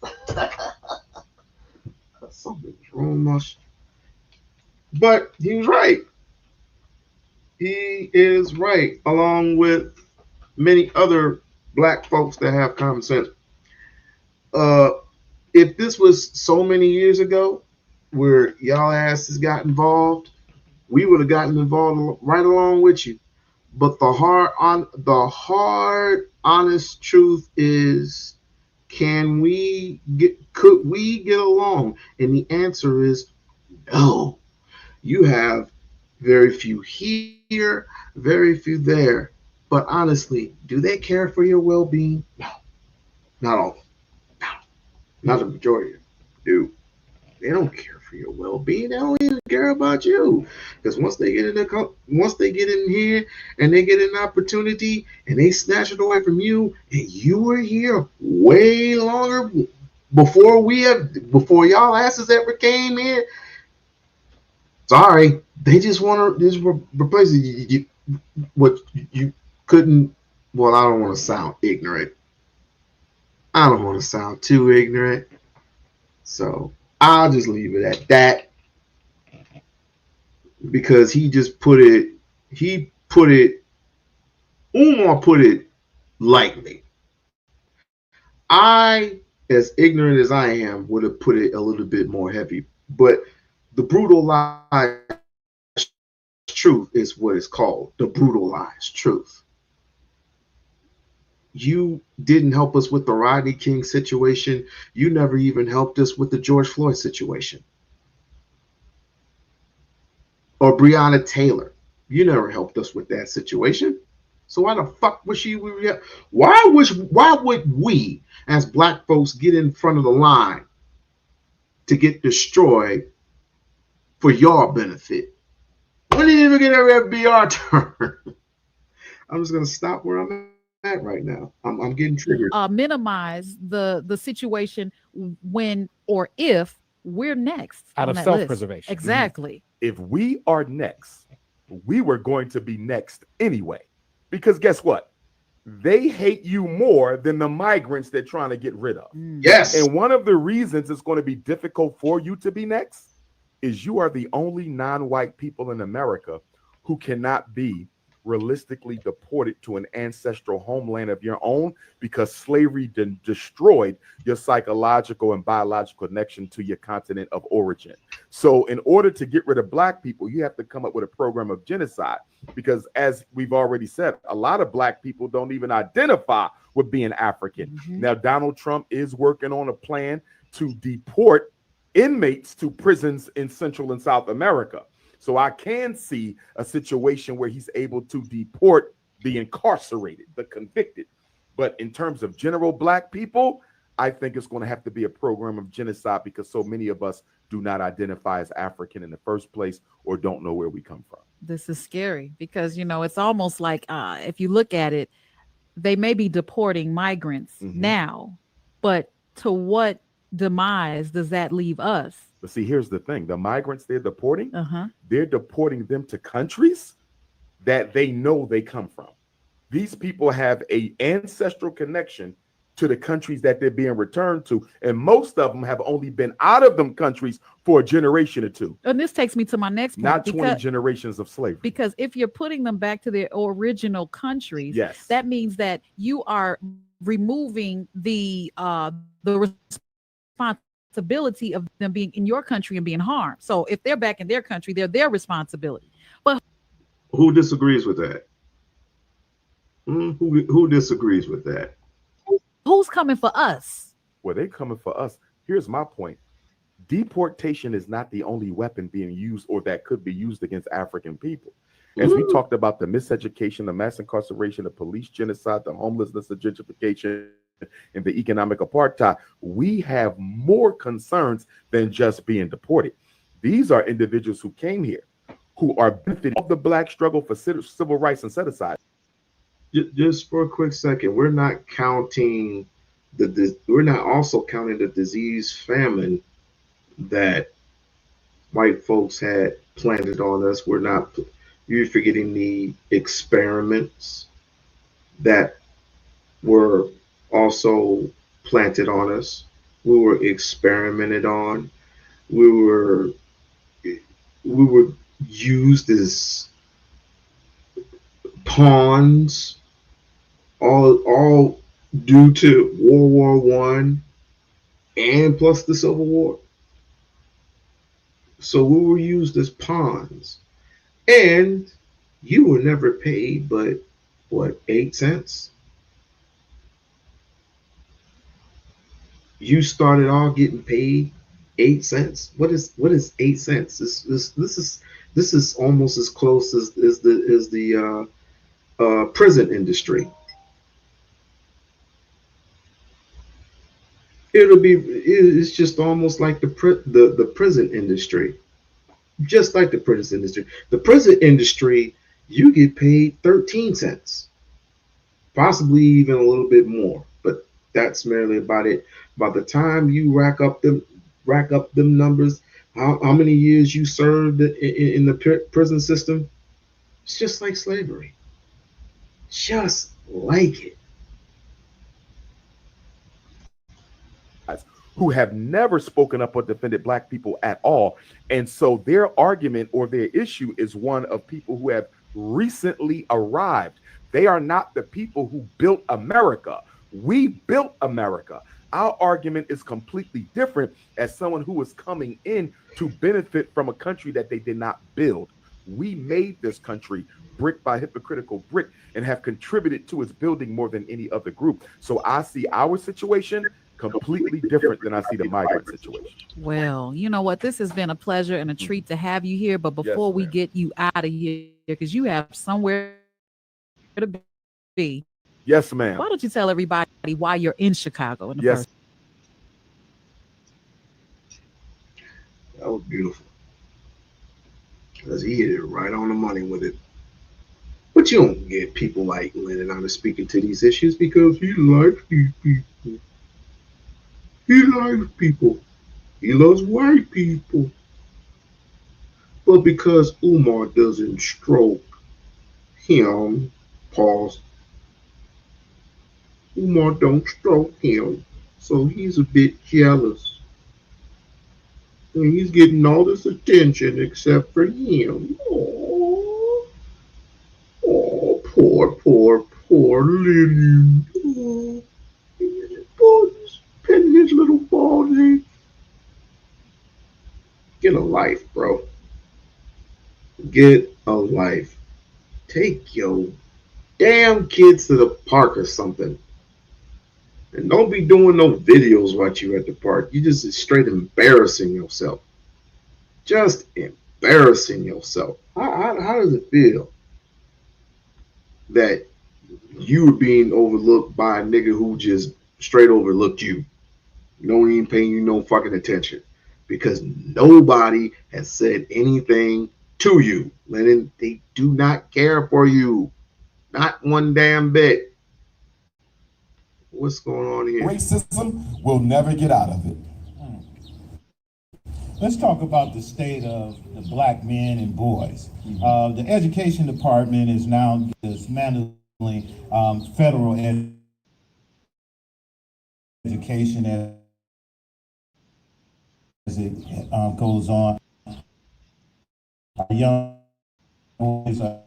Something's wrong, much. But he was right. He is right, along with many other black folks that have common sense. If this was so many years ago, where y'all asses got involved, we would have gotten involved right along with you. But the hard, honest truth is, could we get along? And the answer is no. You have very few here, very few there. But honestly, do they care for your well-being? No, not all. No, not the majority. Do. They don't care for your well-being. They don't even care about you. Because once they get in here and they get an opportunity and they snatch it away from you, and you were here way longer before y'all asses ever came in. Sorry, they just want to replace it. What you couldn't. Well, I don't want to sound ignorant. I don't want to sound too ignorant. So I'll just leave it at that, because Umar put it lightly. I, as ignorant as I am, would have put it a little bit more heavy. But the brutalized truth is what it's called, the brutalized truth. You didn't help us with the Rodney King situation. You never even helped us with the George Floyd situation. Or Breonna Taylor. You never helped us with that situation. So why the fuck was she? Why would we, as black folks, get in front of the line to get destroyed for your benefit? We didn't even get our FBR turn. I'm just gonna stop where I'm at right now. I'm getting triggered. Minimize the situation when or if we're next out of self-preservation. Exactly. If we are next, we were going to be next anyway. Because guess what? They hate you more than the migrants they're trying to get rid of. Yes. And one of the reasons it's going to be difficult for you to be next is you are the only non-white people in America who cannot be realistically deported to an ancestral homeland of your own, because slavery destroyed your psychological and biological connection to your continent of origin. So in order to get rid of black people, you have to come up with a program of genocide, because as we've already said, a lot of black people don't even identify with being African. Now, Donald Trump is working on a plan to deport inmates to prisons in Central and South America. So I can see a situation where he's able to deport the incarcerated, the convicted. But in terms of general black people, I think it's going to have to be a program of genocide, because so many of us do not identify as African in the first place or don't know where we come from. This is scary because, it's almost like if you look at it, they may be deporting migrants now, but to what demise does that leave us? But see, here's the thing. The migrants they're deporting, they're deporting them to countries that they know they come from. These people have an ancestral connection to the countries that they're being returned to. And most of them have only been out of them countries for a generation or two. And this takes me to my next point. Not 20 generations of slavery. Because if you're putting them back to their original countries, that means that you are removing the responsibility of them being in your country and being harmed. So if they're back in their country, they're their responsibility. But who disagrees with that? Who disagrees with that? who's coming for us? Well, they coming for us. Here's my point. Deportation is not the only weapon being used or that could be used against African people. As we talked about the miseducation, the mass incarceration, the police genocide, the homelessness, the gentrification, and the economic apartheid, we have more concerns than just being deported. These are individuals who came here, who are benefiting of the Black struggle for civil rights and set aside. Just for a quick second, we're not counting we're not also counting the disease famine that white folks had planted on us. You're forgetting the experiments that were also planted on us. We were experimented on. We were used as pawns, all due to World War I and plus the Civil War. So we were used as pawns. And you were never paid but what, 8 cents? You started all getting paid 8 cents. What is 8 cents? This is almost as close as the prison industry. It's just almost like the prison industry. Just like the prison industry. The prison industry, you get paid 13 cents. Possibly even a little bit more, but that's merely about it. By the time you rack up them numbers, how many years you served in the prison system, it's just like slavery. Just like it. Who have never spoken up or defended Black people at all. And so their argument or their issue is one of people who have recently arrived. They are not the people who built America. We built America. Our argument is completely different as someone who is coming in to benefit from a country that they did not build. We made this country brick by hypocritical brick and have contributed to its building more than any other group. So I see our situation completely different than I see the migrant situation. Well, you know what? This has been a pleasure and a treat to have you here. But before we get you out of here, because you have somewhere to be. Yes, ma'am. Why don't you tell everybody why you're in Chicago in the first? That was beautiful. Because he hit it right on the money with it. But you don't get people like Lennon out of speaking to these issues because he likes these people. He likes people. He loves white people. But because Umar doesn't stroke him, pause. Umar don't stroke him, so he's a bit jealous. And he's getting all this attention except for him. Oh, poor Lennon. Oh, he's petting his little bald head. Get a life, bro. Get a life. Take your damn kids to the park or something. And don't be doing no videos while you're at the park. You just straight embarrassing yourself. Just embarrassing yourself. How does it feel that you were being overlooked by a nigga who just straight overlooked you? No even paying you no fucking attention. Because nobody has said anything to you. Lennon, they do not care for you. Not one damn bit. What's going on here? Racism will never get out of it. Let's talk about the state of the black men and boys. The education department is now dismantling federal education as it goes on. Our young boys are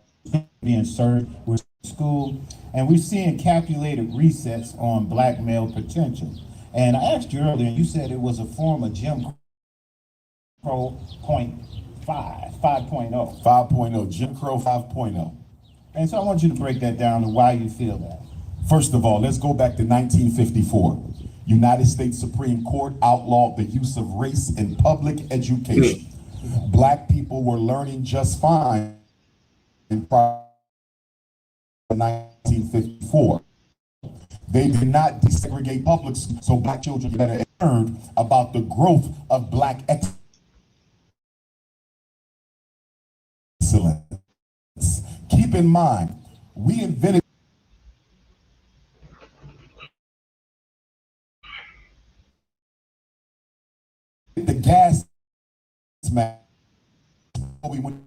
being served with school, and we're seeing calculated resets on black male potential. And I asked you earlier, and you said it was a form of Jim Crow 5.0. 5.0, Jim Crow 5.0. And so I want you to break that down and why you feel that. First of all, let's go back to 1954. United States Supreme Court outlawed the use of race in public education. Black people were learning just fine in 1954. They did not desegregate public schools, so black children better learned about the growth of black excellence. Keep in mind, we invented the gas mask when we went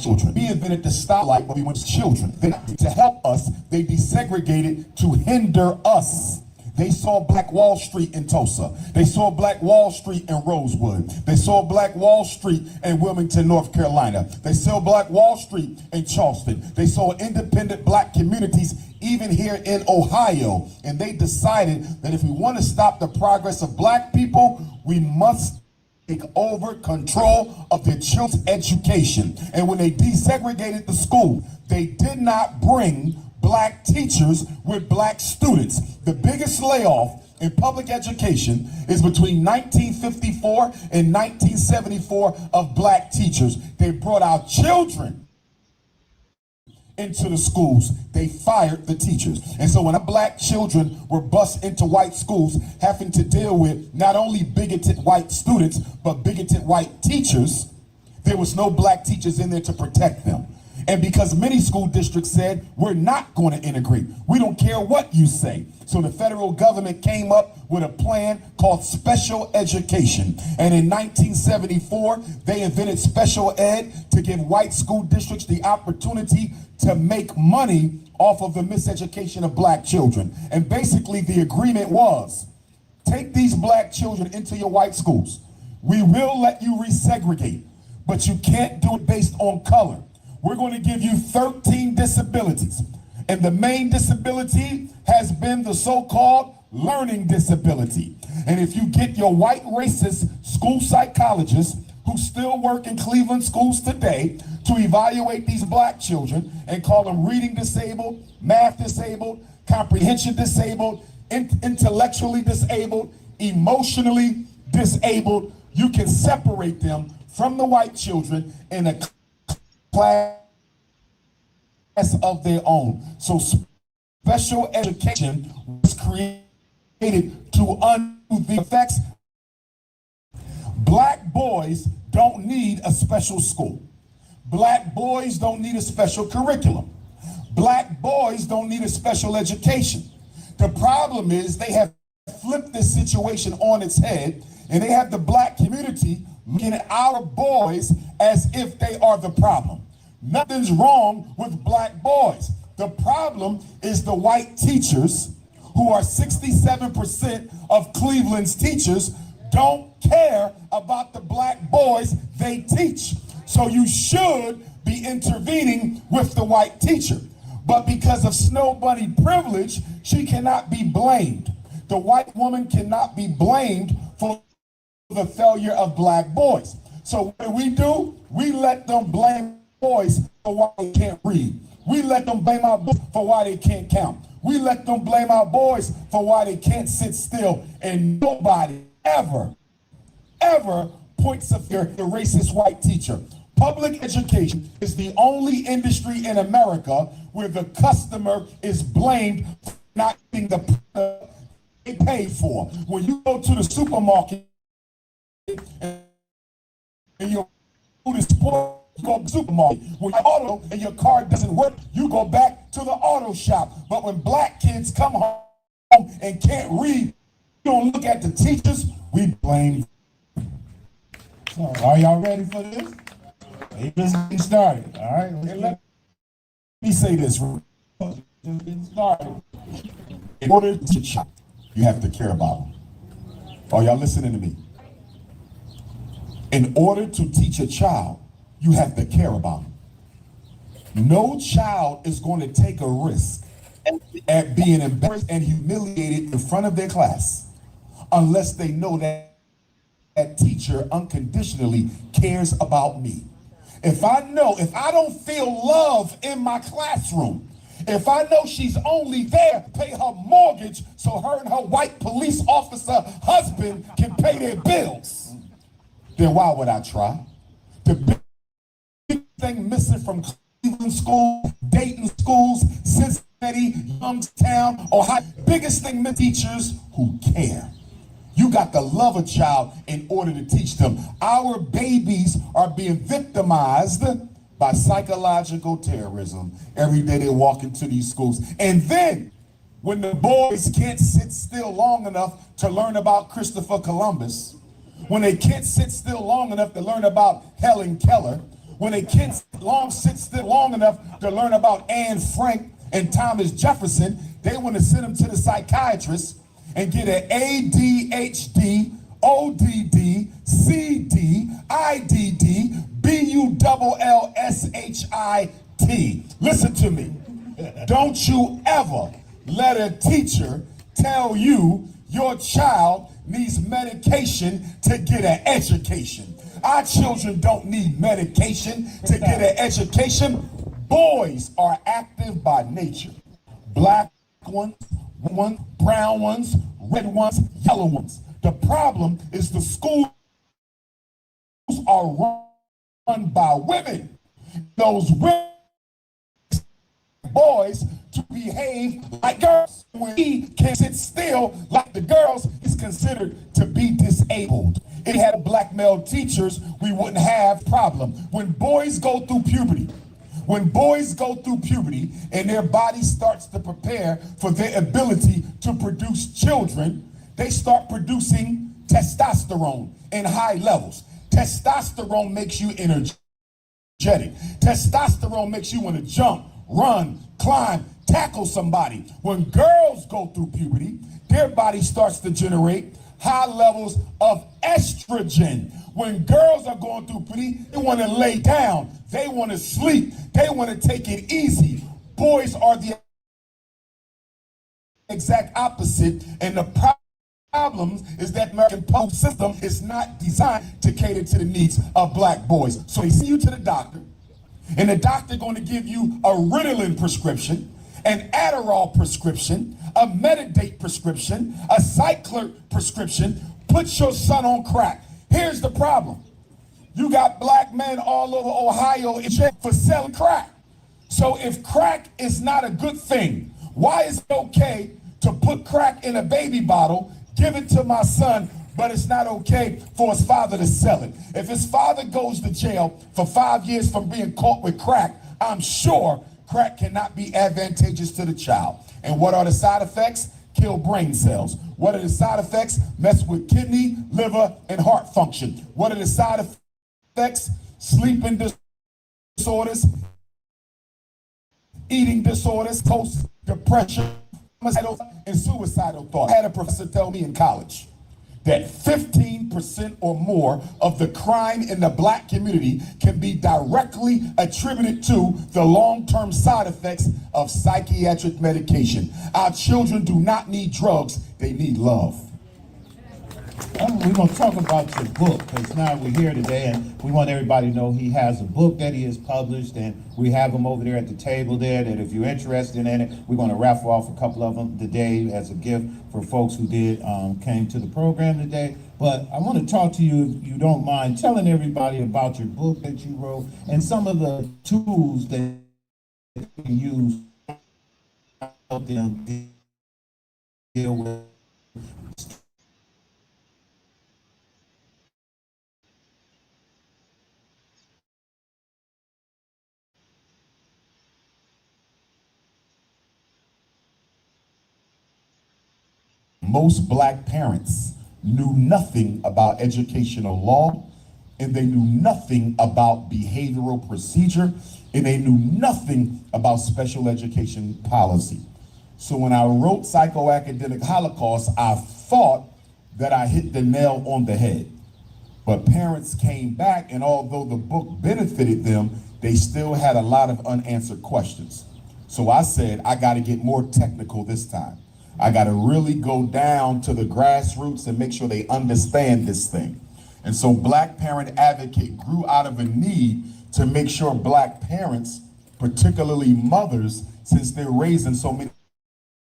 children. We invented the stoplight when we went to children. To help us, they desegregated to hinder us. They saw Black Wall Street in Tulsa. They saw Black Wall Street in Rosewood. They saw Black Wall Street in Wilmington, North Carolina. They saw Black Wall Street in Charleston. They saw independent black communities even here in Ohio. And they decided that if we want to stop the progress of black people, we must take over control of their children's education. And when they desegregated the school, they did not bring black teachers with black students. The biggest layoff in public education is between 1954 and 1974 of black teachers. They brought our children into the schools. They fired the teachers. And so when our black children were bused into white schools, having to deal with not only bigoted white students, but bigoted white teachers, there was no black teachers in there to protect them. And because many school districts said, we're not going to integrate. We don't care what you say. So the federal government came up with a plan called special education. And in 1974, they invented special ed to give white school districts the opportunity to make money off of the miseducation of black children. And basically the agreement was, take these black children into your white schools. We will let you resegregate, but you can't do it based on color. We're going to give you 13 disabilities. And the main disability has been the so-called learning disability. And if you get your white racist school psychologists who still work in Cleveland schools today to evaluate these black children and call them reading disabled, math disabled, comprehension disabled, intellectually disabled, emotionally disabled, you can separate them from the white children in a class of their own. So special education was created to undo the effects. Black boys don't need a special school. Black boys don't need a special curriculum. Black boys don't need a special education. The problem is they have flipped this situation on its head, and they have the black community looking at our boys as if they are the problem. Nothing's wrong with black boys. The problem is the white teachers, who are 67% of Cleveland's teachers, don't care about the black boys they teach. So you should be intervening with the white teacher. But because of Snow Bunny privilege, she cannot be blamed. The white woman cannot be blamed for the failure of black boys. So what do? We let them blame boys for why they can't read. We let them blame our boys for why they can't count. We let them blame our boys for why they can't sit still. And nobody ever points a finger at the racist white teacher. Public education is the only industry in America where the customer is blamed for not being the product they paid for. When you go to the supermarket and your food is spoiled, you go to the supermarket. When your auto and your car doesn't work, you go back to the auto shop. But when black kids come home and can't read, you don't look at the teachers, we blame. So, are y'all ready for this? We're just getting started, all right? Let me say this. Just getting started. In order to teach, you have to care about them. Are y'all listening to me? In order to teach a child, you have to care about them. No child is going to take a risk at being embarrassed and humiliated in front of their class unless they know that that teacher unconditionally cares about me. If I don't feel love in my classroom, if I know she's only there to pay her mortgage so her and her white police officer husband can pay their bills, then why would I try? The big thing missing from Cleveland schools, Dayton schools, Cincinnati, Youngstown, Ohio, biggest thing missing, teachers who care. You got to love a child in order to teach them. Our babies are being victimized by psychological terrorism every day they walk into these schools. And then when the boys can't sit still long enough to learn about Christopher Columbus, when they can't sit still long enough to learn about Helen Keller, when they can't sit still long enough to learn about Anne Frank and Thomas Jefferson, they want to send them to the psychiatrist and get an ADHD, ODD, CD, IDD, BULLSHIT. Listen to me. Don't you ever let a teacher tell you your child needs medication to get an education. Our children don't need medication to get an education. Boys are active by nature. Black ones, brown ones, red ones, yellow ones. The problem is the schools are run by women. Those women boys to behave like girls. When he can sit still like the girls, he's considered to be disabled. It had black male teachers, we wouldn't have problem. When boys go through puberty, and their body starts to prepare for their ability to produce children, they start producing testosterone in high levels. Testosterone makes you energetic. Testosterone makes you want to jump, run, climb, tackle somebody. When girls go through puberty, their body starts to generate high levels of estrogen. When girls are going through puberty, they want to lay down, they want to sleep, they want to take it easy. Boys are the exact opposite, and the problem is that American public system is not designed to cater to the needs of black boys. So they send you to the doctor, and the doctor going to give you a Ritalin prescription, an Adderall prescription, a Metadate prescription, a Cycler prescription. Put your son on crack. Here's the problem. You got black men all over Ohio in jail for selling crack. So if crack is not a good thing, why is it okay to put crack in a baby bottle, give it to my son, but it's not okay for his father to sell it? If his father goes to jail for 5 years from being caught with crack, I'm sure crack cannot be advantageous to the child. And what are the side effects? Kill brain cells. What are the side effects? Mess with kidney, liver, and heart function. What are the side effects? Sleeping disorders, eating disorders, post depression, and suicidal thoughts. I had a professor tell me in college that 15% or more of the crime in the black community can be directly attributed to the long-term side effects of psychiatric medication. Our children do not need drugs, they need love. We're going to talk about your book, because now we're here today and we want everybody to know he has a book that he has published, and we have them over there at the table there, that if you're interested in it, we're going to raffle off a couple of them today as a gift for folks who came to the program today. But I want to talk to you, if you don't mind, telling everybody about your book that you wrote and some of the tools that you can use to help them deal with Most black parents knew nothing about educational law, and they knew nothing about behavioral procedure, and they knew nothing about special education policy. So when I wrote Psychoacademic Holocaust, I thought that I hit the nail on the head. But parents came back, and although the book benefited them, they still had a lot of unanswered questions. So I said, I got to get more technical this time. I got to really go down to the grassroots and make sure they understand this thing. And so Black Parent Advocate grew out of a need to make sure Black parents, particularly mothers, since they're raising so many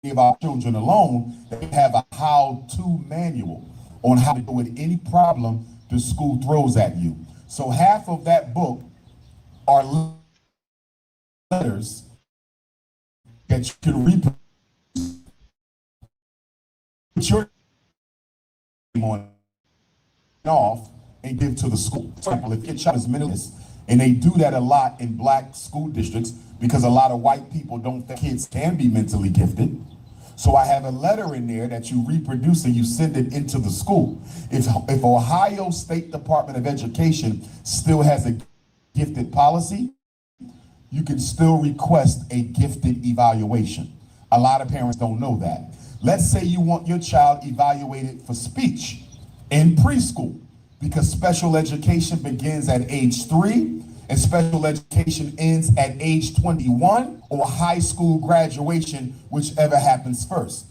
of our children alone, they have a how-to manual on how to deal with any problem the school throws at you. So half of that book are letters that you can read your name on and off and give to the school. For example, if your child is mentally ill, and they do that a lot in Black school districts because a lot of white people don't think kids can be mentally gifted. So I have a letter in there that you reproduce and you send it into the school. If Ohio State Department of Education still has a gifted policy, you can still request a gifted evaluation. A lot of parents don't know that. Let's say you want your child evaluated for speech in preschool, because special education begins at age 3 and special education ends at age 21 or high school graduation, whichever happens first.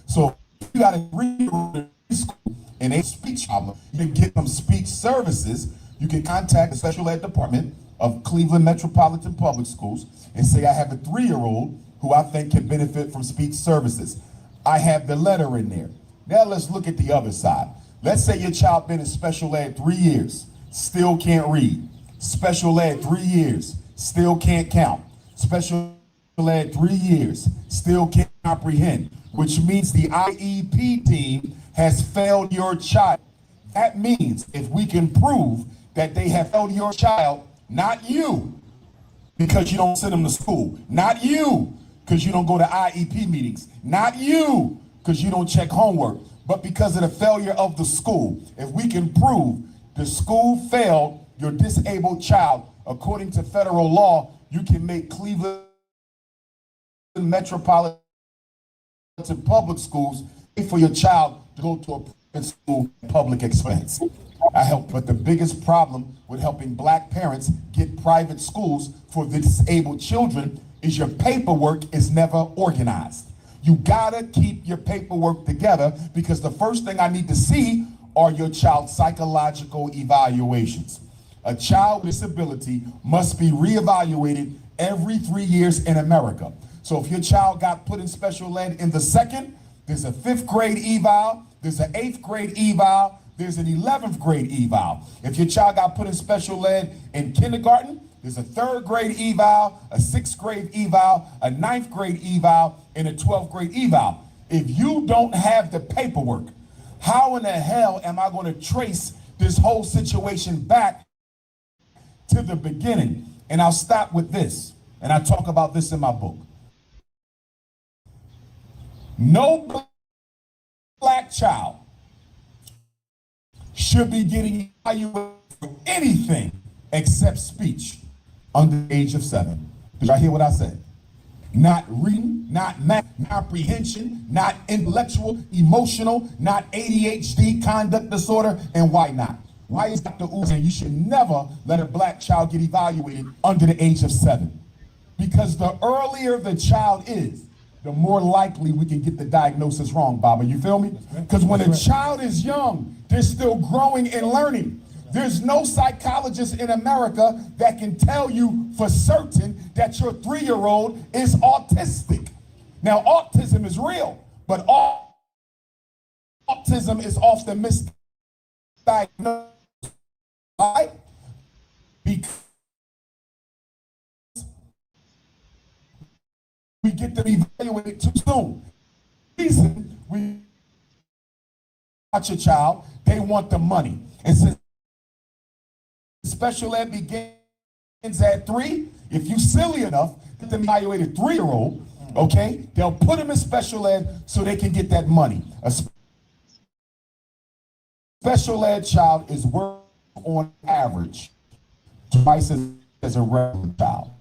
So if you got a 3-year-old in preschool and a speech problem, you can get them speech services. You can contact the special ed department of Cleveland Metropolitan Public Schools and say, I have a 3-year-old who I think can benefit from speech services. I have the letter in there. Now let's look at the other side. Let's say your child been in special ed 3 years, still can't read. Special ed 3 years, still can't count. Special ed 3 years, still can't comprehend, which means the IEP team has failed your child. That means if we can prove that they have failed your child, not you, because you don't send them to school, not you, because you don't go to IEP meetings, not you, because you don't check homework, but because of the failure of the school. If we can prove the school failed your disabled child, according to federal law, you can make Cleveland Metropolitan Public Schools pay for your child to go to a private school public expense. I help, but the biggest problem with helping Black parents get private schools for the disabled children is your paperwork is never organized. You gotta keep your paperwork together, because the first thing I need to see are your child's psychological evaluations. A child with disability must be reevaluated every 3 years in America. So if your child got put in special ed in the second, there's a 5th grade eval, there's an 8th grade eval, there's an 11th grade eval. If your child got put in special ed in kindergarten, there's a 3rd grade eval, a 6th grade eval, a 9th grade eval, and a 12th grade eval. If you don't have the paperwork, how in the hell am I going to trace this whole situation back to the beginning? And I'll stop with this, and I talk about this in my book. No Black child should be getting evaluated for anything except speech under the age of 7. Did y'all hear what I said? Not reading, not math, not comprehension, not intellectual, emotional, not ADHD, conduct disorder, and why not? Why is Dr. Umar saying you should never let a Black child get evaluated under the age of 7? Because the earlier the child is, the more likely we can get the diagnosis wrong, Baba. You feel me? Because when a child is young, they're still growing and learning. There's no psychologist in America that can tell you for certain that your 3-year-old is autistic. Now, autism is real, but autism is often misdiagnosed. Why? Because we get them evaluated too soon. The reason we watch a child, they want the money. And since special ed begins at 3, if you silly enough, get them evaluated 3-year-old, okay, they'll put them in special ed so they can get that money. A special ed child is worth on average twice as a regular child.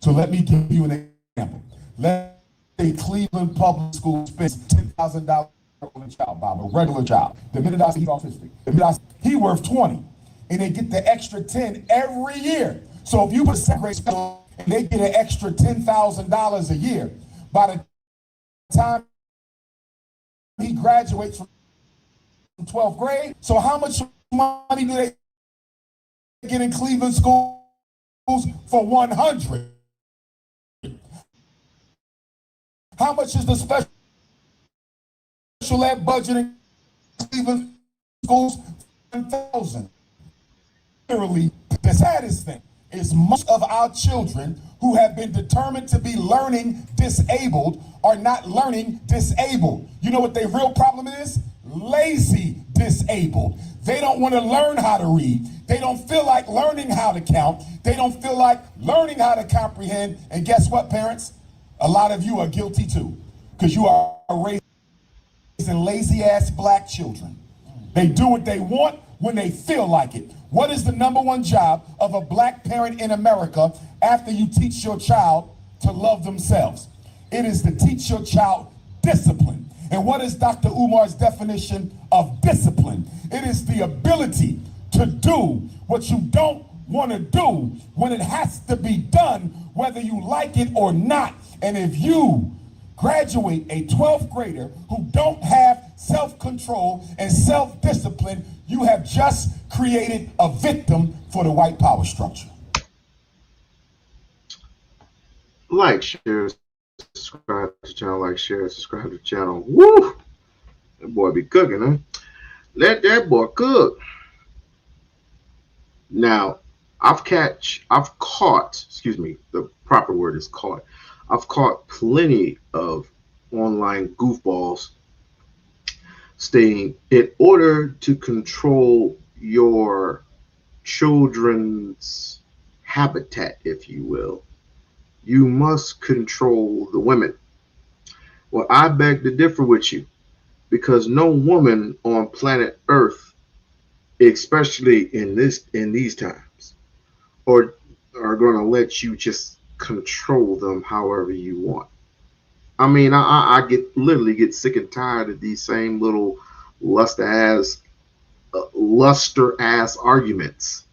So let me give you an example. Let's say Cleveland Public School spends $10,000 on a child, Bob, a regular child. The minute I say he's autistic, he worth 20. and they get the extra 10 every year. So if you put second grade school and they get an extra $10,000 a year, by the time he graduates from 12th grade, so how much money do they get in Cleveland schools for 100? How much is the special ed budget in Cleveland schools? 1,000. Literally, the saddest thing is most of our children who have been determined to be learning disabled are not learning disabled. You know what their real problem is? Lazy disabled. They don't want to learn how to read. They don't feel like learning how to count. They don't feel like learning how to comprehend. And guess what, parents? A lot of you are guilty too, because you are raising lazy ass black children. They do what they want when they feel like it. What is the number one job of a black parent in America after you teach your child to love themselves? It is to teach your child discipline. And what is Dr. Umar's definition of discipline? It is the ability to do what you don't want to do when it has to be done, whether you like it or not. And if you graduate a 12th grader who don't have self-control and self-discipline, you have just created a victim for the white power structure. Like, share, subscribe to the channel. Like, share, subscribe to the channel. Woo! That boy be cooking, huh? Let that boy cook. Now, I've caught, excuse me, the proper word is caught. I've caught plenty of online goofballs saying, in order to control your children's habitat, if you will, you must control the women. Well, I beg to differ with you, because no woman on planet Earth, especially in these times, are going to let you just control them however you want. I mean, I literally get sick and tired of these same little luster ass arguments,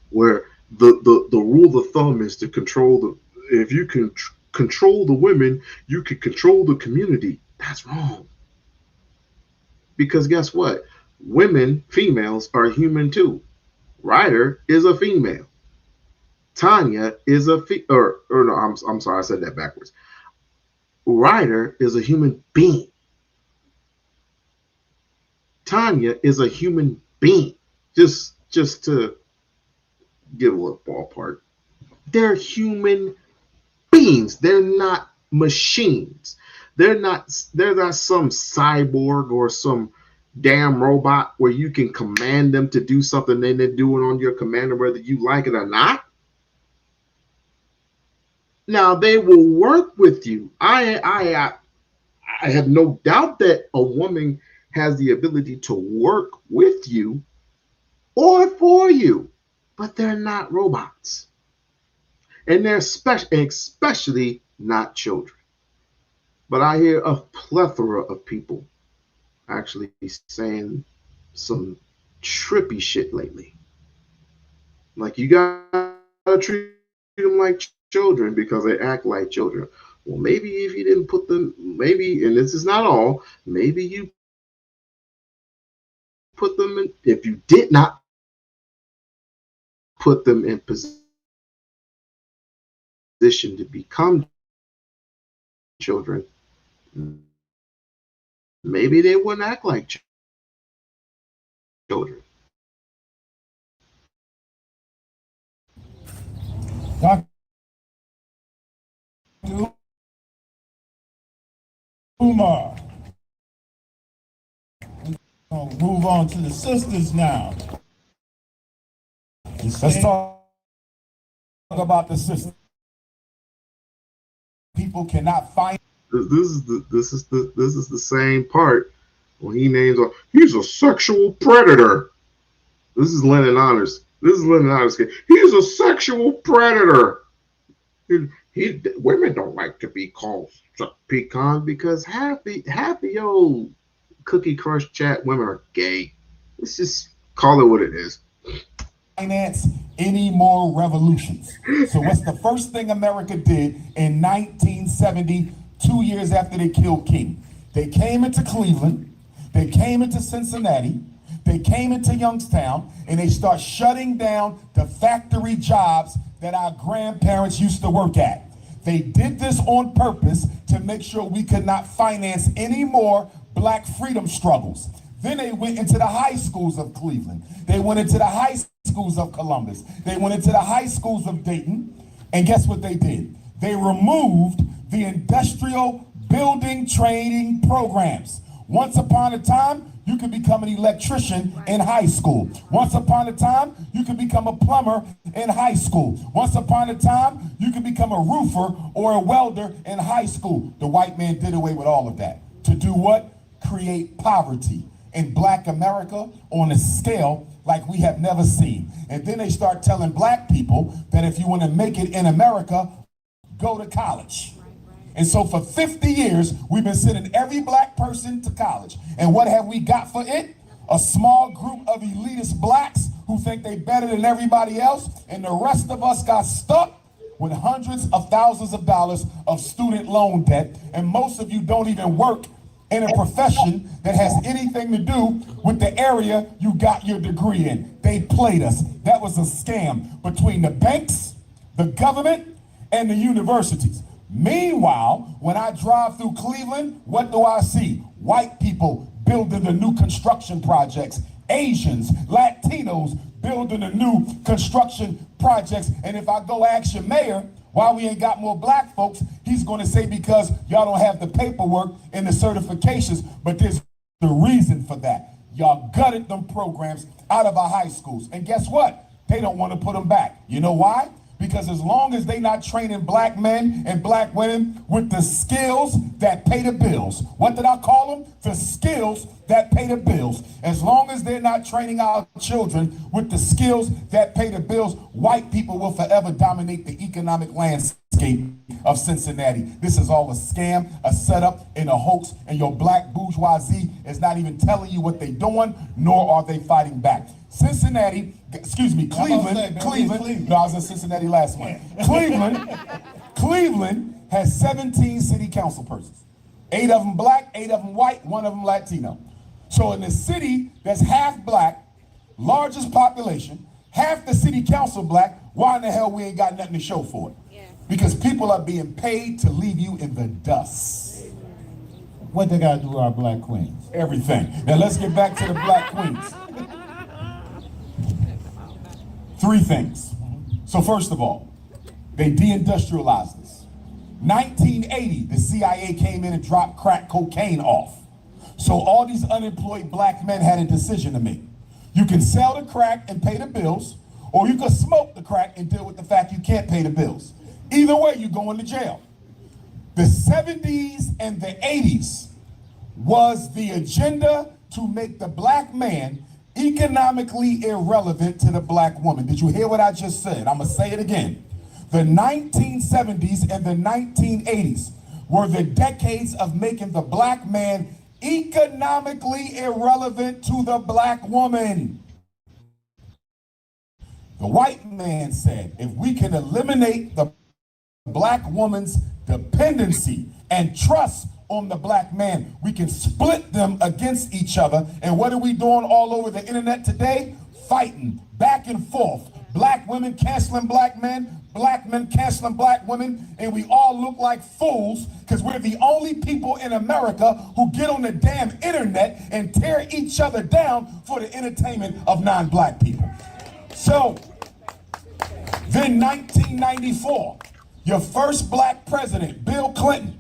where the rule of thumb is to control the. If you can control the women, you can control the community. That's wrong. Because guess what? Women, females, are human too. Ryder is a female. Tanya is a no, I'm sorry, I said that backwards. Ryder is a human being. Tanya is a human being. Just to give a little ballpark. They're human beings. They're not machines. They're not some cyborg or some damn robot where you can command them to do something and they're doing on your command, whether you like it or not. Now, they will work with you. I have no doubt that a woman has the ability to work with you or for you, but they're not robots. And they're especially not children. But I hear a plethora of people actually saying some trippy shit lately. Like, you gotta treat them like children because they act like children. Well, maybe if you didn't put them, maybe, and this is not all, maybe you put them in, if you did not put them in position to become children, maybe they wouldn't act like children. Umar. We'll move on to the sisters now. Let's talk about the system. People cannot find. This is the same part when he names he's a sexual predator. This is Lennon Honors. This is Lennon Honors. He's a sexual predator. Women don't like to be called pecan because half the old Cookie Crush chat women are gay. Let's just call it what it is. finance any more revolutions. So what's the first thing America did in 1970, 2 years after they killed King? They came into Cleveland, they came into Cincinnati, they came into Youngstown, and they start shutting down the factory jobs that our grandparents used to work at. They did this on purpose to make sure we could not finance any more black freedom struggles. Then they went into the high schools of Cleveland. They went into the high schools of Columbus. They went into the high schools of Dayton. And guess what they did? They removed the industrial building training programs. Once upon a time, you could become an electrician in high school. Once upon a time, you could become a plumber in high school. Once upon a time, you could become a roofer or a welder in high school. The white man did away with all of that. To do what? Create poverty in black America on a scale like we have never seen. And then they start telling black people that if you want to make it in America, go to college. And so for 50 years, we've been sending every black person to college. And what have we got for it? A small group of elitist blacks who think they're better than everybody else. And the rest of us got stuck with hundreds of thousands of dollars of student loan debt. And most of you don't even work in a profession that has anything to do with the area you got your degree in. They played us. That was a scam between the banks, the government, and the universities. Meanwhile, when I drive through Cleveland, what do I see? White people building the new construction projects, Asians, Latinos building the new construction projects. And if I go ask your mayor why we ain't got more black folks, he's going to say because y'all don't have the paperwork and the certifications. But there's the reason for that. Y'all gutted them programs out of our high schools. And guess what? They don't want to put them back. You know why? Because as long as they're not training black men and black women with the skills that pay the bills. What did I call them? The skills that pay the bills. As long as they're not training our children with the skills that pay the bills, white people will forever dominate the economic landscape of Cincinnati. This is all a scam, a setup, and a hoax, and your black bourgeoisie is not even telling you what they're doing, nor are they fighting back. Cleveland. No, I was in Cincinnati last month. Cleveland has 17 city council persons. 8 of them black, 8 of them white, 1 of them Latino. So in the city that's half black, largest population, half the city council black, why in the hell we ain't got nothing to show for it? Yeah. Because people are being paid to leave you in the dust. What they got to do with our black queens? Everything. Now let's get back to the black queens. 3 things. So first of all, they deindustrialized us. 1980, the CIA came in and dropped crack cocaine off. So all these unemployed black men had a decision to make. You can sell the crack and pay the bills, or you can smoke the crack and deal with the fact you can't pay the bills. Either way, you're going to jail. The 70s and the 80s was the agenda to make the black man economically irrelevant to the black woman. Did you hear what I just said? I'm gonna say it again. The 1970s and the 1980s were the decades of making the black man economically irrelevant to the black woman. The white man said, if we can eliminate the black woman's dependency and trust on the black man, we can split them against each other. And what are we doing all over the internet today? Fighting back and forth. Black women canceling black men, black men canceling black women, and we all look like fools because we're the only people in America who get on the damn internet and tear each other down for the entertainment of non-black people. So, then 1994, your first black president, Bill Clinton,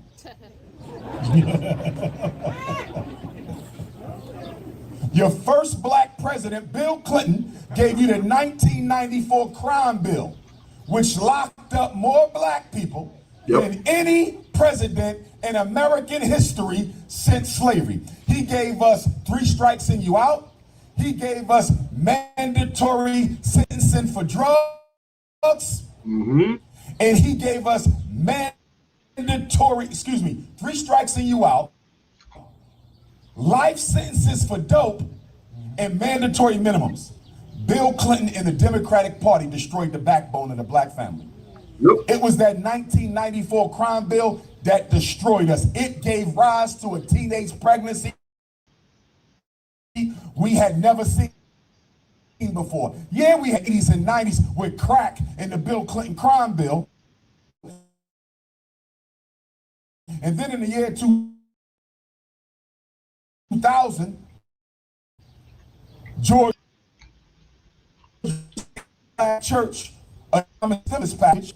your first black president, Bill Clinton, gave you the 1994 crime bill, which locked up more black people than any president in American history since slavery. He gave us 3 strikes and you out. He gave us mandatory sentencing for drugs. And he gave us mandatory, 3 strikes and you out, life sentences for dope, and mandatory minimums. Bill Clinton and the Democratic Party destroyed the backbone of the black family. It was that 1994 crime bill that destroyed us. It gave rise to a teenage pregnancy we had never seen before. Yeah, we had 80s and 90s with crack in the Bill Clinton crime bill. And then in the year 2000, George Church, a stimulus package,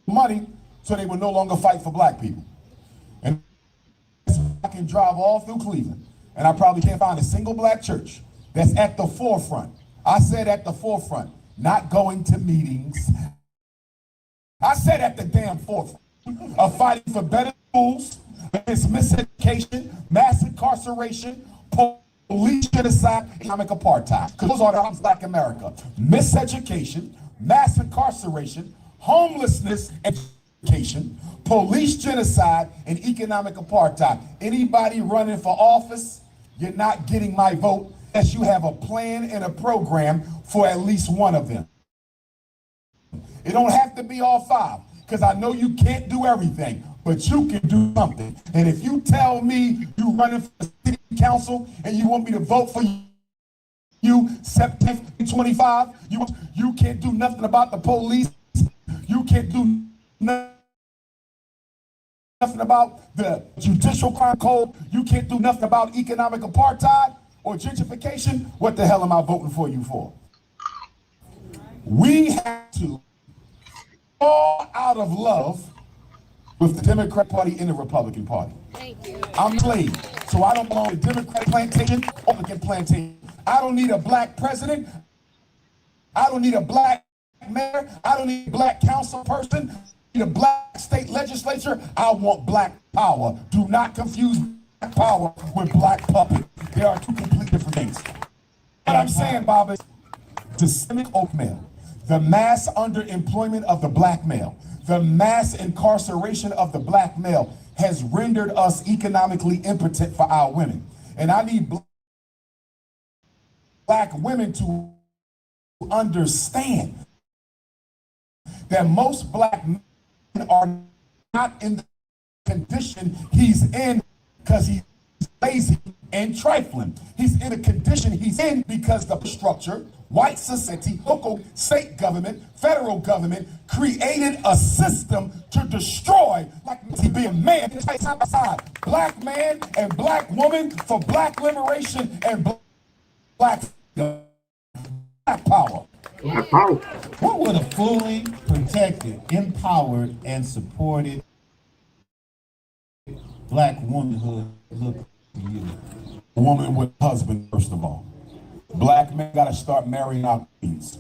money, so they would no longer fight for black people. And I can drive all through Cleveland, and I probably can't find a single black church that's at the forefront. I said at the forefront, not going to meetings. I said at the damn forefront of fighting for better schools, against miseducation, mass incarceration, police genocide, economic apartheid. Because those are the problems of black America. Miseducation, mass incarceration, homelessness, education, police genocide, and economic apartheid. Anybody running for office, you're not getting my vote unless you have a plan and a program for at least one of them. It don't have to be all five, because I know you can't do everything, but you can do something. And if you tell me you running for the city council and you want me to vote for you September 25, you can't do nothing about the police. You can't do nothing about the judicial crime code. You can't do nothing about economic apartheid or gentrification. What the hell am I voting for you for? We have to all out of love with the Democratic Party and the Republican Party. I'm slave, so I don't belong to Democratic plantation or Republican plantation. I don't need a black president. I don't need a black mayor. I don't need a black council person. I need a black state legislature. I want black power. Do not confuse black power with black puppet. They are two completely different things. What I'm saying, Bob, is systemic oatmeal. The mass underemployment of the black male, the mass incarceration of the black male has rendered us economically impotent for our women. And I need black women to understand that most black men are not in the condition he's in because he's lazy and trifling. He's in a condition he's in because the structure, white society, local, state government, federal government created a system to destroy, like he be a man, side by side, black man and black woman for black liberation and black power. What would a fully protected, empowered, and supported black womanhood look to you? A woman with a husband, first of all. Black men gotta start marrying our queens.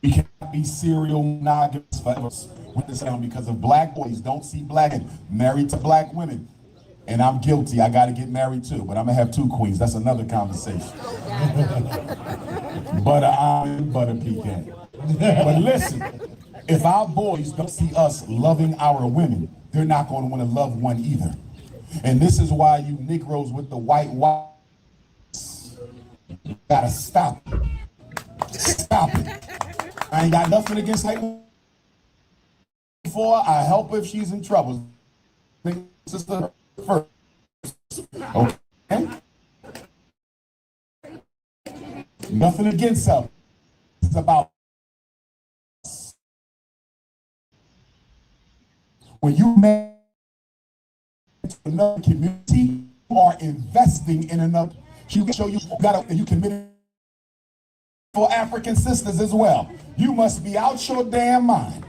We can't be serial monogamous forever with this down because if black boys don't see black men married to black women, and I'm guilty, I gotta get married too, but I'm gonna have two queens. That's another conversation. Butter almond, butter pecan. But listen, if our boys don't see us loving our women, they're not gonna wanna love one either. And this is why you Negroes with the white gotta stop it. Stop it. I ain't got nothing against white women. Before I help her if she's in trouble. Sister first. Okay? Nothing against her. It's about when you marry another community, you are investing in another. You can show you committed for African sisters as well. You must be out your damn mind,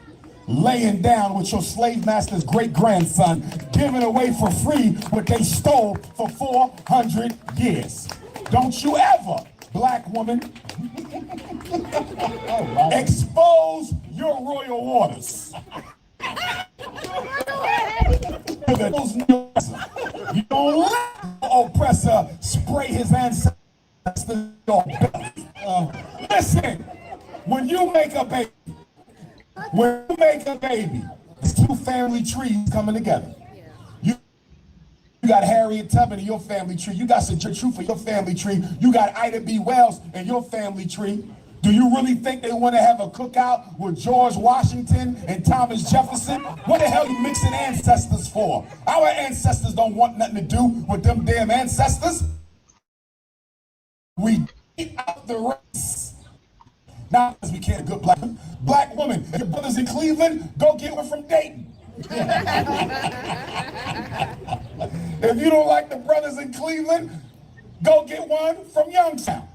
laying down with your slave master's great-grandson, giving away for free what they stole for 400 years. Don't you ever, black woman, expose your royal waters. You don't let the oppressor spray his ancestors in your belly. Listen, when you make a baby, it's two family trees coming together. You got Harriet Tubman in your family tree. You got St. Truth for your family tree. You got Ida B. Wells in your family tree. Do you really think they want to have a cookout with George Washington and Thomas Jefferson? What the hell are you mixing ancestors for? Our ancestors don't want nothing to do with them damn ancestors. We eat out the race. Now, because we can't good black woman. Your brothers in Cleveland, go get one from Dayton. If you don't like the brothers in Cleveland, go get one from Youngstown.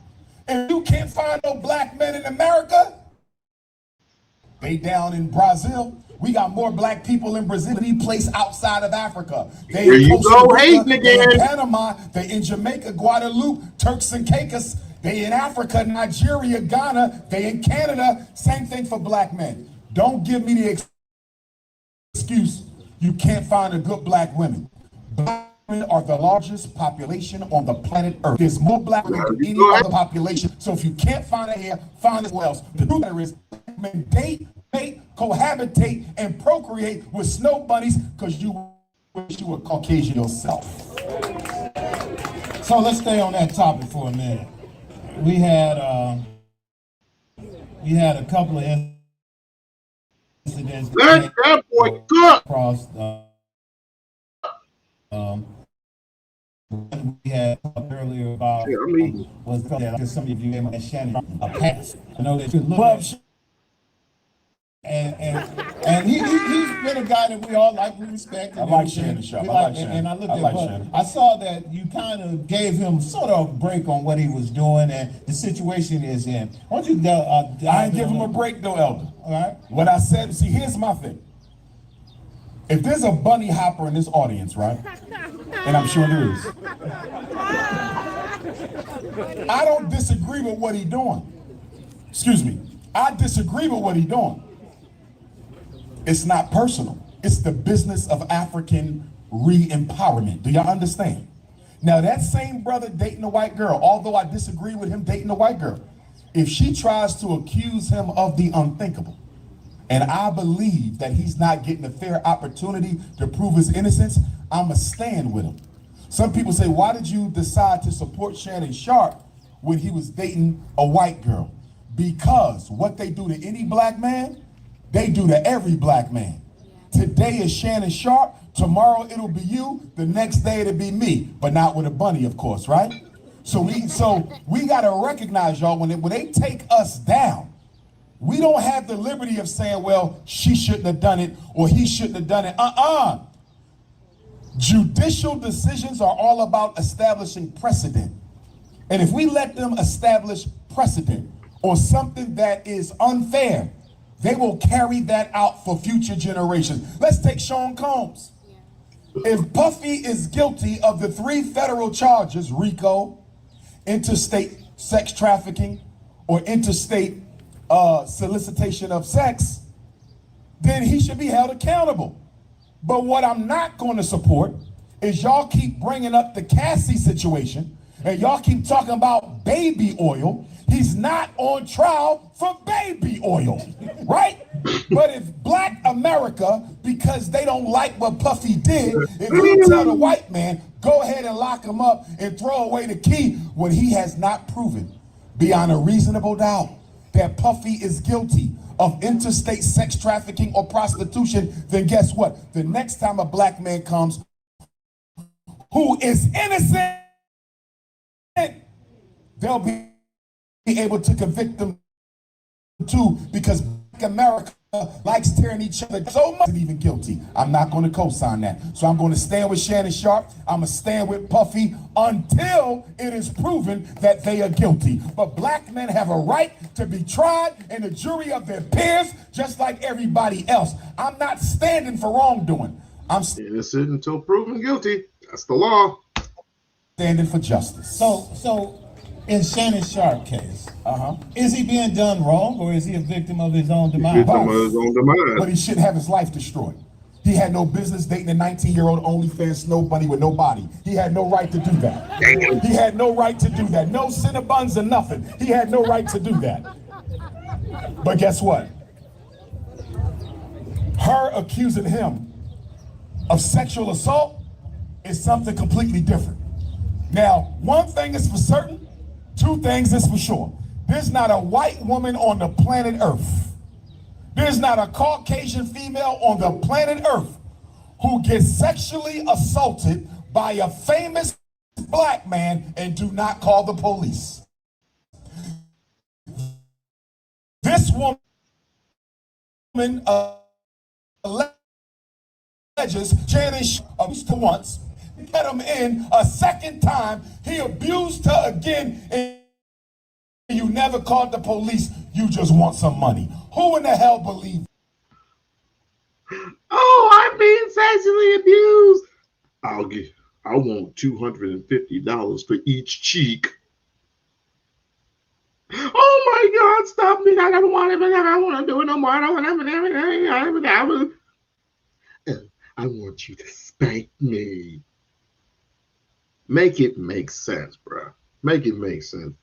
If you can't find no black men in America, they down in Brazil. We got more black people in Brazil than any place outside of Africa. They Here in you Costa go, Rica, hating they again. in Panama, they in Jamaica, Guadeloupe, Turks and Caicos, they in Africa, Nigeria, Ghana, they in Canada. Same thing for black men. Don't give me the excuse you can't find a good black women. Black women are the largest population on the planet Earth. There's more black women than any other population. So if you can't find it here, find it somewhere else. The truth matter is, black men date, mate, cohabitate, and procreate with snow bunnies because you wish you were Caucasian yourself. So let's stay on that topic for a minute. We had a couple of incidents. Let that boy cook. Across we had talked earlier about was that some of you gave my Shannon a pass. I know that you look and he's been a guy that we all like, we respect. I like Shannon Sharp. And I looked at I saw that you kind of gave him sort of a break on what he was doing and the situation is in. Why don't you I ain't give him a break though, Elder. All right. What I said, see, here's my thing. If there's a bunny hopper in this audience, right? And I'm sure there is. I don't disagree with what he's doing. Excuse me. I disagree with what he's doing. It's not personal. It's the business of African re-empowerment. Do y'all understand? Now that same brother dating a white girl, although I disagree with him dating a white girl, if she tries to accuse him of the unthinkable, and I believe that he's not getting a fair opportunity to prove his innocence, I'ma stand with him. Some people say, why did you decide to support Shannon Sharp when he was dating a white girl? Because what they do to any black man, they do to every black man. Today is Shannon Sharp, tomorrow it'll be you, the next day it'll be me, but not with a bunny, of course, right? So we gotta recognize, y'all, when they take us down, we don't have the liberty of saying, well, she shouldn't have done it or he shouldn't have done it. Judicial decisions are all about establishing precedent. And if we let them establish precedent on something that is unfair, they will carry that out for future generations. Let's take Sean Combs. If Puffy is guilty of the 3 federal charges, RICO, interstate sex trafficking, or interstate solicitation of sex, then he should be held accountable. But what I'm not going to support is y'all keep bringing up the Cassie situation and y'all keep talking about baby oil. He's not on trial for baby oil, right? But if black America, because they don't like what Puffy did, if you tell the white man, go ahead and lock him up and throw away the key when he has not proven beyond a reasonable doubt that Puffy is guilty of interstate sex trafficking or prostitution, then guess what? The next time a black man comes who is innocent, they'll be able to convict them too, because America likes tearing each other so much and even guilty. I'm not going to co-sign that. So I'm going to stand with Shannon Sharp. I'm going to stand with Puffy until it is proven that they are guilty. But black men have a right to be tried in the jury of their peers, just like everybody else. I'm not standing for wrongdoing. I'm innocent until proven guilty. That's the law. Standing for justice. So in Shannon Sharp case, is he being done wrong or is he a victim of his own demise? Victim of his own demise. But he shouldn't have his life destroyed. He had no business dating a 19-year-old OnlyFans snow bunny with no body. He had no right to do that. Damn. He had no right to do that. No Cinnabons or nothing. He had no right to do that. But guess what? Her accusing him of sexual assault is something completely different. Now, one thing is for certain, 2 things is for sure. There's not a white woman on the planet Earth. There's not a Caucasian female on the planet Earth who gets sexually assaulted by a famous black man and do not call the police. This woman alleges Shannon abused her once, get him in a second time, he abused her again, and you never called the police, you just want some money. Who in the hell believes? Oh, I'm being sexually abused. I want $250 for each cheek. Oh my God, stop me. I don't want it. I want to do it no more. I don't want it. I want you to spank me. Make it make sense, bro. Make it make sense.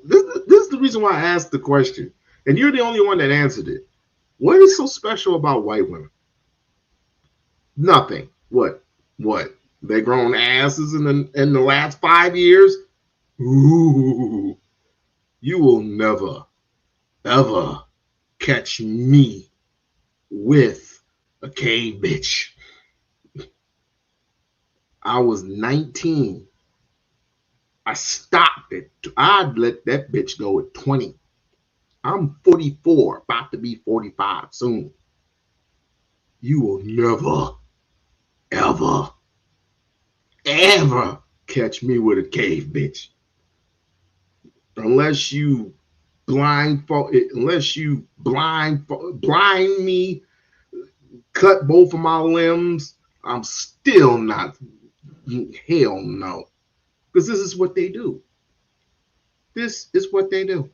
This is the reason why I asked the question. And you're the only one that answered it. What is so special about white women? Nothing. What? They grown asses in the last 5 years? Ooh. You will never, ever catch me with a cave bitch. I was 19. I stopped it. I'd let that bitch go at 20. I'm 44, about to be 45 soon. You will never, ever, ever catch me with a cave bitch. Unless you blind me, cut both of my limbs, I'm still not. Hell no. Because this is what they do. This is what they do.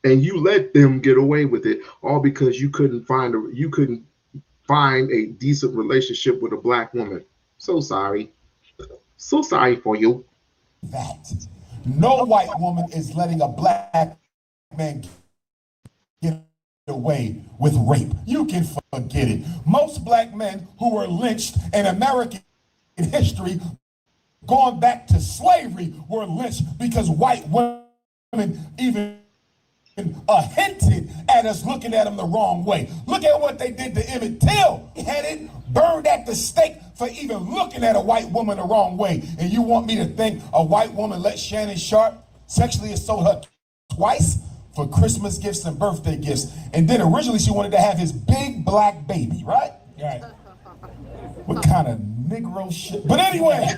And you let them get away with it all because you couldn't find a decent relationship with a black woman. So sorry. So sorry for you. That no white woman is letting a black man get away with rape. You can forget it. Most black men who were lynched in American history going back to slavery were lynched because white women even hinted at us looking at them the wrong way. Look at what they did to Emmett Till. He had it burned at the stake for even looking at a white woman the wrong way. And you want me to think a white woman let Shannon Sharp sexually assault her twice for Christmas gifts and birthday gifts? And then originally she wanted to have his big black baby, right? Right. What kind of Negro shit? But anyway,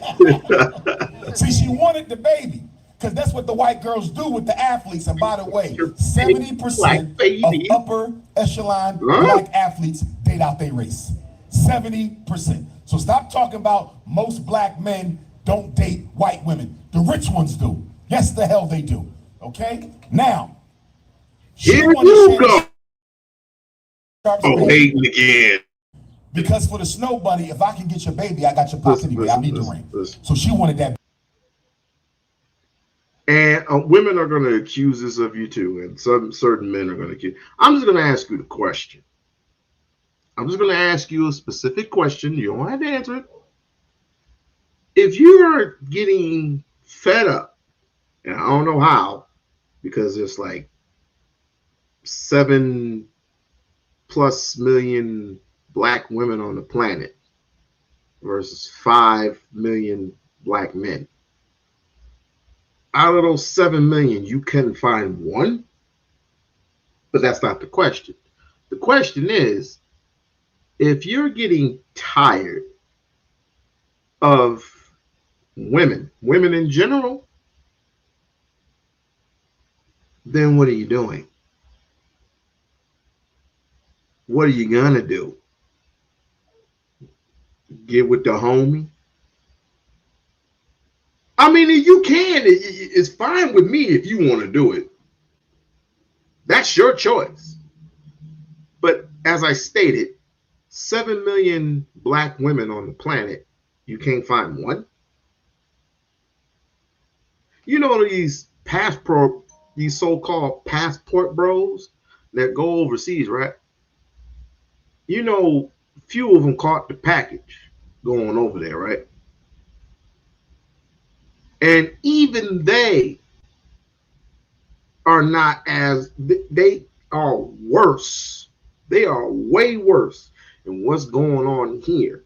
see, she wanted the baby. Because that's what the white girls do with the athletes. And by the way, 70% of upper echelon black athletes date out their race. 70%. So stop talking about most black men don't date white women. The rich ones do. Yes, the hell they do. Okay? Now, here you go. Oh, hating again. Because for the snow bunny, if I can get your baby, I got your pops anyway. I need the ring. So she wanted that. And women are going to accuse this of you too, and some certain men are going to accuse. I'm just going to ask you the question. I'm just going to ask you a specific question. You don't have to answer it. If you're getting fed up, and I don't know how, because there's like 7+ million black women on the planet versus 5 million black men. Out of those 7 million, you can find one, but that's not the question. The question is, if you're getting tired of women in general, then what are you doing? What are you gonna do? Get with the homie? I mean, you can. It's fine with me if you want to do it. That's your choice. But as I stated, 7 million black women on the planet, you can't find one. You know these so-called passport bros that go overseas, right? You know, few of them caught the package going over there, right? And even they are not as, they are worse. They are way worse than what's going on here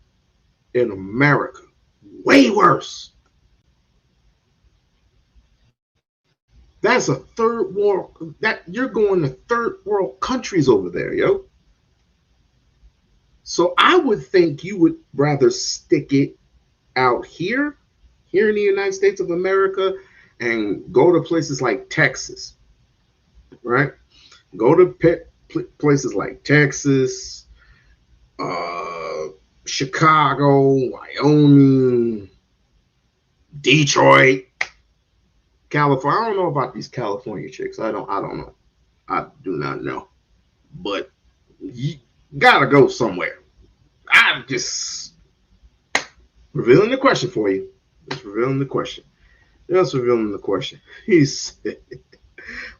in America. Way worse. That's a third world, that you're going to third world countries over there, yo. So I would think you would rather stick it out here in the United States of America, and go to places like Texas, right? Go to places like Texas, Chicago, Wyoming, Detroit, California. I don't know about these California chicks. I don't know. I do not know. But you gotta go somewhere. I'm just revealing the question for you. Just revealing the question. Just revealing the question. He said,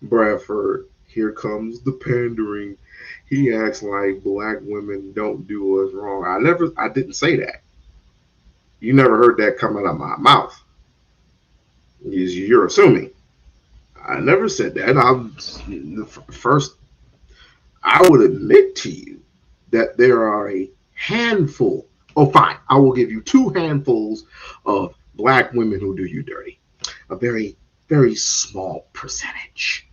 Bradford, here comes the pandering. He acts like black women don't do us wrong. I didn't say that. You never heard that come out of my mouth. You're assuming. I never said that. First, I would admit to you that there are a handful. Oh, fine. I will give you 2 handfuls of black women who do you dirty. A very, very small percentage.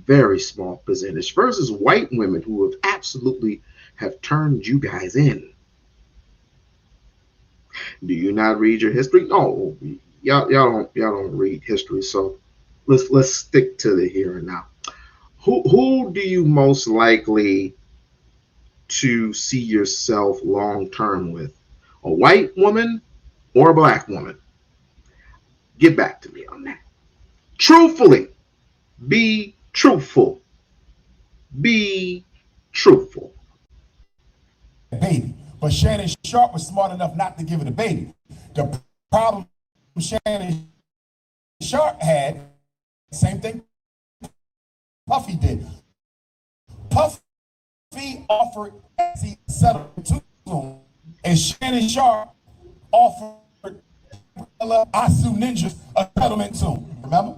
Very small percentage versus white women who have absolutely have turned you guys in. Do you not read your history? No, y'all don't read history. So let's stick to the here and now. Who do you most likely to see yourself long term with? A white woman or a black woman? Get back to me on that. Truthfully, be truthful. Be truthful. Baby. But Shannon Sharp was smart enough not to give it a baby. The problem Shannon Sharp had, same thing Puffy did. Puffy offered a settlement to him, and Shannon Sharp offered Asu Ninjas a settlement to him. Remember?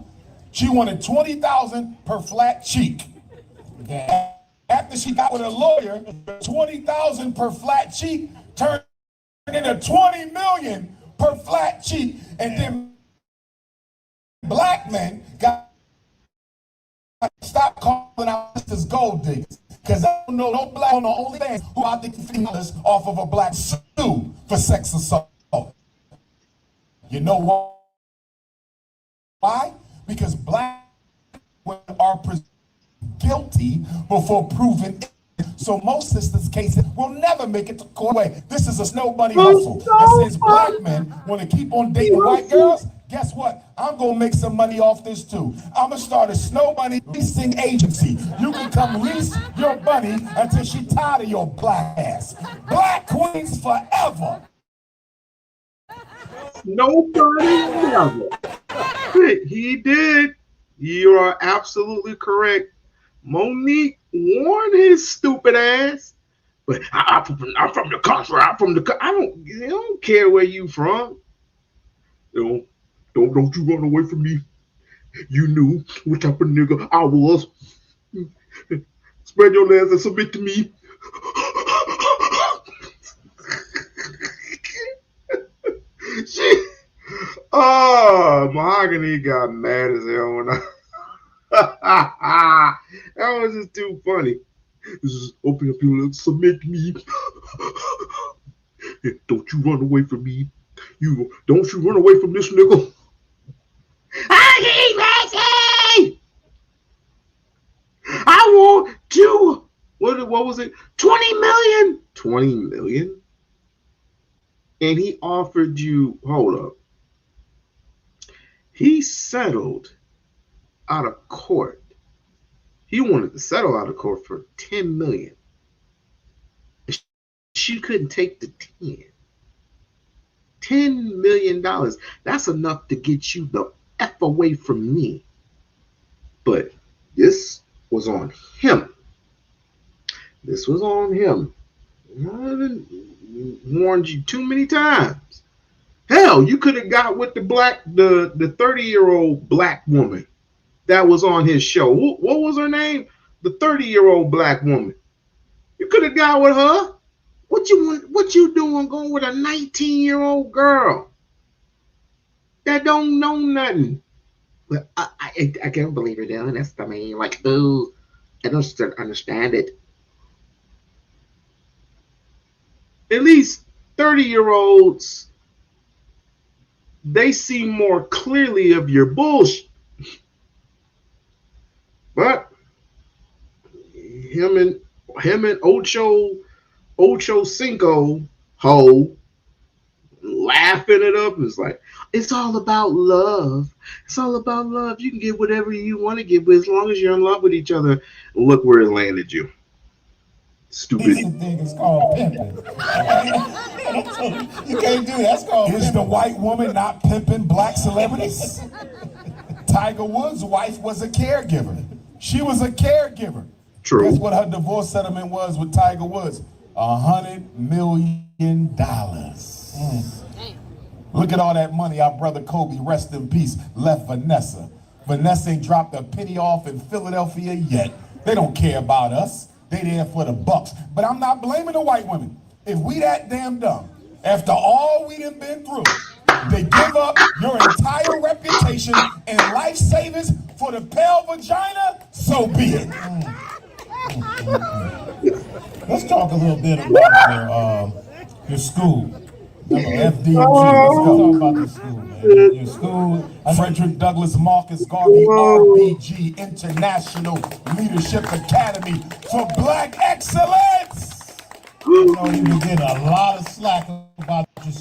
She wanted $20,000 per flat cheek. After she got with a lawyer, $20,000 per flat cheek turned into $20 million per flat cheek, and then black men got stop calling out sisters gold diggers, because I don't know no black on the only fans who out there $50 off of a black suit for sex assault. You know why? Because black women are guilty before proven innocent. So most sisters' cases will never make it to court. Away. This is a snow bunny hustle. And since black men want to keep on dating white girls, guess what? I'm going to make some money off this too. I'm going to start a snow bunny leasing agency. You can come lease your bunny until she tired of your black ass. Black queens forever. Nobody ever. He did. You are absolutely correct. Monique warned his stupid ass. But I'm from the country. I don't care where you from. Don't you run away from me. You knew what type of nigga I was. Spread your legs and submit to me. Mahogany got mad as hell when that was just too funny. Just open up your lips, submit to me. Don't you run away from me. Don't you run away from this nigga. I want to. What was it? 20 million. 20 million. And he offered you. Hold up. He settled out of court. He wanted to settle out of court for 10 million. She couldn't take the 10. $10 million. That's enough to get you the F away from me. But this was on him. This was on him. I warned you too many times. Hell, you could have got with the 30-year-old black woman that was on his show. What was her name? The 30-year-old black woman. You could have got with her. What you doing going with a 19-year-old girl that don't know nothing? But I can't believe it, Dylan. That's like, ooh, I don't understand it. At least 30-year-olds, they see more clearly of your bullshit. But him and Ocho Cinco ho laughing it up. It's like, it's all about love. It's all about love. You can get whatever you want to get, but as long as you're in love with each other, look where it landed you. Stupid. Decent thing is called pimping. You can't do that. That's called Is the white woman not pimping black celebrities? Tiger Woods' wife was a caregiver. She was a caregiver. True. Guess what her divorce settlement was with Tiger Woods? $100 million. Look at all that money our brother Kobe, rest in peace, left Vanessa. Vanessa ain't dropped a penny off in Philadelphia yet. They don't care about us. They there for the bucks. But I'm not blaming the white women. If we that damn dumb, after all we done been through, they give up your entire reputation and life savings for the pale vagina, so be it. Let's talk a little bit about your school. FDMG. Let's talk about the school, man. Your school. Frederick Douglass Marcus Garvey RBG International Leadership Academy for Black Excellence. You know, you've been getting a lot of slack about your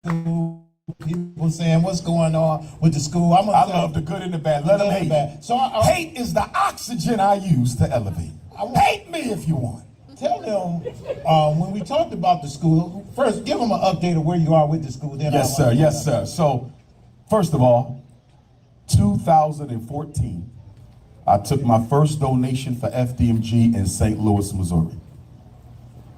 school. People saying, what's going on with the school? I love the good and the bad. Let them hate. So hate is the oxygen I use to elevate. Hate me if you want. Tell them, when we talked about the school, first give them an update of where you are with the school. Then Yes, sir. Yes, sir. So, first of all, 2014, I took my first donation for FDMG in St. Louis, Missouri.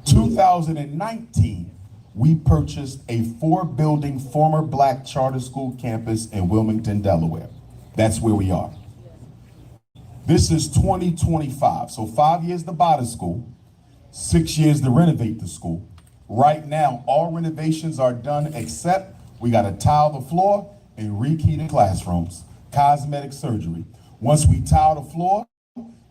2019, we purchased a 4-building former black charter school campus in Wilmington, Delaware. That's where we are. This is 2025, so 5 years to buy the school, 6 years to renovate the school. Right now, all renovations are done except we got to tile the floor and rekey the classrooms, cosmetic surgery. Once we tile the floor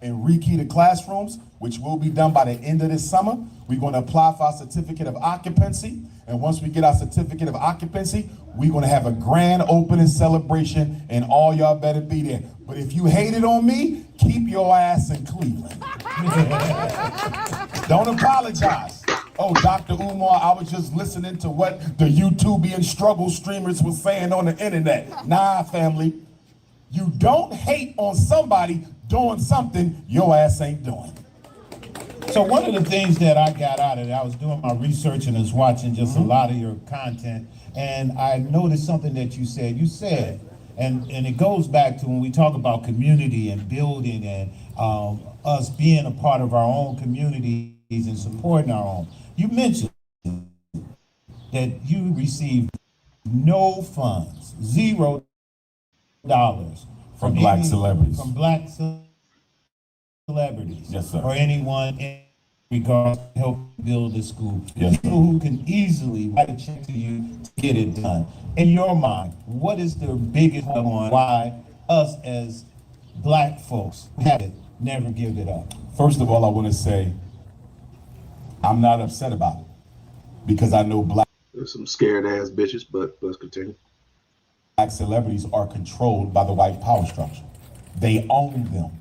and rekey the classrooms, which will be done by the end of this summer, we're going to apply for our certificate of occupancy. And once we get our certificate of occupancy, we're going to have a grand opening celebration, and all y'all better be there. But if you hated on me, keep your ass in Cleveland. Don't apologize. Oh, Dr. Umar, I was just listening to what the YouTubian struggle streamers was saying on the internet. Nah, family. You don't hate on somebody doing something your ass ain't doing. So one of the things that I got out of it, I was doing my research and was watching just a lot of your content, and I noticed something that you said. You said, and it goes back to when we talk about community and building and us being a part of our own communities and supporting our own. You mentioned that you received no funds, $0 from black celebrities. From black celebrities. Yes, sir. Or anyone in regards to help build the school. Yes, people who can easily write a check to you to get it done. In your mind, what is the biggest one why us as black folks have it, never give it up? First of all, I want to say I'm not upset about it because I know There's some scared ass bitches, but let's continue. Black celebrities are controlled by the white power structure. They own them.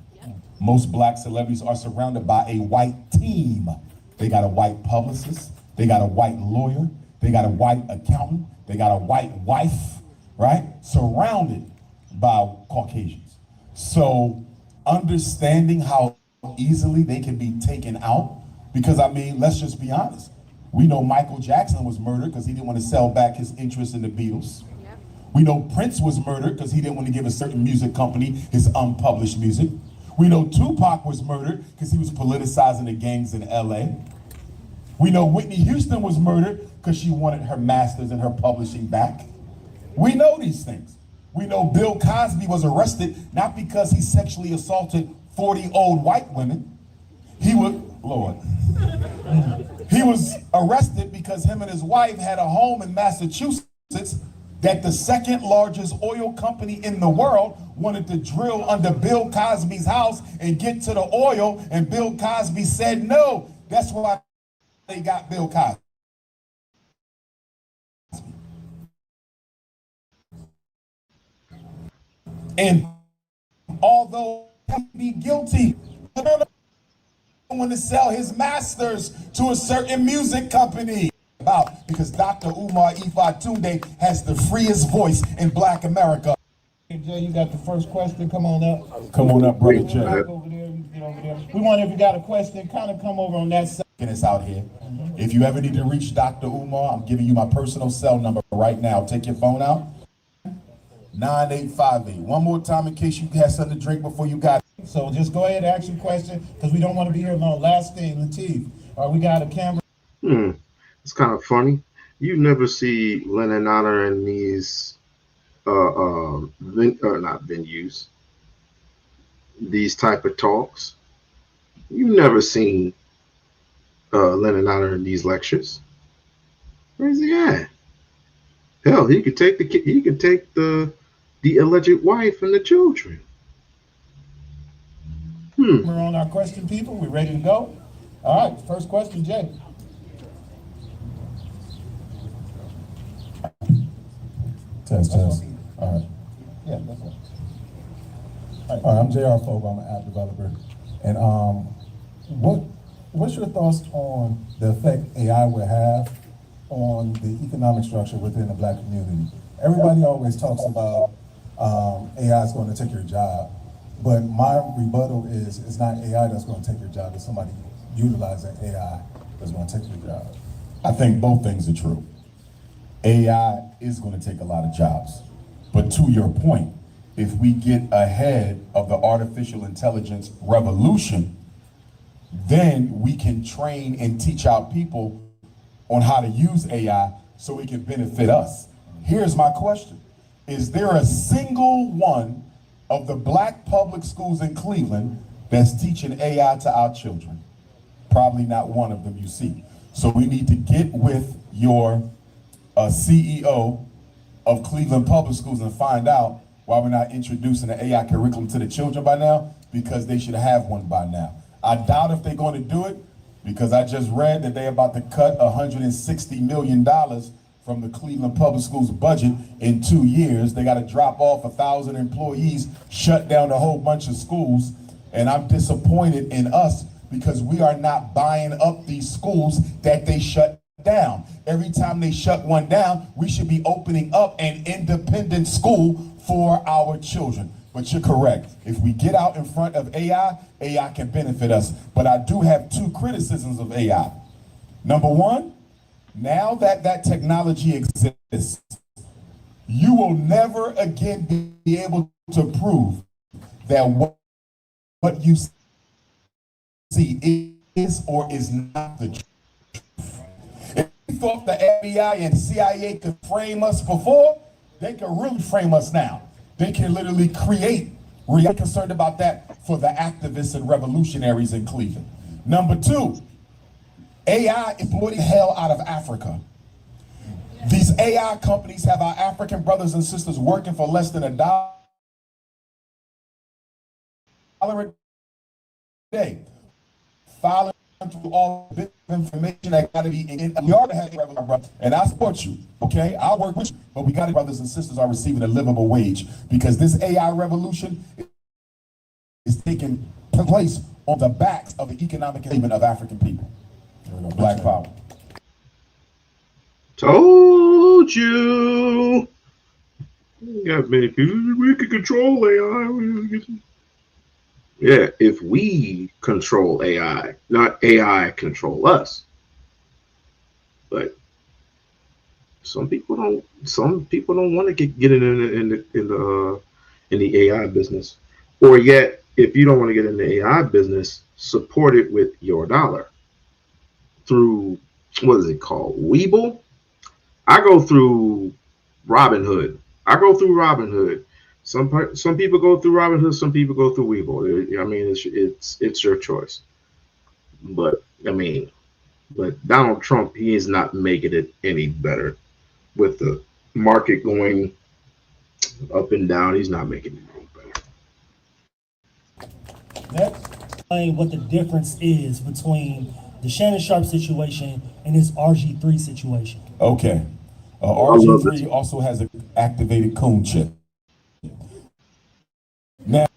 Most black celebrities are surrounded by a white team. They got a white publicist, they got a white lawyer, they got a white accountant, they got a white wife, right? Surrounded by Caucasians. So understanding how easily they can be taken out, because I mean, let's just be honest. We know Michael Jackson was murdered because he didn't want to sell back his interest in the Beatles. We know Prince was murdered because he didn't want to give a certain music company his unpublished music. We know Tupac was murdered because he was politicizing the gangs in LA. We know Whitney Houston was murdered because she wanted her masters and her publishing back. We know these things. We know Bill Cosby was arrested not because he sexually assaulted 40 old white women. He was, Lord. He was arrested because him and his wife had a home in Massachusetts that the second largest oil company in the world wanted to drill under Bill Cosby's house and get to the oil, and Bill Cosby said no. That's why they got Bill Cosby. And although he be guilty, I don't want to sell his masters to a certain music company. Because Dr. Umar Ifatunde has the freest voice in Black America. Hey, Jay, you got the first question. Come on up. Come on up, brother Jay. Over there, get over there. We want, if you got a question, kind of come over on that side. It's out here. If you ever need to reach Dr. Umar, I'm giving you my personal cell number right now. Take your phone out. 9858. One more time in case you had something to drink before you got it. So just go ahead and ask your question because we don't want to be here long. Last thing, Latif. We got a camera. It's kind of funny. You never see Lennon Honor in these not venues, these type of talks. You've never seen Lennon Honor in these lectures. Where's he at? Hell, he could take the alleged wife and the children. We're on our question, people. We ready to go? All right, first question, Jay. Test. All right. Yeah, that's it. All right, I'm J.R. Fogel. I'm an app developer. And what's your thoughts on the effect AI will have on the economic structure within the Black community? Everybody always talks about AI is going to take your job, but my rebuttal is it's not AI that's going to take your job. It's somebody utilizing AI that's going to take your job. I think both things are true. AI is going to take a lot of jobs. But to your point, if we get ahead of the artificial intelligence revolution, then we can train and teach our people on how to use AI so it can benefit us. Here's my question. Is there a single one of the Black public schools in Cleveland that's teaching AI to our children? Probably not one of them you see. So we need to get with your CEO of Cleveland Public Schools and find out why we're not introducing an AI curriculum to the children by now, because they should have one by now. I doubt if they're going to do it, because I just read that they're about to cut $160 million from the Cleveland Public Schools budget in 2 years. They got to drop off 1,000 employees, shut down a whole bunch of schools, and I'm disappointed in us because we are not buying up these schools that they shut down. Every time they shut one down, we should be opening up an independent school for our children. But you're correct. If we get out in front of AI, AI can benefit us. But I do have two criticisms of AI. Number one, now that that technology exists, you will never again be able to prove that what you see is or is not the truth. If you thought the FBI and CIA could frame us before, they can really frame us now. They can literally create. We're concerned about that for the activists and revolutionaries in Cleveland. Number two, AI is blowing the hell out of Africa. These AI companies have our African brothers and sisters working for less than $1 a day, filing through all the information that got to be in. We already have and I support you, okay? I'll work with you, but we got to, brothers and sisters are receiving a livable wage, because this AI revolution is taking place on the backs of the economic achievement of African people. Black power. Told you. Got many people. We can control AI. Yeah, if we control AI, not AI control us. But some people don't. Some people don't want to get in the AI business. Or yet, if you don't want to get in the AI business, support it with your dollar through, what is it called, Weeble? I go through Robinhood. I go through Robinhood. Some people go through Robinhood. Some people go through Webull. I mean, it's your choice. But I mean, but Donald Trump, he is not making it any better with the market going up and down. He's not making it any better. Next, explain what the difference is between the Shannon Sharp situation and this RG3 situation. Okay. RG3 also has an activated coon chip. Now,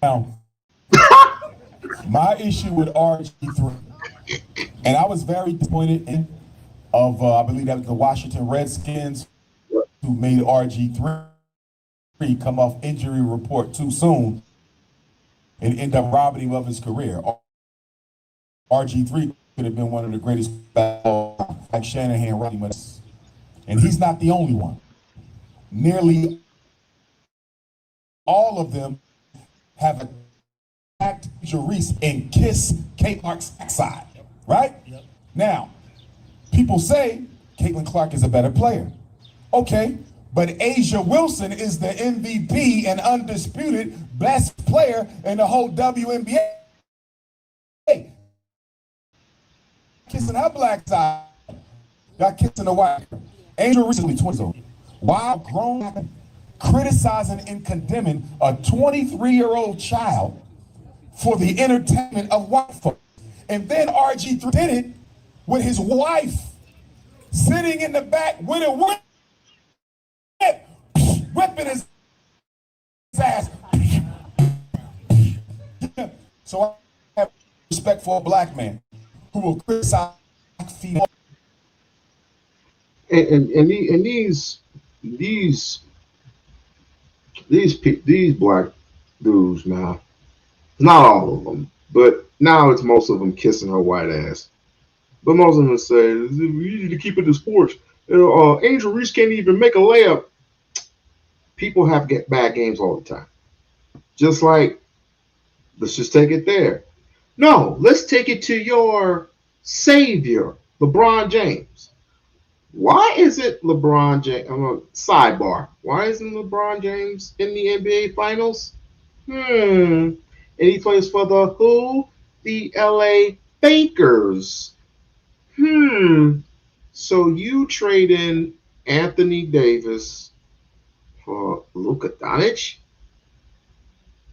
my issue with RG3, and I was very disappointed I believe that was the Washington Redskins who made RG3 come off injury report too soon and end up robbing him of his career. RG3 could have been one of the greatest like Shanahan running, and he's not the only one. Nearly all of them have attacked Reese and kiss Kate Clark's backside, right? Yep. Now, people say Caitlin Clark is a better player. Okay, but Asia Wilson is the MVP and undisputed best player in the whole WNBA. Kissing her black side, got kissing the white. Angel recently 20 years old. While grown, criticizing and condemning a 23-year-old child for the entertainment of white folks. And then RG3 did it with his wife sitting in the back with a whip, whipping his ass. So I have respect for a black man who will criticize female. And these black dudes now, not all of them, but now it's most of them kissing her white ass. But most of them say, we need to keep it to sports. Angel Reese can't even make a layup. People have bad games all the time. Just like, let's just take it there. No, let's take it to your savior, LeBron James. Why isn't LeBron James, sidebar, why isn't LeBron James in the NBA Finals? And he plays for the who? The LA Bakers. So you trade in Anthony Davis for Luka Doncic,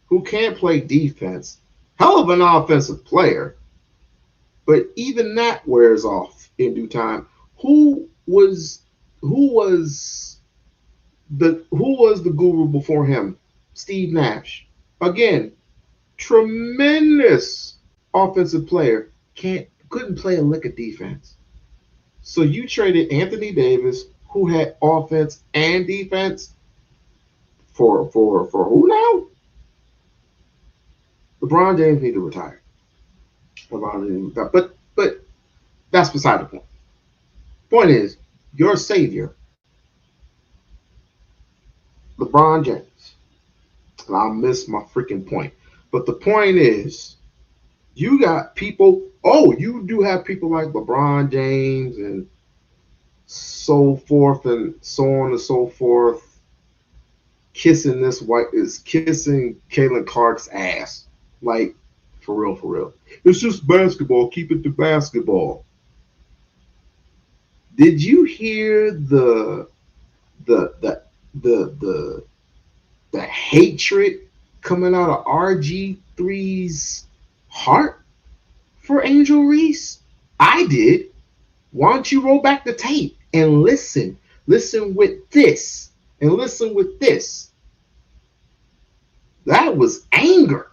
who can't play defense. Hell of an offensive player, but even that wears off in due time. Who was the guru before him? Steve Nash. Again, tremendous offensive player, couldn't play a lick of defense. So you traded Anthony Davis, who had offense and defense, for who now? LeBron James need to retire. But that's beside the point. Point is, your savior, LeBron James, and I'll miss my freaking point. But the point is, you got people, you do have people like LeBron James and so forth and so on and so forth, kissing Caitlin Clark's ass. Like, for real. It's just basketball. Keep it to basketball. Did you hear the hatred coming out of RG3's heart for Angel Reese? I did. Why don't you roll back the tape and listen? Listen with this and listen with this. That was anger.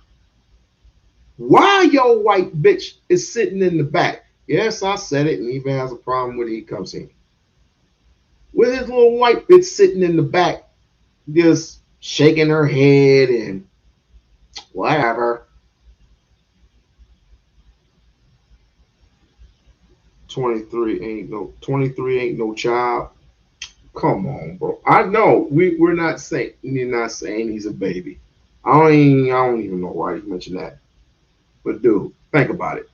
Why your white bitch is sitting in the back? Yes, I said it, and even has a problem when he comes in. With his little white bitch sitting in the back, just shaking her head and whatever. 23 ain't no child. Come on, bro. I know you're not saying he's a baby. I don't even know why you mentioned that. But dude, think about it.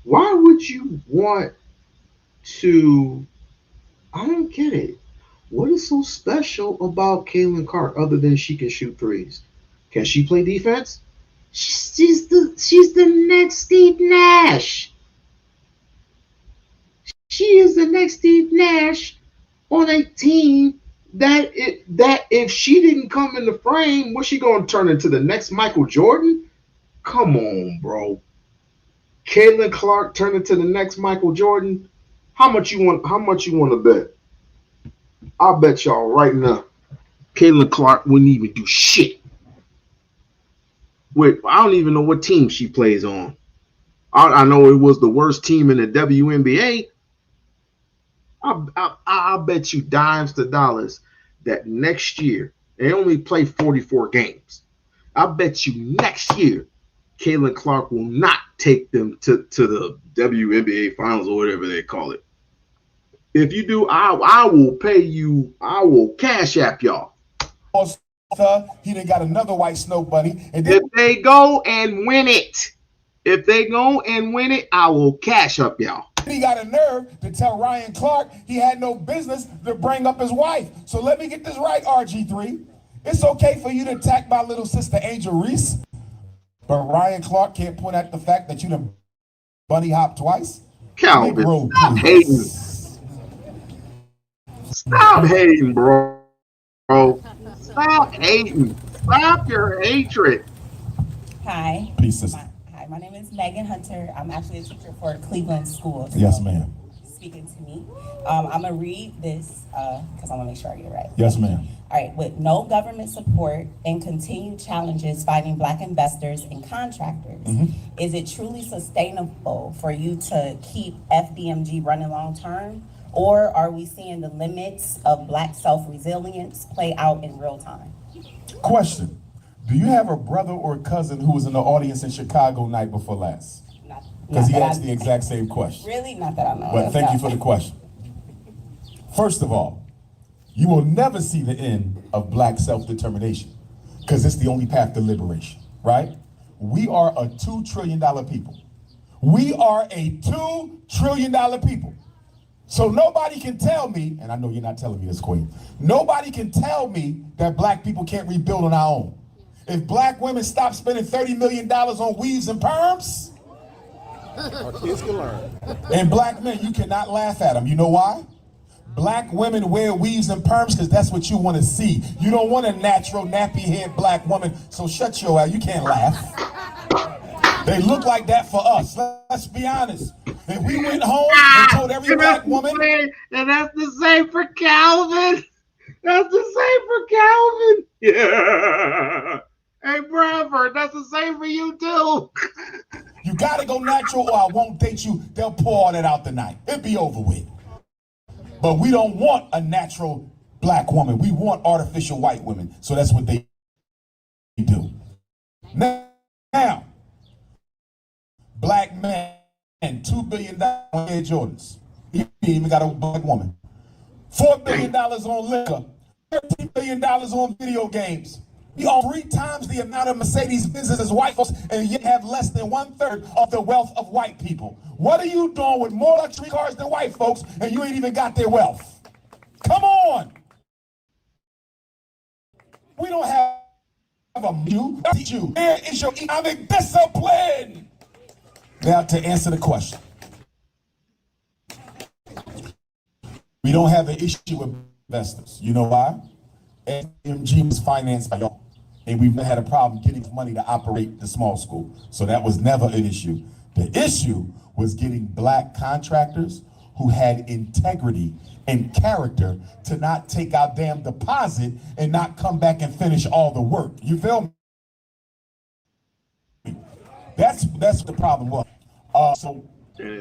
Why would you want to I don't get it. What is so special about Caitlin Clark other than she can shoot threes? Can she play defense? She's the next Steve Nash. She is the next Steve Nash on a team that if she didn't come in the frame, what's she gonna turn into the next Michael Jordan? Come on, bro. Caitlin Clark turned into the next Michael Jordan. How much you want? How much you want to bet? I'll bet y'all right now. Caitlin Clark wouldn't even do shit. Wait, I don't even know what team she plays on. I know it was the worst team in the WNBA. I'll bet you dimes to dollars that next year they only play 44 games. I bet you next year Caitlin Clark will not take them to the WNBA finals or whatever they call it. If you do, I will pay you. I will cash app y'all. He done got another white snow bunny. And if they go and win it, I will cash up y'all. He got a nerve to tell Ryan Clark he had no business to bring up his wife. So let me get this right, RG3. It's okay for you to attack my little sister Angel Reese, but Ryan Clark can't point out the fact that you done bunny hop twice. Calvin, stop hating. Stop hating, bro. Stop hating. Stop your hatred. Hi. Peace, sister. Hi, my name is Megan Hunter. I'm actually a teacher for Cleveland Schools. Yes, ma'am. Speaking to me. I'm going to read this because I want to make sure I get it right. Yes, ma'am. All right. With no government support and continued challenges fighting Black investors and contractors, is it truly sustainable for you to keep FDMG running long term? Or are we seeing the limits of Black self-resilience play out in real time? Question. Do you have a brother or cousin who was in the audience in Chicago night before last? Because he asked the exact same question. Really? Not that I know. But thank you for the question. First of all, you will never see the end of Black self-determination because it's the only path to liberation, right? We are a $2 trillion people. We are a $2 trillion people. So nobody can tell me, and I know you're not telling me this, Queen, nobody can tell me that Black people can't rebuild on our own. If Black women stop spending $30 million on weaves and perms, our kids can learn. And Black men, you cannot laugh at them. You know why? Black women wear weaves and perms because that's what you want to see. You don't want a natural nappy-head Black woman, so shut your ass. You can't laugh. They look like that for us. Let's be honest. If we went home and told every Black woman... And that's the same for Calvin. That's the same for Calvin. Yeah. Hey, Bradford, that's the same for you, too. You got to go natural or I won't date you. They'll pour all that out tonight. It'll be over with. But we don't want a natural Black woman. We want artificial white women. So that's what they do. Now, Black man, $2 billion on Air Jordans. He even got a Black woman. $4 billion on liquor. $13 billion on video games. We own 3 times the amount of Mercedes business as white folks and yet have less than 1/3 of the wealth of white people. What are you doing with more luxury cars than white folks and you ain't even got their wealth? Come on. We don't have a you. Where is your economic discipline? Now to answer the question. We don't have an issue with investors. You know why? FMG was financed by y'all. And we've had a problem getting money to operate the small school. So that was never an issue. The issue was getting Black contractors who had integrity and character to not take our damn deposit and not come back and finish all the work. You feel me? That's what the problem was. So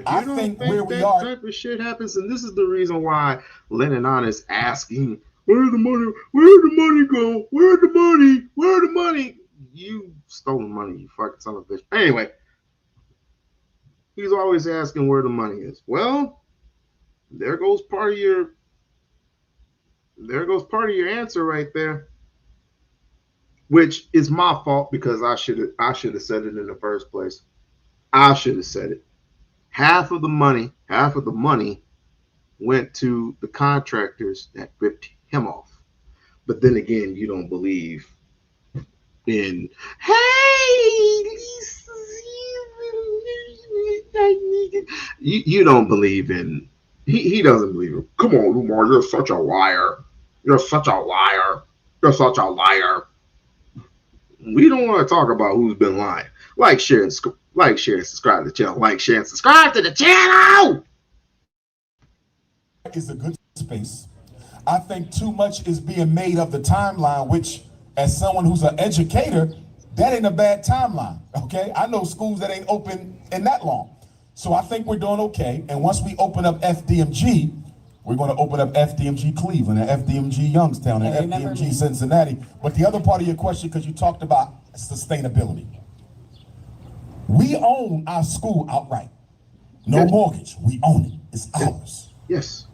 I think where we are, type of shit happens, and this is the reason why LENON is asking, where'd the money? Where'd the money go? Where'd the money? Where'd the money? You stole the money, you fucking son of a bitch. Anyway, he's always asking where the money is. Well, there goes part of your answer right there. Which is my fault because I should have said it in the first place. I should have said it. Half of the money went to the contractors that ripped him off. But then again, you don't believe in, hey, you don't believe in, he doesn't believe it. Come on, Umar, you're such a liar. You're such a liar. You're such a liar. We don't want to talk about who's been lying. Like, share, and subscribe to the channel. Like, share, and subscribe to the channel. Is a good space. I think too much is being made of the timeline, which, as someone who's an educator, that ain't a bad timeline. Okay, I know schools that ain't open in that long, so I think we're doing okay. And once we open up FDMG, we're going to open up FDMG Cleveland and FDMG Youngstown and FDMG Cincinnati. But the other part of your question, because you talked about sustainability, we own our school outright. No mortgage. We own it. It's ours. Yes.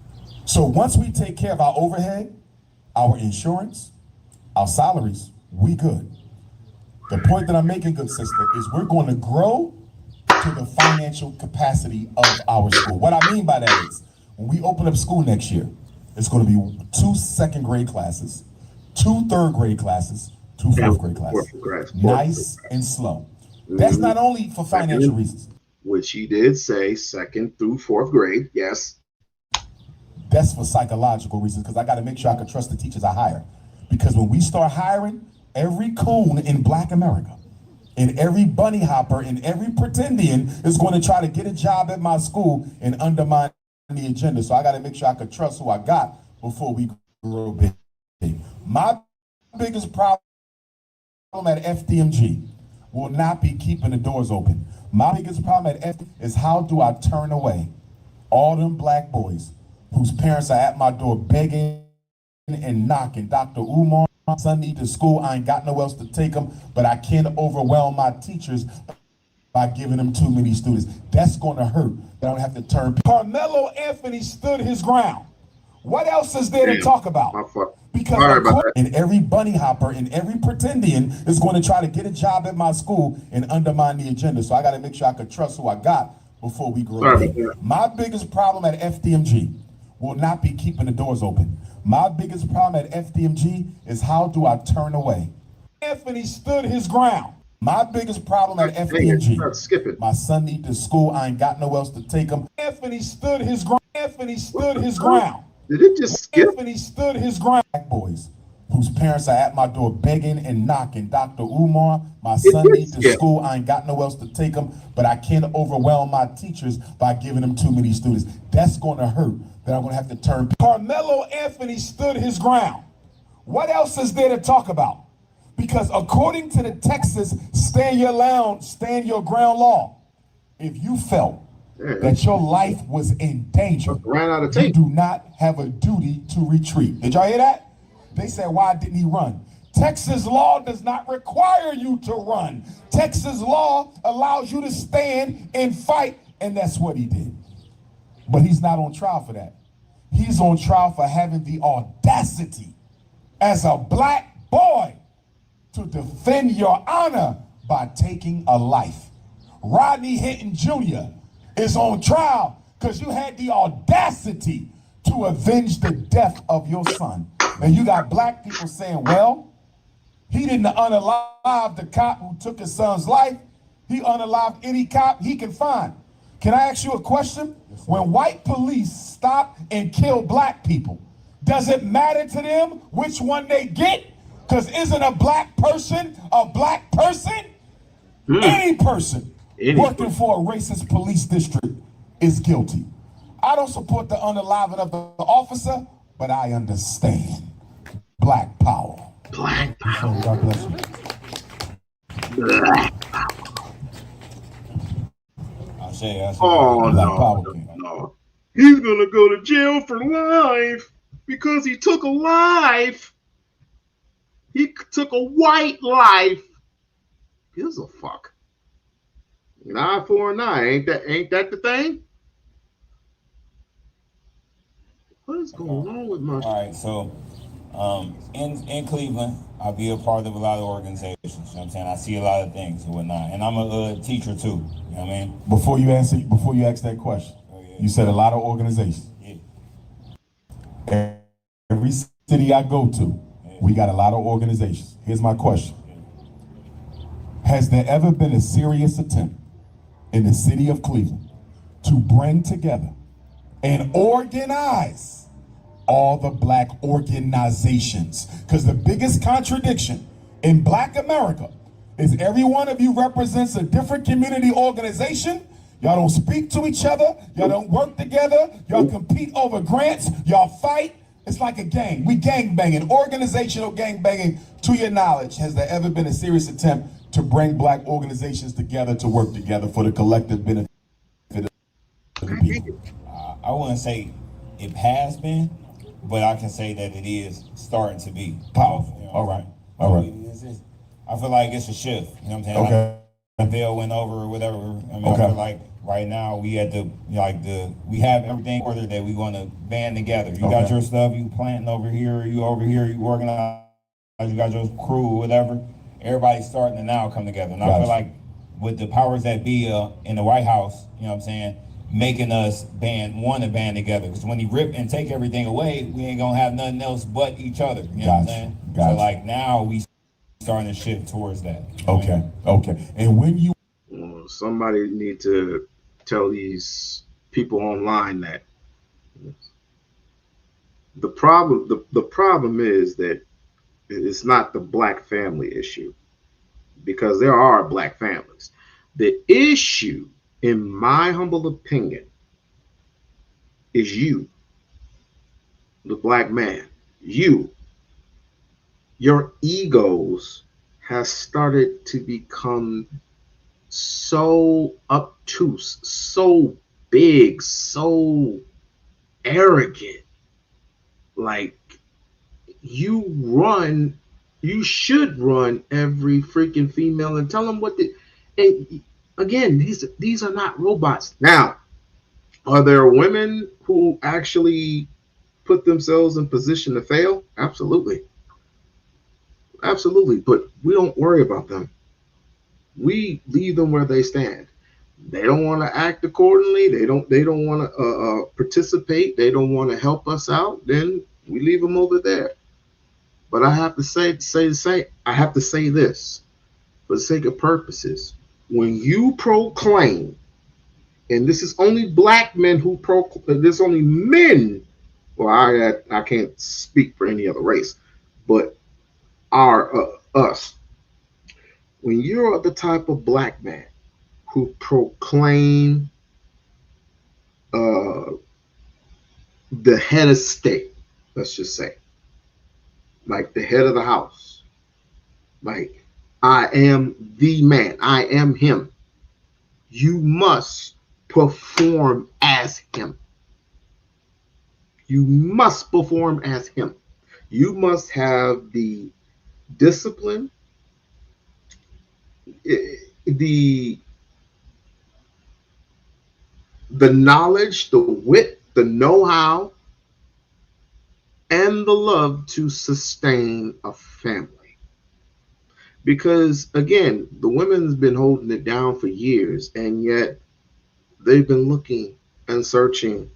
So once we take care of our overhead, our insurance, our salaries, we good. The point that I'm making, good sister, is we're going to grow to the financial capacity of our school. What I mean by that is, when we open up school next year, it's going to be 2 second grade classes, 2 third grade classes, 2 fourth grade classes. Nice and slow. That's not only for financial reasons. Which he did say 2nd through 4th grade, yes. That's for psychological reasons, because I got to make sure I can trust the teachers I hire. Because when we start hiring, every coon in Black America, and every bunny hopper, and every pretendian is going to try to get a job at my school and undermine the agenda. So I got to make sure I can trust who I got before we grow big. My biggest problem at FDMG will not be keeping the doors open. My biggest problem at FDMG is, how do I turn away all them black boys whose parents are at my door begging and knocking? Dr. Umar, my son needs to school. I ain't got nowhere else to take him, but I can't overwhelm my teachers by giving them too many students. That's going to hurt. I don't have to turn. Carmelo Anthony stood his ground. What else is there to talk about? Because and every bunny hopper and every pretendian is going to try to get a job at my school and undermine the agenda. So I got to make sure I can trust who I got before we grow big. My biggest problem at FDMG will not be keeping the doors open. My biggest problem at FDMG is, how do I turn away? Anthony stood his ground. My biggest problem at FDMG, my son needs to school. I ain't got nowhere else to take him. Anthony stood his ground. Anthony stood his ground. Did it just skip? Anthony stood his ground. Black boys whose parents are at my door begging and knocking. Dr. Umar, my son needs to school. I ain't got nowhere else to take him, but I can't overwhelm my teachers by giving them too many students. That's going to hurt. That I'm going to have to turn. Carmelo Anthony stood his ground. What else is there to talk about? Because according to the Texas stand your ground law, if you felt that your life was in danger, you do not have a duty to retreat. Did y'all hear that? They said, why didn't he run? Texas law does not require you to run. Texas law allows you to stand and fight, and that's what he did. But he's not on trial for that. He's on trial for having the audacity as a black boy to defend your honor by taking a life. Rodney Hinton Jr. is on trial because you had the audacity to avenge the death of your son. And you got black people saying, well, he didn't unalive the cop who took his son's life. He unalived any cop he can find. Can I ask you a question? When white police stop and kill black people, does it matter to them which one they get? Because isn't a black person a black person? Any person working for a racist police district is guilty. I don't support the unaliving of the officer, but I understand. Black power. Black power. God bless you. Black power. Oh, no. He's going to go to jail for life because he took a life. He took a white life. Gives a fuck. 9 for an eye. Ain't that the thing? What is going on with my? All right, so in Cleveland, I be a part of a lot of organizations. You know what I'm saying? I see a lot of things and whatnot, and I'm a teacher too. You know what I mean? Before you ask that question, you said a lot of organizations. Yeah. Every city I go to, we got a lot of organizations. Here's my question. Has there ever been a serious attempt in the city of Cleveland to bring together and organize all the black organizations? Because the biggest contradiction in black America is every one of you represents a different community organization. Y'all don't speak to each other. Y'all don't work together. Y'all compete over grants. Y'all fight. It's like a gang. We gang banging, organizational gang banging. To your knowledge, has there ever been a serious attempt to bring black organizations together to work together for the collective benefit of the people? I wouldn't say it has been, but I can say that it is starting to be powerful. You know, All right. All right. I feel like it's a shift. You know what I'm saying? Okay. Like the bill went over or whatever. I mean, Okay. I feel like right now we at we have everything ordered that we want to band together. You got Okay. your stuff, you planting over here, you organize, you got your crew, whatever. Everybody's starting to now come together. And I feel like with the powers that be in the White House, you know what I'm saying, making us want to band together. Because when he rip and take everything away, we ain't gonna have nothing else but each other. You know what I'm saying? So like now we starting to shift towards that. Okay. Okay. And when you somebody need to tell these people online that the problem is that it's not the black family issue, because there are black families. The issue, in my humble opinion, is you, the black man. Your egos has started to become so obtuse, so big, so arrogant. Like, you should run every freaking female and tell them what the. And again, these are not robots. Now, are there women who actually put themselves in position to fail? Absolutely. Absolutely. But we don't worry about them. We leave them where they stand. They don't want to act accordingly. They don't want to participate. They don't want to help us out. Then we leave them over there. But I have to say, I have to say this for the sake of purposes. When you proclaim, and this is only black men who proclaim, there's only men. Well, I can't speak for any other race, but us. When you're the type of black man who proclaim the head of state, let's just say, like the head of the house, like, I am the man, I am him. You must perform as him. You must perform as him. You must have the discipline, the knowledge, the wit, the know-how, and the love to sustain a family. Because again, the women's been holding it down for years, and yet they've been looking and searching,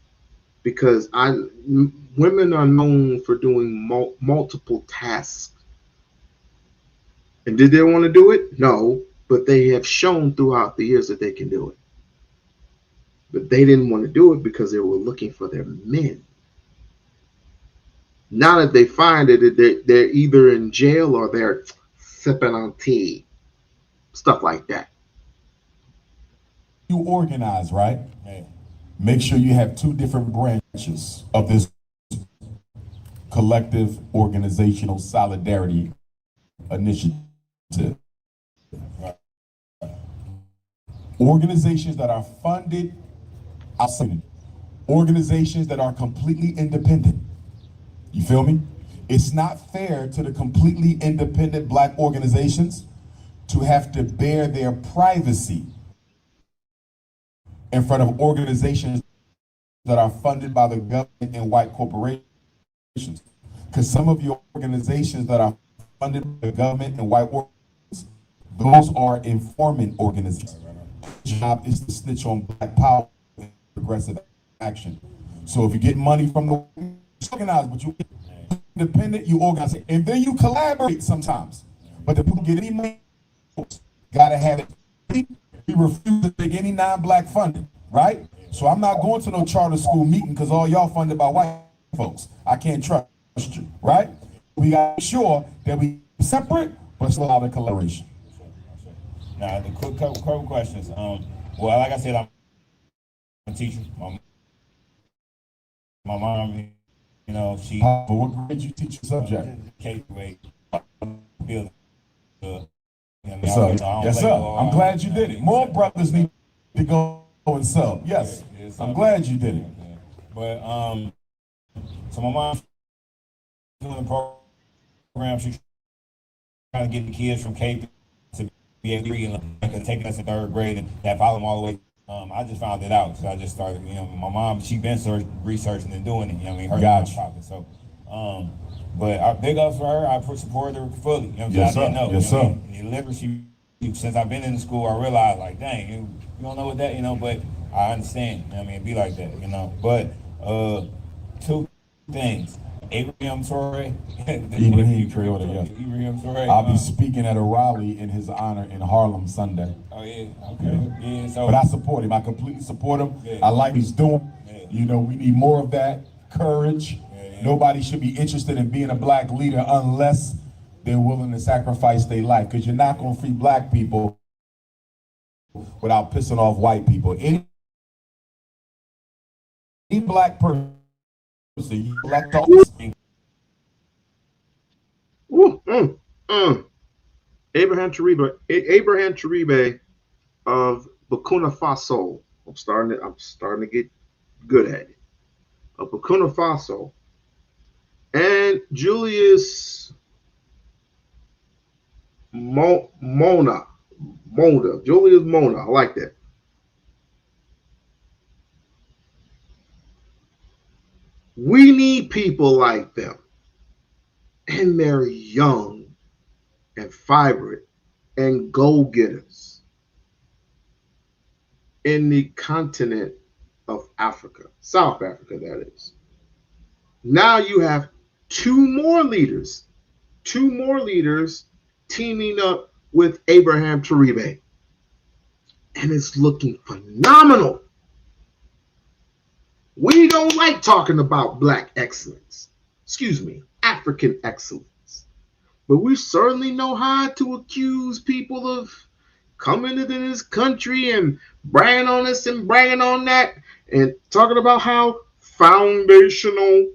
because women are known for doing multiple tasks. And did they want to do it? No, but they have shown throughout the years that they can do it. But they didn't want to do it because they were looking for their men. Now that they find it, they're either in jail or they're sipping on tea, stuff like that. You organize, right? Make sure you have two different branches of this collective organizational solidarity initiative. Organizations that are funded outside, organizations that are completely independent. You feel me? It's not fair to the completely independent black organizations to have to bear their privacy in front of organizations that are funded by the government and white corporations. Because some of your organizations that are funded by the government and white organizations, those are informant organizations. Their job is to snitch on black power and progressive action. So if you get money from the organize, but you independent, you organize, and then you collaborate sometimes. But the people get any money, gotta have it. We refuse to take any non-black funding, right? So I'm not going to no charter school meeting because all y'all funded by white folks. I can't trust you, right? We gotta make sure that we separate, but still have a collaboration. Now, the quick couple questions. Well, like I said, I'm a teacher. My mom, you know, she. But what grade you teach your subject? K-8. Yes, sir. I'm glad you did it. More brothers need to go and sub. Yes, I'm glad you did it. But so my mom doing the program. She's trying to get the kids from K to be able to read and taking us in third grade, and that follow them all the way. I just found it out, so I just started. You know, my mom, she been researching and doing it. You know, what I mean, her popping. So, but I big ups for her. I support her fully. You know, yes, I didn't know. Yes, sir. The literacy. Since I've been in the school, I realized, like, dang, you don't know what that, you know. But I understand. You know what I mean, it'd be like that, you know. But two things. Ibrahim Traore. Ibrahim Traore, yes. Ibrahim Traore. I'll be speaking at a rally in his honor in Harlem Sunday. Oh yeah, okay. Yeah, so, but I support him. I completely support him. Yeah. I like what he's doing. Yeah. You know, we need more of that courage. Yeah. Nobody should be interested in being a black leader unless they're willing to sacrifice their life. Because you're not going to free black people without pissing off white people. Any black person, you elect office. Abraham Taribe of Burkina Faso. I'm starting to get good at it. Of Burkina Faso. And Julius Mona. Julius Mona. I like that. We need people like them. And they're young and vibrant and go-getters in the continent of Africa, South Africa, that is. Now you have two more leaders teaming up with Abraham Taribe. And it's looking phenomenal. We don't like talking about black excellence. Excuse me, African excellence. But we certainly know how to accuse people of coming into this country and bragging on this and bragging on that and talking about how foundational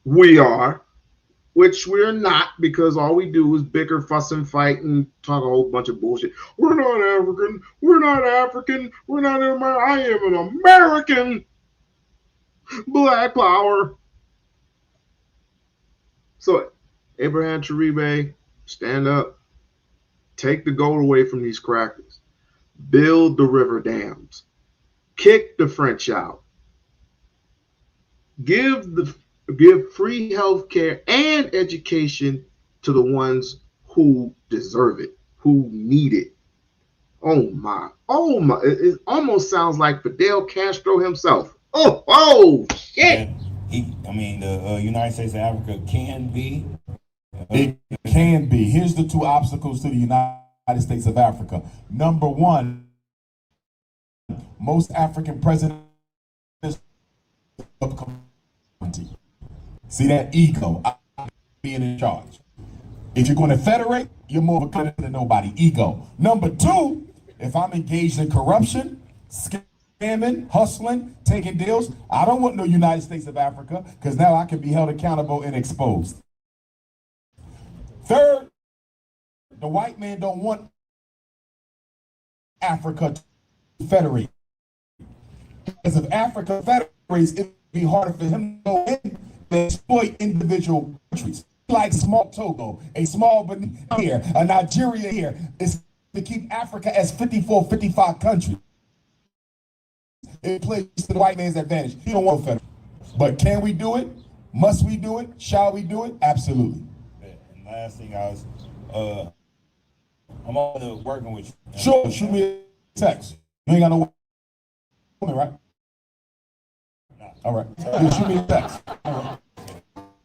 we are, which we're not, because all we do is bicker, fuss, and fight and talk a whole bunch of bullshit. We're not African. We're not African. We're not American. I am an American. Black power. So, Abraham Taribe, stand up. Take the gold away from these crackers. Build the river dams. Kick the French out. Give free health care and education to the ones who deserve it, who need it. Oh my. It almost sounds like Fidel Castro himself. Oh shit. The United States of Africa can be. It can be. Here's the two obstacles to the United States of Africa. Number one, most African presidents of community. See that ego, being in charge. If you're going to federate, you're more of a country than nobody. Ego. Number two, if I'm engaged in corruption, scamming, hustling, taking deals, I don't want no United States of Africa, because now I can be held accountable and exposed. Third, the white man don't want Africa to federate. Because if Africa federates, it would be harder for him to go in and exploit individual countries. Like small Togo, a small Benin here, a Nigeria here, is to keep Africa as 54, 55 countries. It plays to the white man's advantage. He don't want federal. But can we do it? Must we do it? Shall we do it? Absolutely. And last thing, I'm on working with you. Sure, shoot me a text. You ain't got no woman, right? All right. You shoot me a text. All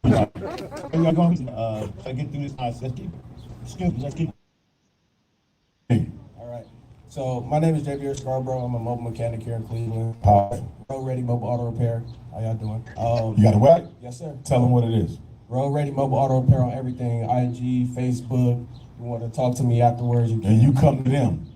right. Y'all going to get through this process. Excuse me, let's keep. All right. So my name is JB Scarborough. I'm a mobile mechanic here in Cleveland. Road Ready Mobile Auto Repair. How y'all doing? You got a what? Yes, sir. Tell them what it is. Road Ready Mobile Auto Repair on everything. IG, Facebook. You want to talk to me afterwards? You can. And you come to them.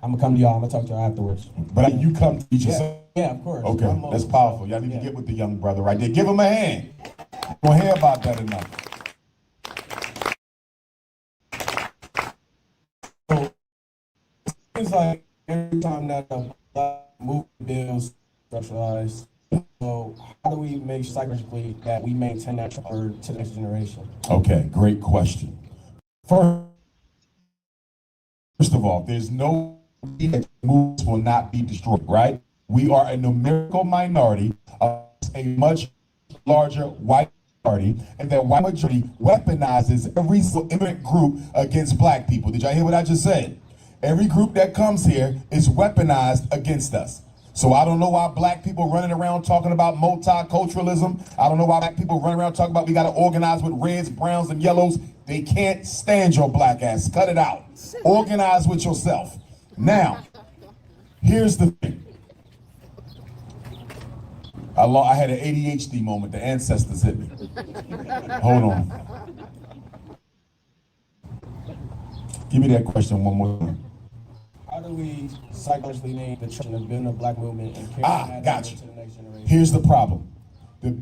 I'm gonna come to y'all. I'm gonna talk to y'all afterwards. But you come to each other. Yeah, of course. Okay, that's powerful. Y'all need to get with the young brother right there. Give him a hand. You don't hear about that enough. So, it's like every time that a black movement bills specialized. So how do we make psychologically that we maintain that for to the next generation? Okay, great question. First of all, there's no that moves will not be destroyed, right? We are a numerical minority of a much larger white majority, and that white majority weaponizes every single immigrant group against black people. Did y'all hear what I just said? Every group that comes here is weaponized against us. So I don't know why black people running around talking about multiculturalism. I don't know why black people running around talking about we got to organize with reds, browns, and yellows. They can't stand your black ass. Cut it out. Organize with yourself. Now, here's the thing. I had an ADHD moment. The ancestors hit me. Hold on. Give me that question one more time. How do we psychologically name the church and building a black movement and carry that over to the next generation? Here's the problem.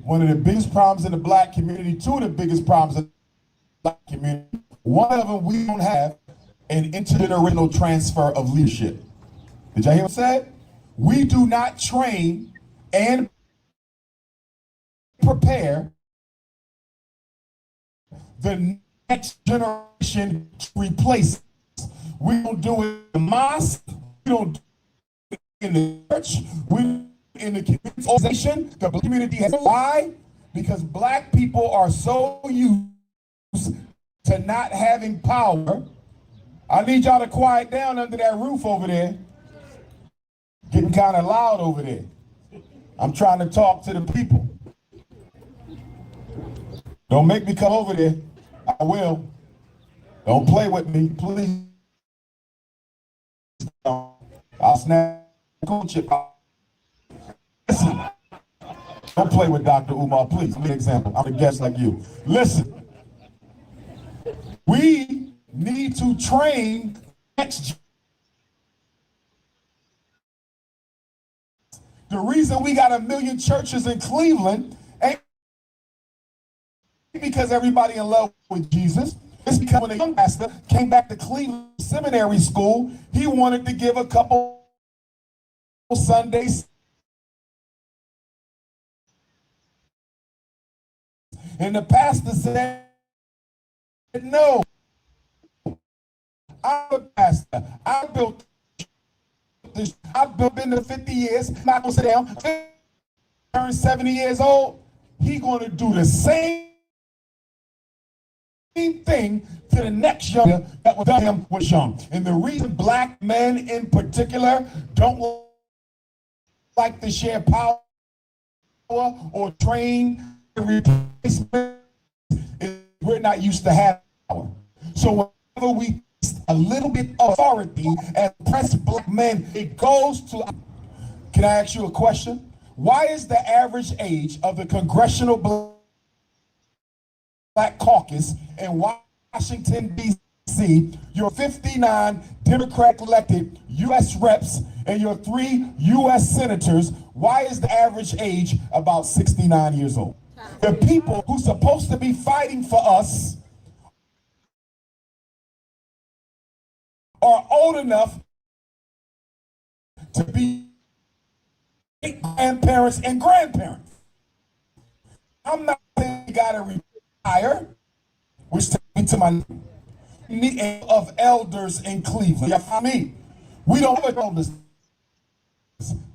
One of the biggest problems in the black community, two of the biggest problems in the black community, one of them, we don't have an intergenerational transfer of leadership. Did y'all hear what I said? We do not train and prepare the next generation to replace us. We don't do it in the mosque, we don't do it in the church, we in the community organization, the community has. Why? Because black people are so used to not having power. I need y'all to quiet down under that roof over there. Getting kind of loud over there. I'm trying to talk to the people. Don't make me come over there. I will. Don't play with me, please. I'll snap a chip. Listen. Don't play with Dr. Umar, please. Give me an example. I'm a guest like you. Listen. We need to train next. The reason we got 1 million churches in Cleveland ain't because everybody in love with Jesus. It's because when a young pastor came back to Cleveland Seminary School, he wanted to give a couple Sundays. And the pastor said, no, I'm a pastor. I built this. I've been there 50 years. Not gonna sit down. Turn 70 years old. He gonna do the same thing to the next younger that was done him was young. And the reason black men in particular don't like to share power or train replacement is we're not used to having power. So whenever we a little bit of authority as oppressed black men, it goes to. Can I ask you a question? Why is the average age of the Congressional Black Caucus in Washington, D.C., your 59 Democrat elected U.S. reps and your 3 U.S. senators, why is the average age about 69 years old? The people who's supposed to be fighting for us are old enough to be grandparents and grandparents. I'm not saying you gotta retire, which takes me to my meeting of elders in Cleveland. You follow me? We don't have elders,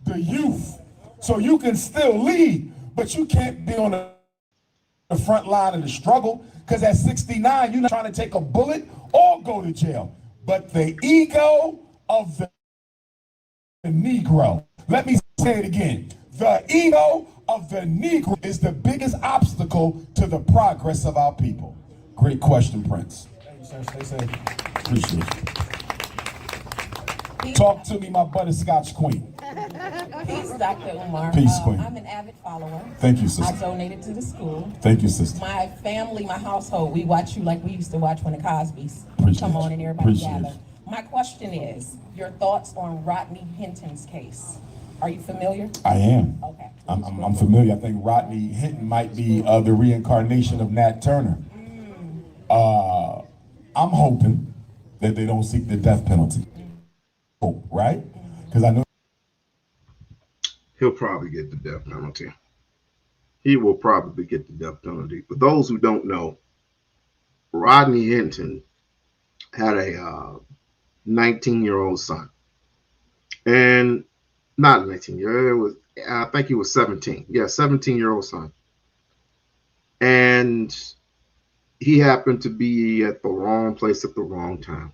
the youth. So you can still lead, but you can't be on the front line of the struggle, because at 69, you're not trying to take a bullet or go to jail. But the ego of the Negro, let me say it again, the ego of the Negro is the biggest obstacle to the progress of our people? Great question, Prince. Appreciate you. Talk to me, my butterscotch queen. Peace, Dr. Umar. Peace, queen. I'm an avid follower. Thank you, sister. I donated to the school. Thank you, sister. My family, my household, we watch you like we used to watch when the Cosbys come on and everybody gather. My question is, your thoughts on Rodney Hinton's case. Are you familiar? I am. Okay. I'm familiar. I think Rodney Hinton might be the reincarnation of Nat Turner. I'm hoping that they don't seek the death penalty. Hope, right? Because I know He'll probably get the death penalty. He will probably get the death penalty. For those who don't know, Rodney Hinton had a 19-year-old son. And not 19-year-old, I think he was 17. Yeah, 17-year-old son. And he happened to be at the wrong place at the wrong time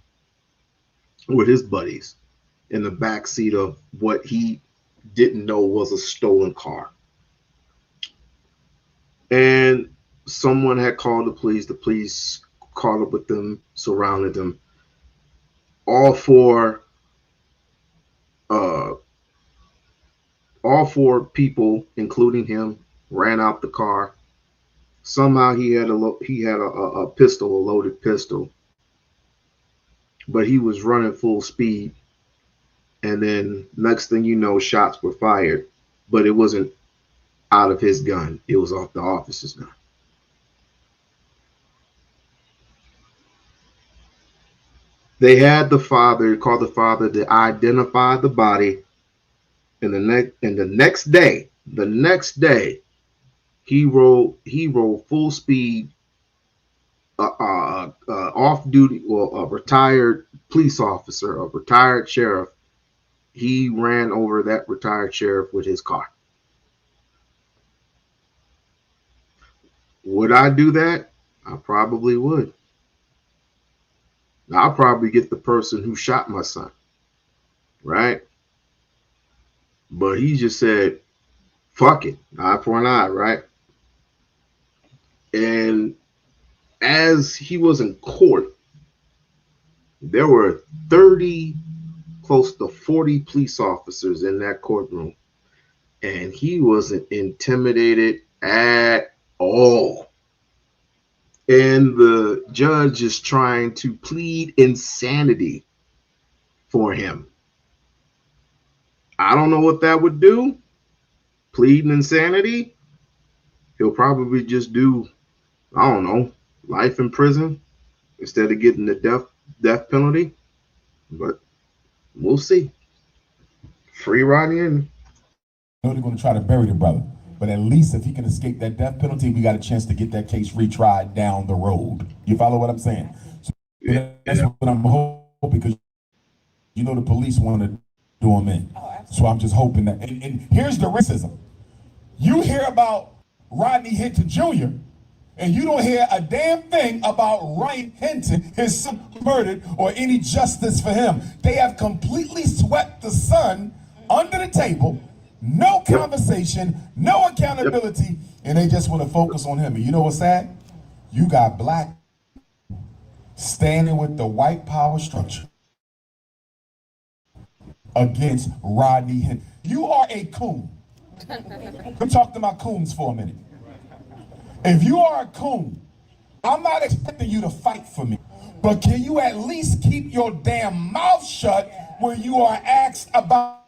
with his buddies in the back seat of what he didn't know was a stolen car. And someone had called the police. The police caught up with them, surrounded them. All four people, including him, ran out the car. Somehow he had a pistol, a loaded pistol, but he was running full speed. And then next thing you know, shots were fired, but it wasn't out of his gun. It was off the officer's gun. They had the father, called the father to identify the body. And the next day, he rode full speed, off duty, or a retired police officer, a retired sheriff. He ran over that retired sheriff with his car. Would I do that? I probably would. I'll probably get the person who shot my son, right? But he just said, fuck it, eye for an eye, right? And as he was in court, there were 30, close to 40 police officers in that courtroom. And he wasn't intimidated at all. And the judge is trying to plead insanity for him. I don't know what that would do. Pleading insanity. He'll probably just do, I don't know, life in prison instead of getting the death penalty. But we'll see. Free Rodney in. I know they're going to try to bury the brother, but at least if he can escape that death penalty, we got a chance to get that case retried down the road. You follow what I'm saying? So that's what I'm hoping, because you know the police want to do him in. So I'm just hoping that. And here's the racism. You hear about Rodney Hinton Jr., and you don't hear a damn thing about Rodney Hinton, his son murdered, or any justice for him. They have completely swept the son under the table. No conversation, no accountability, and they just want to focus on him. And you know what's sad? You got black standing with the white power structure against Rodney Hinton. You are a coon. We're talking about coons for a minute. If you are a coon, I'm not expecting you to fight for me, but can you at least keep your damn mouth shut when you are asked about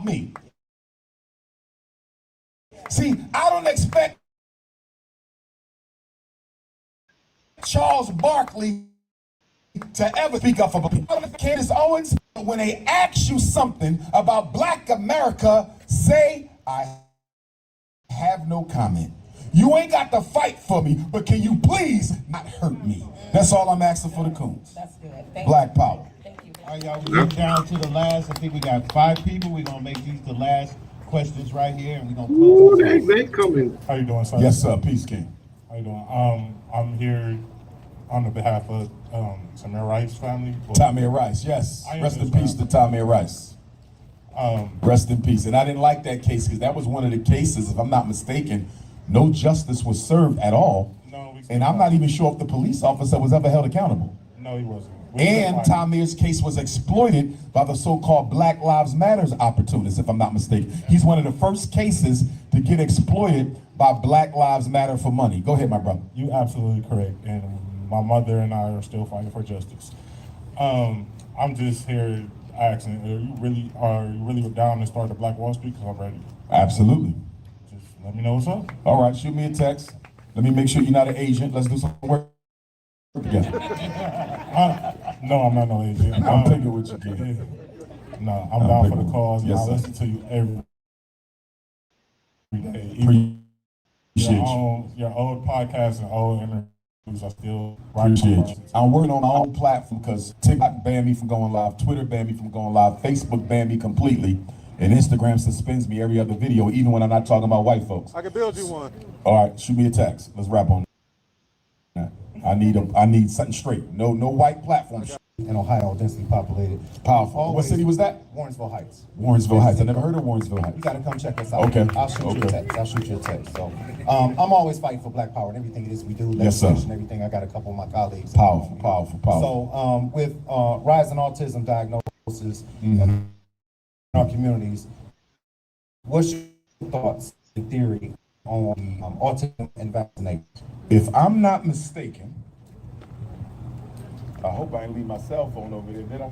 me? See, I don't expect Charles Barkley to ever speak up for people. Candace Owens, when they ask you something about Black America, say, I have no comment. You ain't got to fight for me, but can you please not hurt me? That's all I'm asking for the coons. That's good. Black power. All right, y'all, we're down to the last. I think we got 5 people. We're going to make these the last questions right here, and we're going to close. Ooh, they coming. How you doing, sir? Yes, sir. Peace, King. How you doing? I'm here on the behalf of Tamir Rice family. Tamir Rice, yes. Rest in peace to Tamir Rice. Rest in peace. And I didn't like that case because that was one of the cases, if I'm not mistaken, no justice was served at all. And I'm not even sure if the police officer was ever held accountable. No, he wasn't. And Tamir's case was exploited by the so-called Black Lives Matters opportunists, if I'm not mistaken. He's one of the first cases to get exploited by Black Lives Matter for money. Go ahead, my brother. You absolutely correct. And my mother and I are still fighting for justice. I'm just here asking, are you really down to start the Black Wall Street? Because I'm ready. Absolutely. Just let me know what's up. All right, shoot me a text. Let me make sure you're not an agent. Let's do some work together. No, I'm not no agent. I'm picking with you, kid. No, I'm down for the cause. Yes, I sir. listen to you every day. Appreciate Your old podcasts and old interviews are still Appreciate you. I'm working on my own platform because TikTok banned me from going live, Twitter banned me from going live, Facebook banned me completely, and Instagram suspends me every other video, even when I'm not talking about white folks. I can build you one. All right, shoot me a text. Let's wrap on that. I need something straight. No white platform. In Ohio, densely populated. Powerful. What city was that? Warrensville Heights. Warrensville Heights. I never heard of Warrensville Heights. You gotta come check us out. Okay. I'll shoot you a text. I'll shoot you a text. So, I'm always fighting for Black Power and everything it is we do, Yes, sir. legislation, everything. I got a couple of my colleagues. Powerful. So, with rising autism diagnosis in our communities, what's your thoughts and theory on autism and vaccination? If I'm not mistaken, I hope I didn't leave my cell phone over there, did I?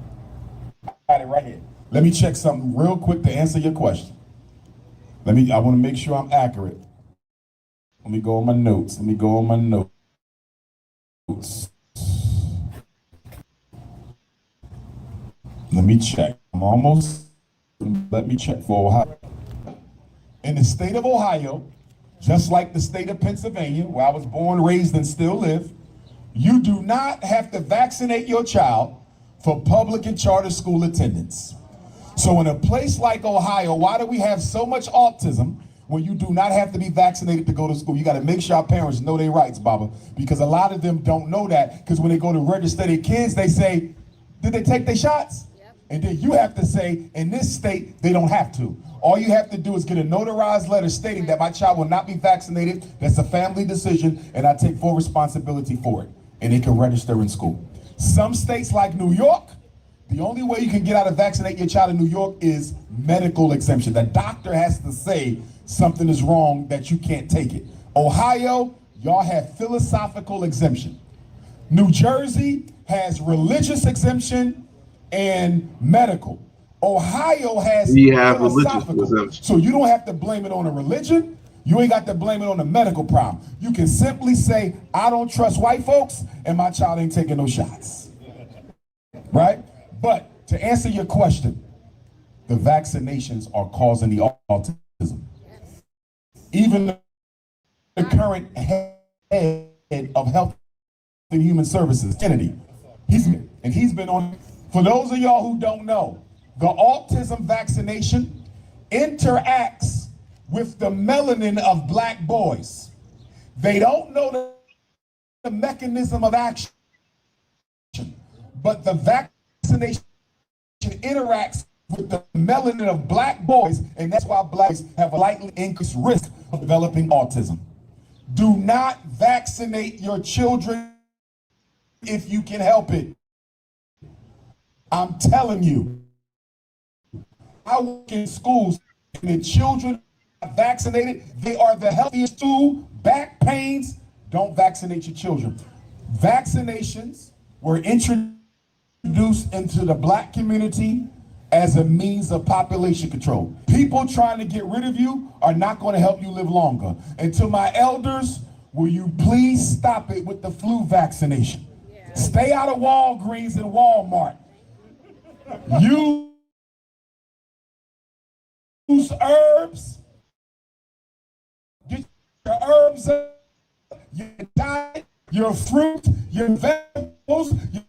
I got it right here. Let me check something real quick to answer your question. I want to make sure I'm accurate. Let me go on my notes. Let me check. Let me check for Ohio. In the state of Ohio, just like the state of Pennsylvania, where I was born, raised, and still live, you do not have to vaccinate your child for public and charter school attendance. So in a place like Ohio, why do we have so much autism when you do not have to be vaccinated to go to school? You got to make sure our parents know their rights, Baba, because a lot of them don't know that, because when they go to register their kids, they say, did they take their shots? Yep. And then you have to say, in this state, they don't have to. All you have to do is get a notarized letter stating that my child will not be vaccinated. That's a family decision, and I take full responsibility for it. And they can register in school. Some states like New York, the only way you can get out of vaccinate your child in New York is medical exemption. The doctor has to say something is wrong that you can't take it. Ohio, y'all have philosophical exemption. New Jersey has religious exemption and medical. Ohio has philosophical. So you don't have to blame it on a religion. You ain't got to blame it on a medical problem. You can simply say, I don't trust white folks and my child ain't taking no shots. Right? But to answer your question, the vaccinations are causing the autism. Even the current head of Health and Human Services, Kennedy, he's been on. For those of y'all who don't know, the autism vaccination interacts with the melanin of Black boys. They don't know the mechanism of action, but the vaccination interacts with the melanin of Black boys, and that's why Blacks have a slightly increased risk of developing autism. Do not vaccinate your children if you can help it. I'm telling you. I work in schools, and the children are vaccinated. They are the healthiest too. Back pains, don't vaccinate your children. Vaccinations were introduced into the Black community as a means of population control. People trying to get rid of you are not going to help you live longer. And to my elders, will you please stop it with the flu vaccination? Yeah. Stay out of Walgreens and Walmart. Use herbs. Get your herbs up, your diet, your fruit, your vegetables, your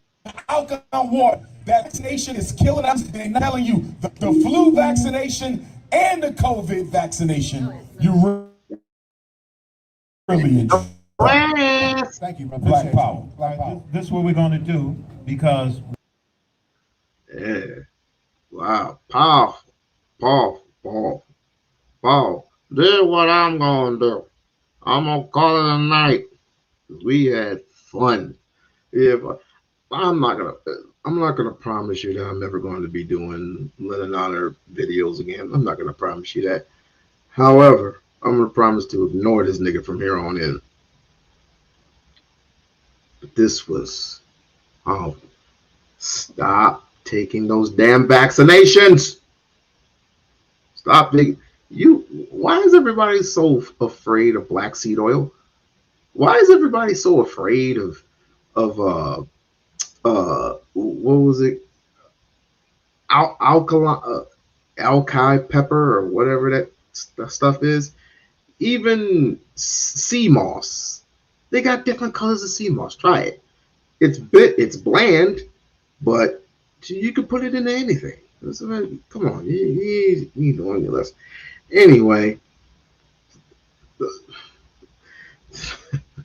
alkaline water. Vaccination is killing us. They're telling you the flu vaccination and the COVID vaccination, you really enjoy. Thank you, brother. Black Power. Black Power. This is what we're going to do because. Yeah. Wow. Powerful. Paul. This is what I'm gonna do. I'm gonna call it a night. We had fun. If I'm not gonna promise you that I'm never going to be doing LENON videos again. I'm not gonna promise you that. However, I'm gonna promise to ignore this nigga from here on in. But this was, oh, stop taking those damn vaccinations. Stop taking you. Why is everybody so afraid of black seed oil? Why is everybody so afraid of what was it? Alki pepper or whatever that stuff is. Even sea moss. They got different colors of sea moss. Try it. It's bland, but you can put it into anything. Come on, you need to learn your lesson. Anyway, what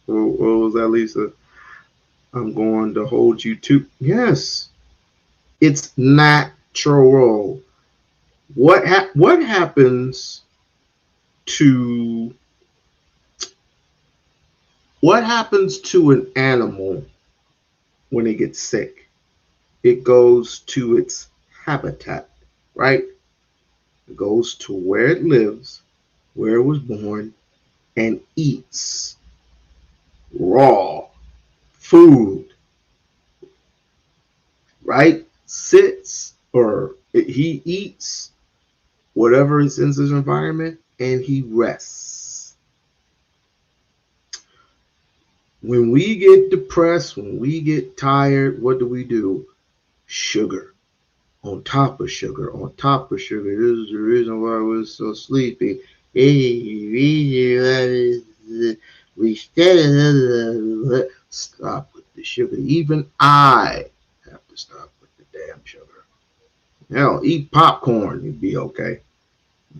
was that, Lisa? I'm going to hold you to. Yes, it's natural. What happens to an animal when it gets sick? It goes to its habitat, right? It goes to where it lives, where it was born, and eats raw food, right? He eats whatever is in his environment, and he rests. When we get depressed, when we get tired, what do? Sugar. On top of sugar, on top of sugar. This is the reason why we're so sleepy. We stop with the sugar. Even I have to stop with the damn sugar. Hell, eat popcorn, you'd be okay.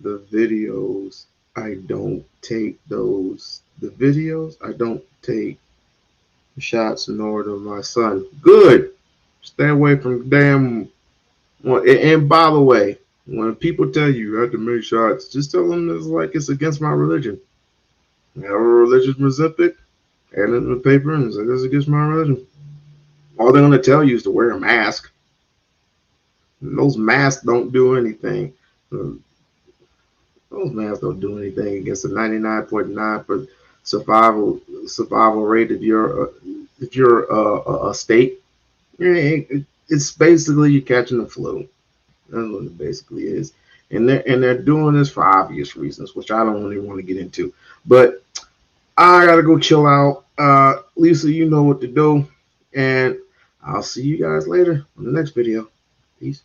The videos, I don't take those. The videos, I don't take shots nor to my son. Good. Stay away from damn. And by the way, when people tell you have to make shots, just tell them it's against my religion. I have a religious Mazephic, and in the paper, and it's against my religion. All they're gonna tell you is to wear a mask. And those masks don't do anything. Those masks don't do anything against the 99.9% survival rate if you're a state. It's basically you're catching the flu. That's what it basically is. And they're doing this for obvious reasons, which I don't really want to get into. But I gotta go chill out. Lisa, you know what to do. And I'll see you guys later on the next video. Peace.